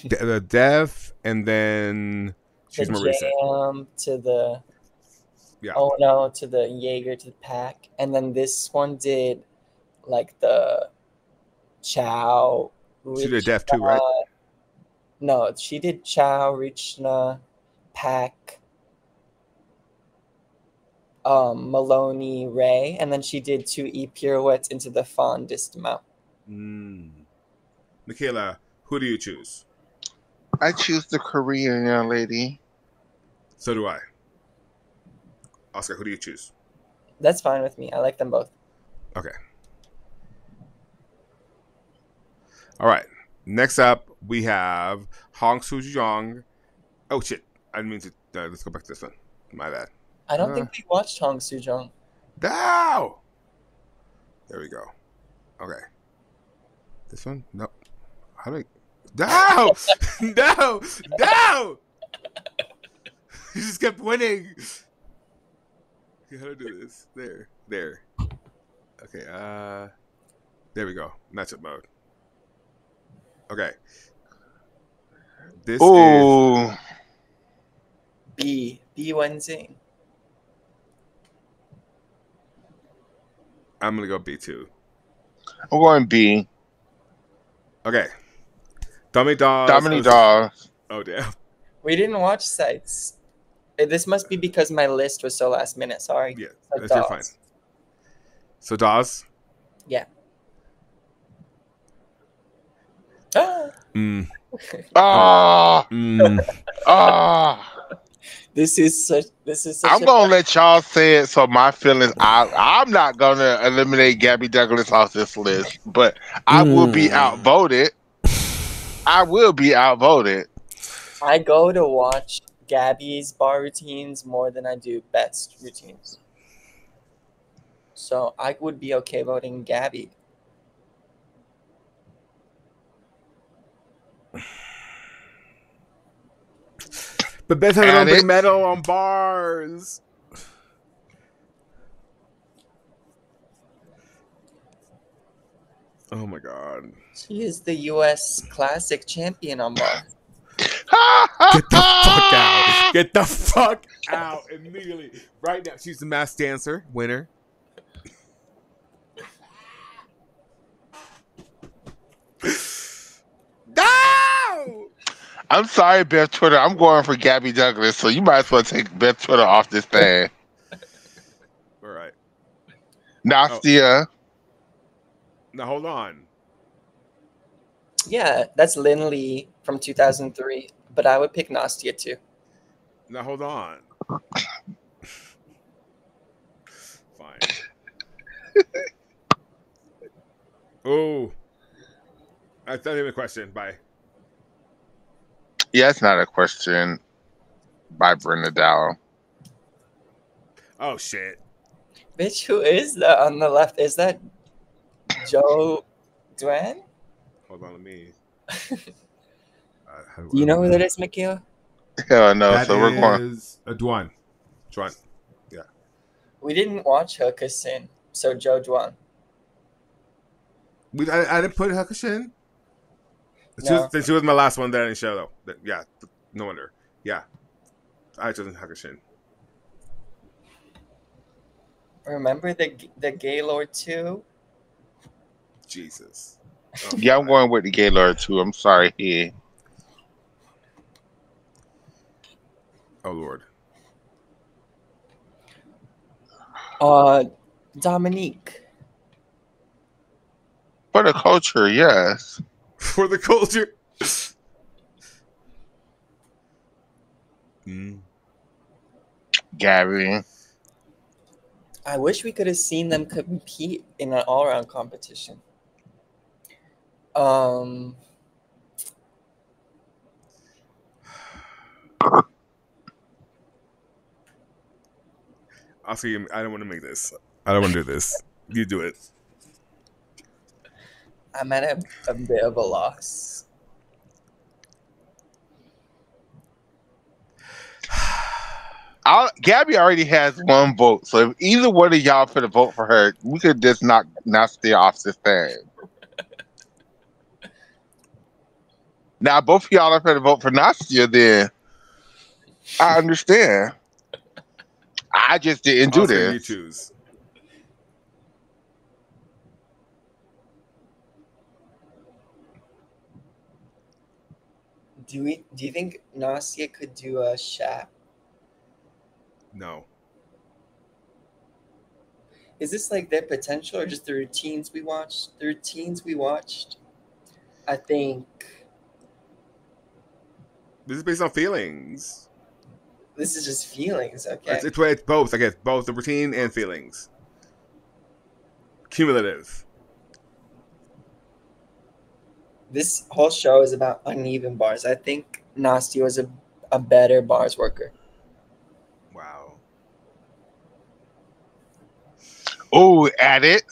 The Dev and then she's more recent. To the oh no, to the Jaeger to the pack, and then this one did like the Chow. She did Dev too, right? No, she did Chow, Richna, Pack, Maloney, Ray, and then she did 2 pirouettes into the fondest mount. Michaela, who do you choose? I choose the Korean young lady. So do I. Oscar, who do you choose? That's fine with me. I like them both. Okay. All right. Next up, we have Hong Soo-jong. Oh, shit. I didn't mean to. Let's go back to this one. My bad. I don't think we watched Hong Soo-jong. No! There we go. Okay. This one? Nope. How do I... No! No! No! You just kept winning. Okay, how do I do this? There. Okay, there we go. Matchup mode. Okay. This is B Wenzing. I'm gonna go B2. I'm going B. Okay. Dominic Dawes. Dominic Dawes. Oh damn. We didn't watch Sites. This must be because my list was so last minute. Sorry. Yeah, So you're fine. So Dawes. Yeah. This is such. I'm gonna let y'all say it. So my feelings. I'm not gonna eliminate Gabby Douglas off this list, but I will be outvoted. I go to watch Gabby's bar routines more than I do Beth's routines. So I would be okay voting Gabby. But Beth has an Olympic medal on bars. Oh my god. She is the U.S. Classic champion on bars. Get the fuck out. Get the fuck out immediately. Right now. She's the masked dancer winner. No! I'm sorry, Beth Twitter. I'm going for Gabby Douglas, so you might as well take Beth Twitter off this thing. All right. Nastia. Oh. Now hold on. Yeah, that's Lin Lee from 2003, but I would pick Nastia too. Now hold on. Fine. Oh. I thought you had a question. Bye. Yeah, it's not a question by Brenda Dow. Oh, shit. Bitch, who is that on the left? Is that Joe Duan? Hold on to me. Do you know who that is, Michaela? Hell no. That so we're going. is Duan. Yeah. We didn't watch Hokusin, so Joe Duan. I didn't put Hakushin. No. She was my last one that I didn't show, though. Yeah, no wonder. Yeah. I chose Hakushin. Remember the Gaylord 2? Jesus. Oh, yeah, I'm going with the Gaylord too. I'm sorry. Yeah. Oh, Lord. Dominique. For the culture, yes. For the culture. Gabby. I wish we could have seen them compete in an all-around competition. I'll see you. I don't want to make this. I don't want to do this. You do it. I'm at a bit of a loss. Gabby already has one vote, so if either one of y'all could vote for her, we could just not stay off this thing. Now, both of y'all are going to vote for Nastia, then I understand. I just didn't do Oscar, this. You choose. Do you think Nastia could do a Shaq? No. Is this like their potential or just the routines we watched? The routines we watched, I think. This is based on feelings. This is just feelings, okay? It's both, I guess. Both the routine and feelings. Cumulative. This whole show is about uneven bars. I think Nastia was a better bars worker. Wow. Oh, at it.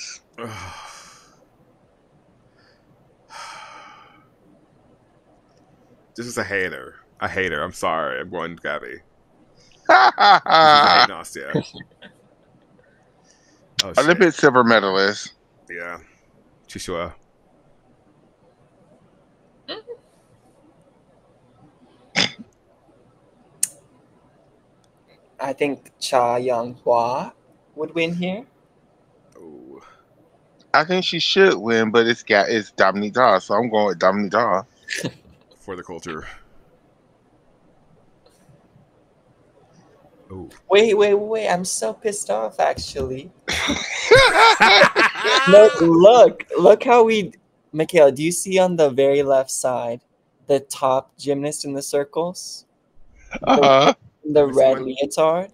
This is a hater. A hater. I'm sorry. I'm going to Gabby. This is a hate Nastia. Oh, Olympic silver medalist. Yeah. Chishua. I think Cha Young Hwa would win here. Oh. I think she should win, but it's Dominique Daw, so I'm going with Dominique Daw. For the culture. Oh. Wait. I'm so pissed off, actually. No, look how we... Michaela, do you see on the very left side the top gymnast in the circles? The red leotard?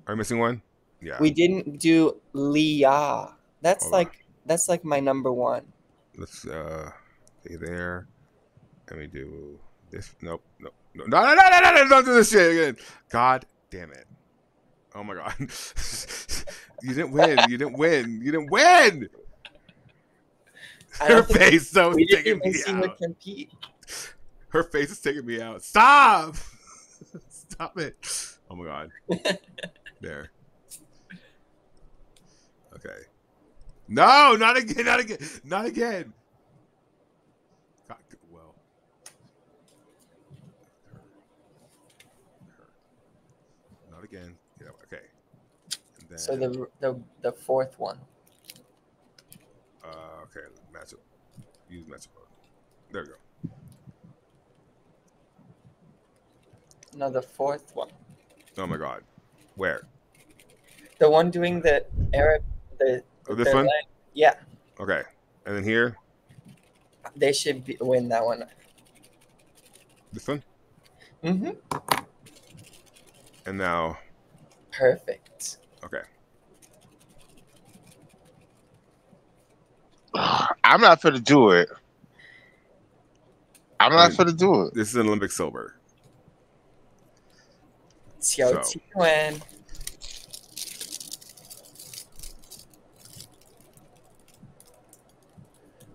Are you missing one? Yeah. We didn't do Leah. That's like my number one. Let's stay there. And we do this. Nope. No. Don't do this shit again. God damn it. Oh my god. You didn't win. Her face so is taking me out. Her face is taking me out. Stop it. Oh my god. There. Okay. No, not again. God, well. Not again. Yeah, okay. And then, so the fourth one. Okay, matchup. Use matchup. There we go. No, the fourth one. Oh my god. Where? The one doing the Arab. This one? Yeah. Okay. And then here? They should win that one. This one? Mm-hmm. And now? Perfect. Okay. I'm not going to do it. I'm not going to do it. This is an Olympic silver. Xiao Tian.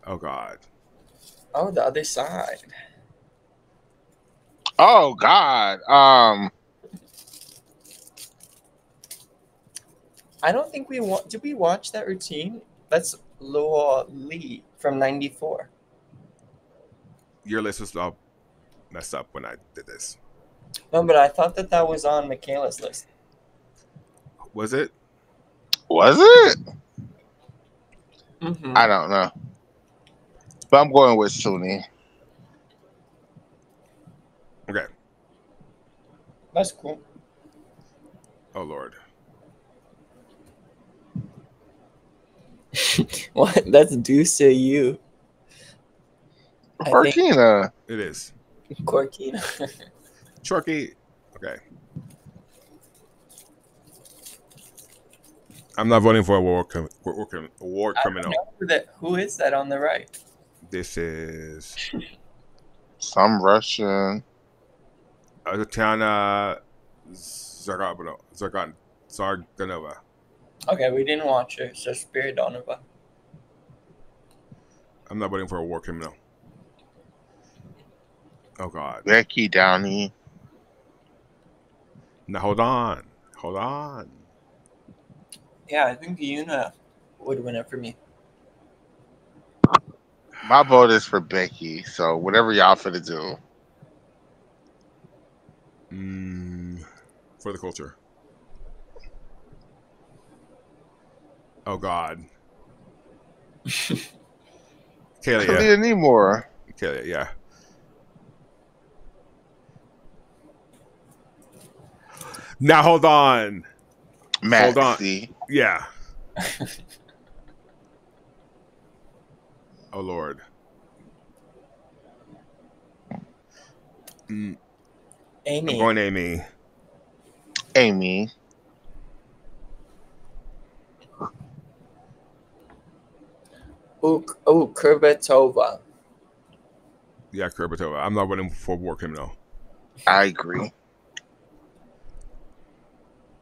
Oh God. Oh, the other side. Oh God. I don't think we want. Did we watch that routine? That's Luo Li from '94. Your list was all messed up when I did this. No, but I thought that was on Michaela's list. Was it? Was it? Mm-hmm. I don't know. But I'm going with Suni. Okay. That's cool. Oh Lord. What? That's deuce to you. Corkina. It is. Corkina. Chorky. Okay. I'm not voting for a war criminal. Who is that on the right? This is some Russian. Tatiana Zarganova. Okay, we didn't watch her, so Spiridonova. I'm not voting for a war criminal. Oh God. Becky Downey. Now hold on. Yeah, I think Yuna would win it for me. My vote is for Becky, so whatever y'all finna do. For the culture. Oh God. Kalia. Kalia Nemore. Kalia, yeah. Now hold on. Maxie. Hold on. Yeah. Oh Lord. Amy. I'm going Amy. Amy. Kurbetova. Yeah, Kurbetova. I'm not running for Warkim though. I agree.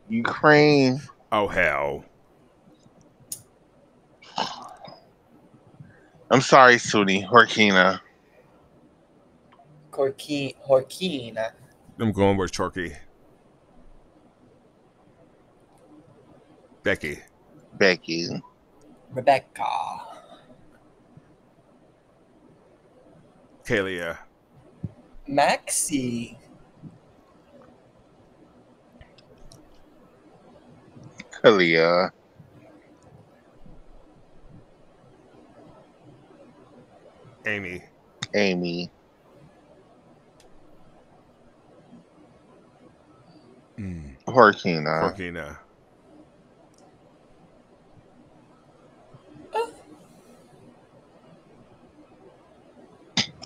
Ukraine. Oh hell. I'm sorry, Suni. Horkina. Horkina. I'm going with Chorky. Becky. Rebecca. Kalia. Maxie. Kalia. Amy. Horkina.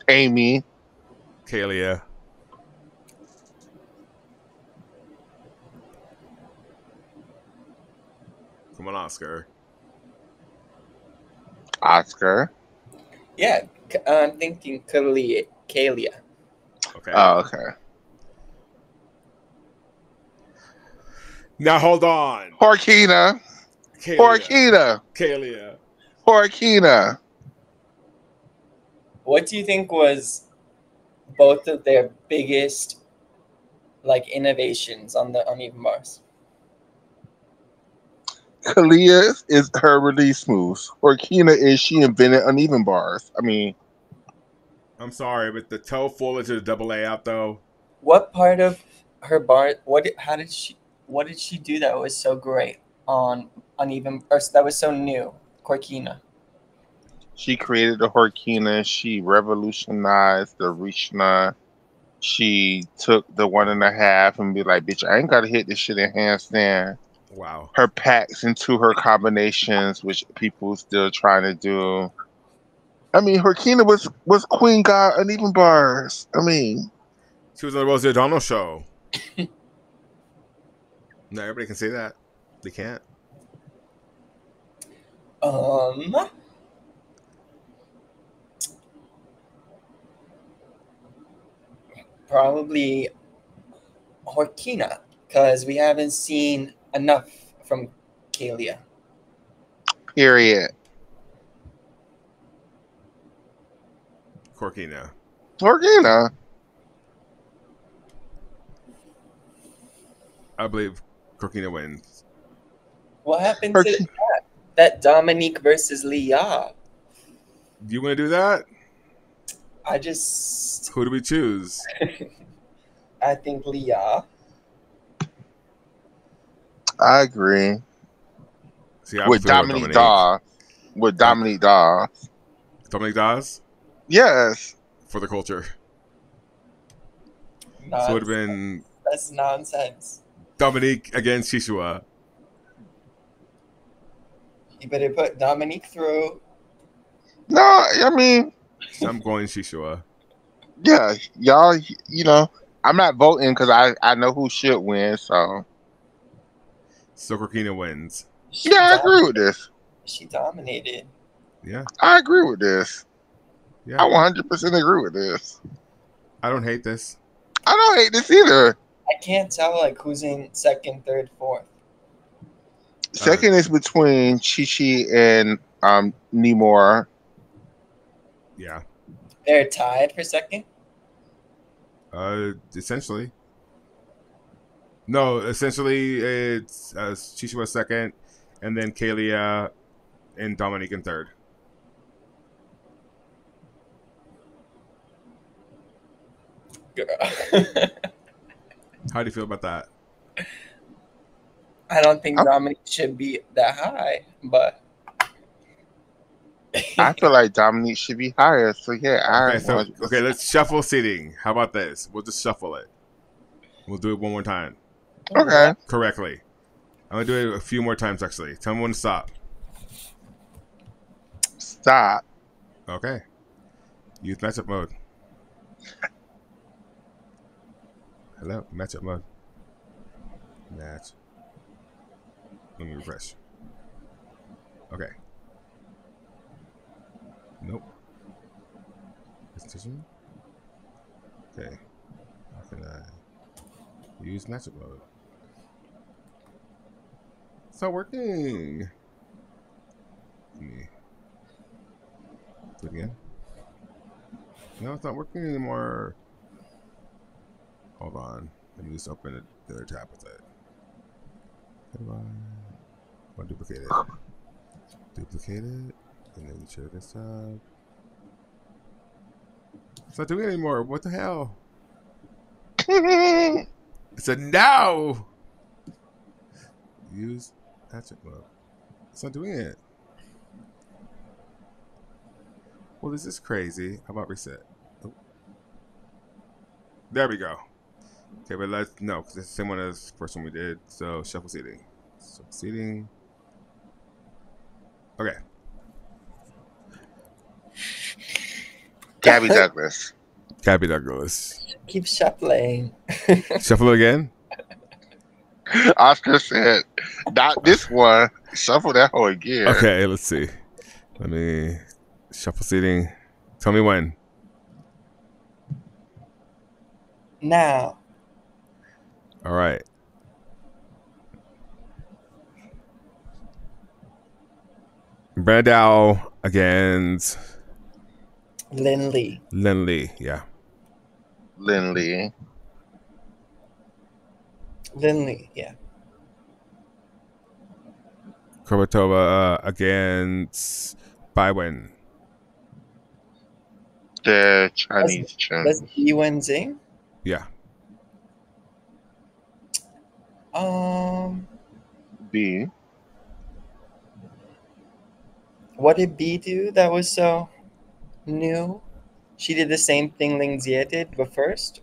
Amy. Kalia. Come on, Oscar. Yeah, I'm thinking Kalia. Okay. Oh, okay. Now hold on. Horkina. What do you think was both of their biggest innovations on the uneven bars? Kalia is her release moves. Horkina is she invented uneven bars. I mean, I'm sorry, but the toe forward to the double A out though. What part of her bar? What did she do that was so great on uneven, or that was so new? Horkina. She created the Horkina. She revolutionized the Rishna. She took the 1.5 and be like, bitch, I ain't gotta hit this shit in handstand. Wow. Her packs into her combinations, which people still trying to do. I mean, Horkina was Queen God uneven bars. I mean, she was on the Rosie O'Donnell show. Not everybody can say that. They can't. Probably Horkina, because we haven't seen enough from Kalia. Period. Horkina. I believe Horkina wins. What happened to that Dominique versus Leah? Do you want to do that? Who do we choose? I think Leah. I agree. See, with Dominique Dawes. With Dominique Dawes. Dominique Dawes? Yes. For the culture. Nonsense. So it would have been... That's nonsense. Dominique against Shishua. You better put Dominique through. No, I mean... I'm going Shishua. Yeah, y'all, I'm not voting because I know who should win, so... So Horkina wins. I agree with this. She dominated. Yeah. I agree with this. Yeah. I 100% agree with this. I don't hate this. I don't hate this either. I can't tell who's in second, third, fourth. Second is between Chi and Nemora. Yeah. They're tied for second? Essentially. No, essentially it's Chichi second, and then Kalia and Dominique in third. Girl. How do you feel about that? I don't think Dominique should be that high, but I feel like Dominique should be higher. So yeah, okay, let's shuffle seating. How about this? We'll just shuffle it. We'll do it one more time. Okay. Correctly. I'm gonna do it a few more times actually. Tell me when to stop. Stop. Okay. Use matchup mode. Hello, matchup mode. Match. Let me refresh. Okay. Nope. Presentation. Okay. How can I use matchup mode? It's not working. Let me do it again. No, it's not working anymore. Hold on. Let me just open the other tab with it. I'll duplicate it. Duplicate it. And then share this tab. It's not doing it anymore. What the hell? It said no! Use hatchet mode. It's not doing it. Well, this is crazy. How about reset? Oh. There we go. Okay, but let's no, because it's the same one as the first one we did. So shuffle seating. Shuffle seating. Okay. Gabby Douglas. Gabby Douglas. Keep shuffling. Shuffle again? Oscar said, not this one. Shuffle that whole again. Okay, let's see. Let me shuffle seating. Tell me when. Now. All right. Brandau against Lindley. Lindley, yeah. Lindley. Lindley, yeah. Kovatova against Bywin. The Chinese challenge. That's Yuanzing? Yeah. B. What did B do that was so new? She did the same thing Ling Jie did, but first,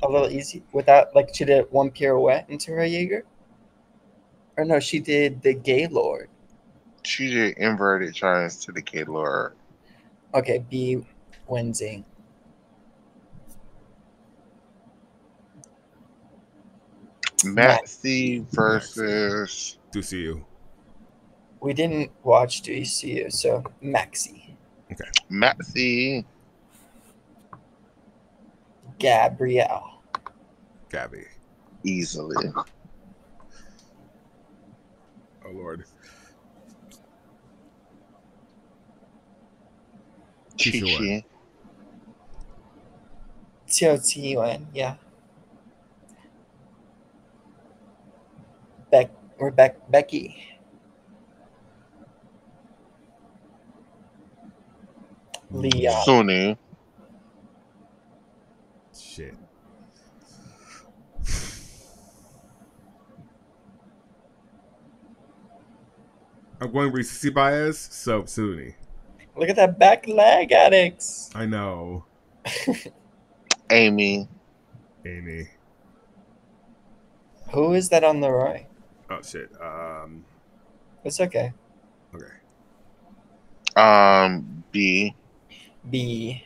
a little easy without like she did one pirouette into her Jaeger. Or no, she did the Gaylord. She did inverted Chinese to the Gaylord. Okay, B Wenzing. Maxi versus DCU. We didn't watch DCU, so Maxi. Okay. Maxi. Gabrielle. Gabby. Easily. Oh Lord. Chi-Chi. Xiao Qiyuan, yeah. Becky. Leon. Suni. Shit. I'm going recency bias, so Suni. Look at that back leg, Alex. I know. Amy. Who is that on the right? Oh shit. It's okay. Okay. B. B.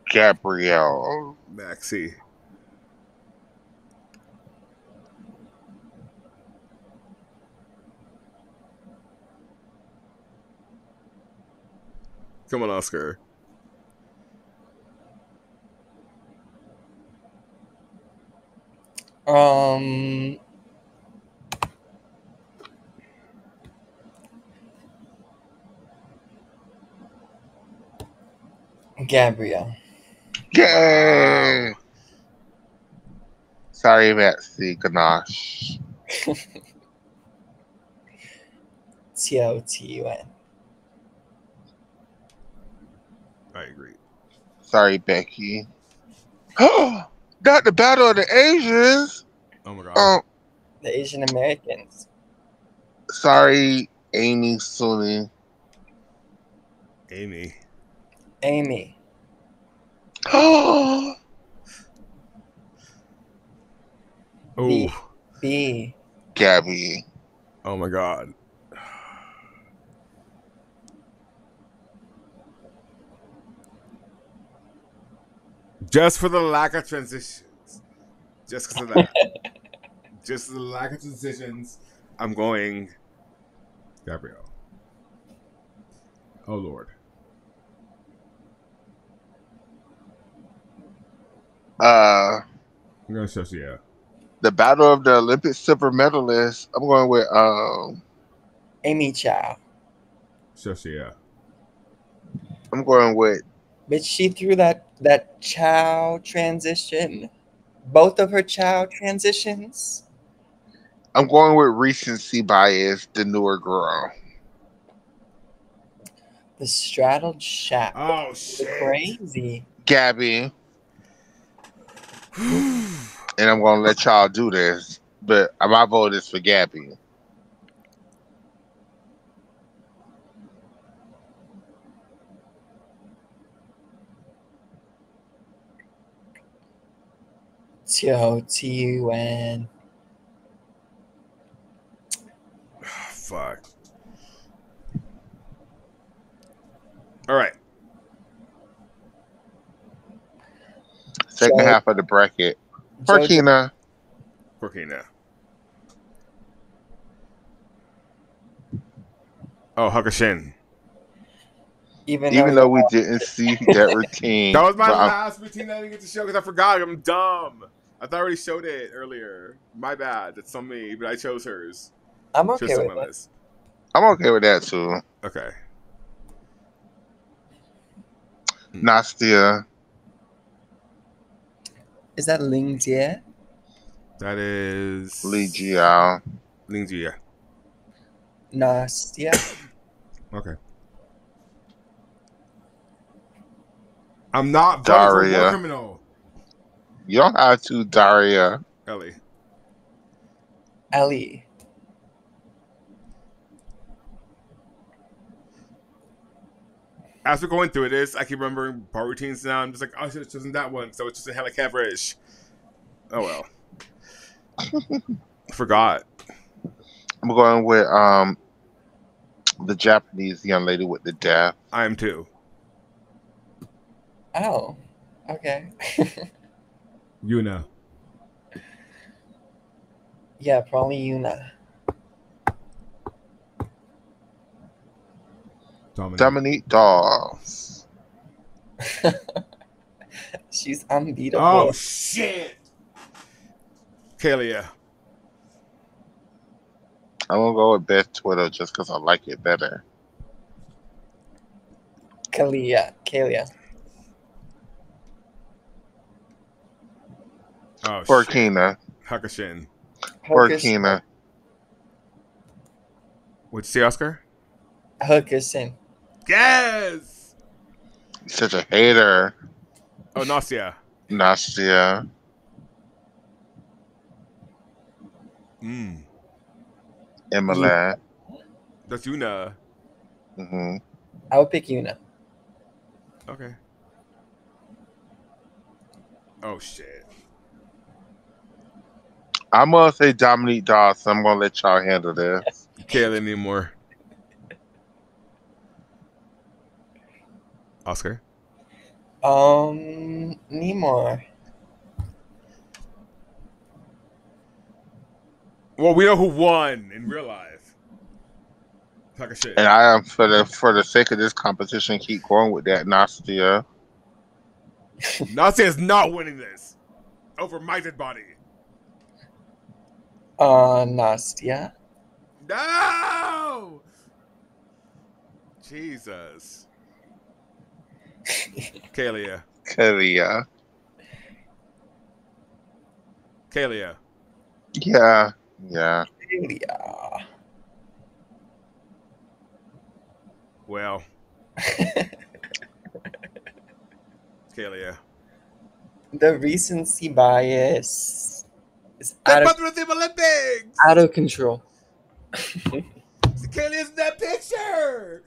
Gabrielle. Maxi. Come on, Oscar. Gabrielle. Yay! Wow. Sorry, Maxi Ganache. Xiao Qiyuan. I agree. Sorry, Becky. Oh, not the Battle of the Asians. Oh my god. The Asian Americans. Sorry, Amy Suni. Amy. Oh. B. Gabby. Oh my God. Just for the lack of transitions. Just because of that. Just the lack of transitions. I'm going Gabrielle. Oh Lord. I'm going Sophia. The battle of the Olympic silver medalists. I'm going with Amy Chow. Sophia. I'm going with. But she threw that Chow transition. Both of her Chow transitions. I'm going with recency bias, the newer girl. The straddled shaft. Oh shit. Crazy. Gabby. And I'm going to let y'all do this. But my vote is for Gabby. T-O-T-U-N. Fuck. All right. Second half of the bracket. Burkina. Oh, Hakushin. Even though we didn't see that routine. That was my last routine that I didn't get to show because I forgot. I'm dumb. I thought I already showed it earlier. My bad. That's on me, but I chose hers. I'm okay with that. I'm okay with that too. Okay. Nastia. Is that Ling Jie? That is Li Jiao. Ling Jie. Nastia. Okay. I'm not voting for War Criminal. You don't have to, Daria. Ellie. As we're going through this, I keep remembering bar routines now. I'm just like, oh, I should have chosen that one. So it's just a hella caverish. Oh well. Forgot. I'm going with the Japanese young lady with the death. I am too. Oh, okay. Yuna. Yeah, probably Yuna. Dominique Dawes. She's unbeatable. Oh shit. Kalia. I'm gonna go with Beth Twitter just because I like it better. Kalia. Oh, Burkina. Hakushin. Burkina. What'd you say, Oscar? Hakushin. Yes! You're such a hater. Oh, Nastia. Emily. That's Yuna. Mm-hmm. I would pick Yuna. Okay. Oh, shit. I'm going to say Dominique Dawes, so I'm going to let y'all handle this. You can't let anymore. Oscar? Nemor. Well, we know who won in real life. Talk of shit. And I am, for the sake of this competition, keep going with that, Nastia. Nastia is not winning this over my dead body. Nastia. No! Jesus. Kalia. Yeah. Well. Kalia. The recency bias is out of control. Kaylee's in that picture.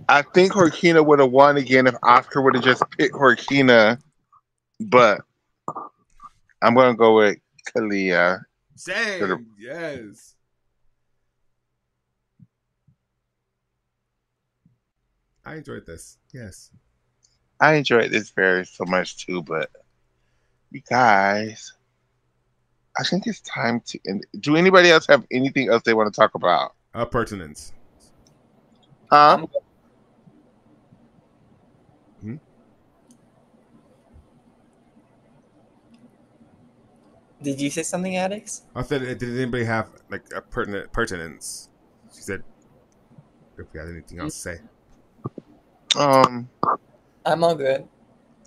I think Horkina would have won again if Oscar would have just picked Horkina, but I'm gonna go with Kalia. Same. Yes. I enjoyed this. Yes. I enjoyed this very so much too, but you guys, I think it's time to end. Do anybody else have anything else they want to talk about? Pertinence. Huh? Did you say something, Alex? I said, did anybody have like a pertinence? She said, if we had anything else to say. I'm all good.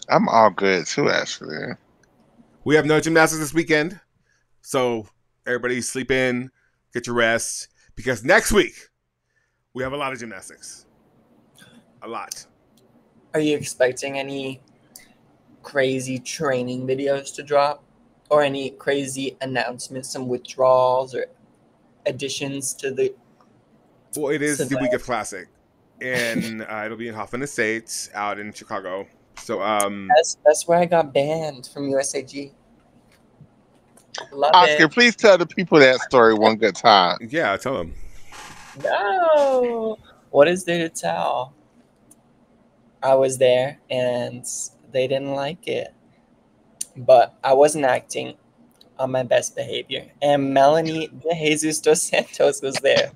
I'm all good too, actually. We have no gymnastics this weekend, so everybody sleep in, get your rest, because next week we have a lot of gymnastics. A lot. Are you expecting any crazy training videos to drop? Or any crazy announcements, some withdrawals or additions to the... Well, it is the week of Classic. And it'll be in Hoffman Estates out in Chicago. So that's where I got banned from USAG. Love Oscar, it. please tell the people that story one good time. Yeah, tell them. No. What is there to tell? I was there and they didn't like it. But I wasn't acting on my best behavior. And Melanie De Jesus dos Santos was there.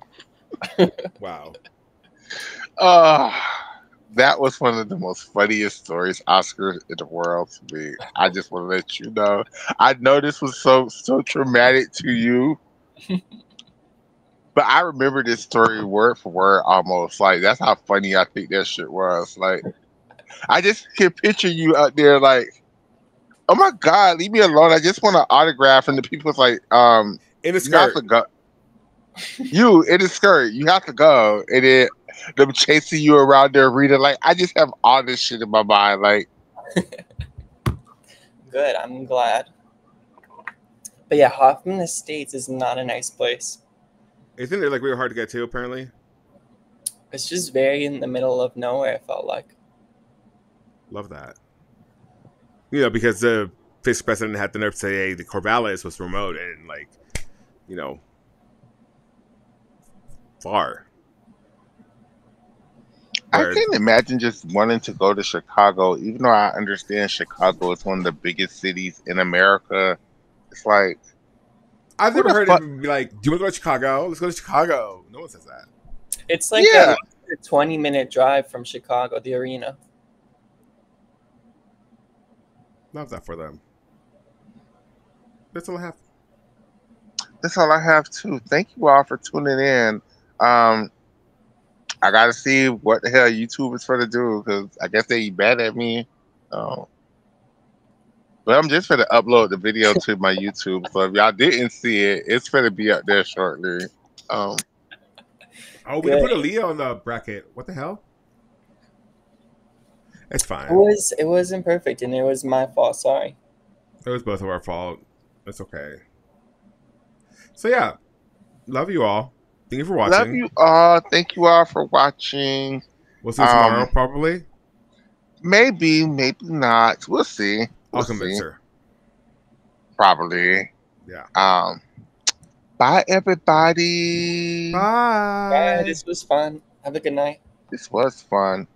Wow. That was one of the most funniest stories, Oscar, in the world to me. I just want to let you know. I know this was so traumatic to you. But I remember this story word for word almost. Like, that's how funny I think that shit was. Like, I just can picture you out there like, oh my God, leave me alone. I just want an autograph. And the people's like, in a skirt. You have to go. You in a skirt. You have to go. And then them chasing you around the arena. Like, I just have all this shit in my mind. Like, good. I'm glad. But yeah, Hoffman Estates is not a nice place. Isn't it like really hard to get to, apparently? It's just very in the middle of nowhere, it felt like. Love that. You know, because the vice president had the nerve to say, hey, the Corvallis was remote and, like, you know, far. I can't imagine just wanting to go to Chicago, even though I understand Chicago is one of the biggest cities in America. It's like, I've never heard it be like, do you want to go to Chicago? Let's go to Chicago. No one says that. It's like a 20-minute drive from Chicago, the arena. Love that for them. That's all I have. That's all I have too. Thank you all for tuning in. I gotta see what the hell YouTube is for to do because I guess they bad at me. But I'm just gonna upload the video to my YouTube. So if y'all didn't see it, it's gonna be up there shortly. Oh, we didn't put a Leah on the bracket. What the hell? It's fine. It wasn't perfect, and it was my fault. Sorry. It was both of our fault. It's okay. So yeah, love you all. Thank you for watching. Love you all. Thank you all for watching. We'll see you tomorrow, probably. Maybe, maybe not. We'll see. I'll convince her. Probably. Yeah. Bye, everybody. Bye. Bye. This was fun. Have a good night. This was fun.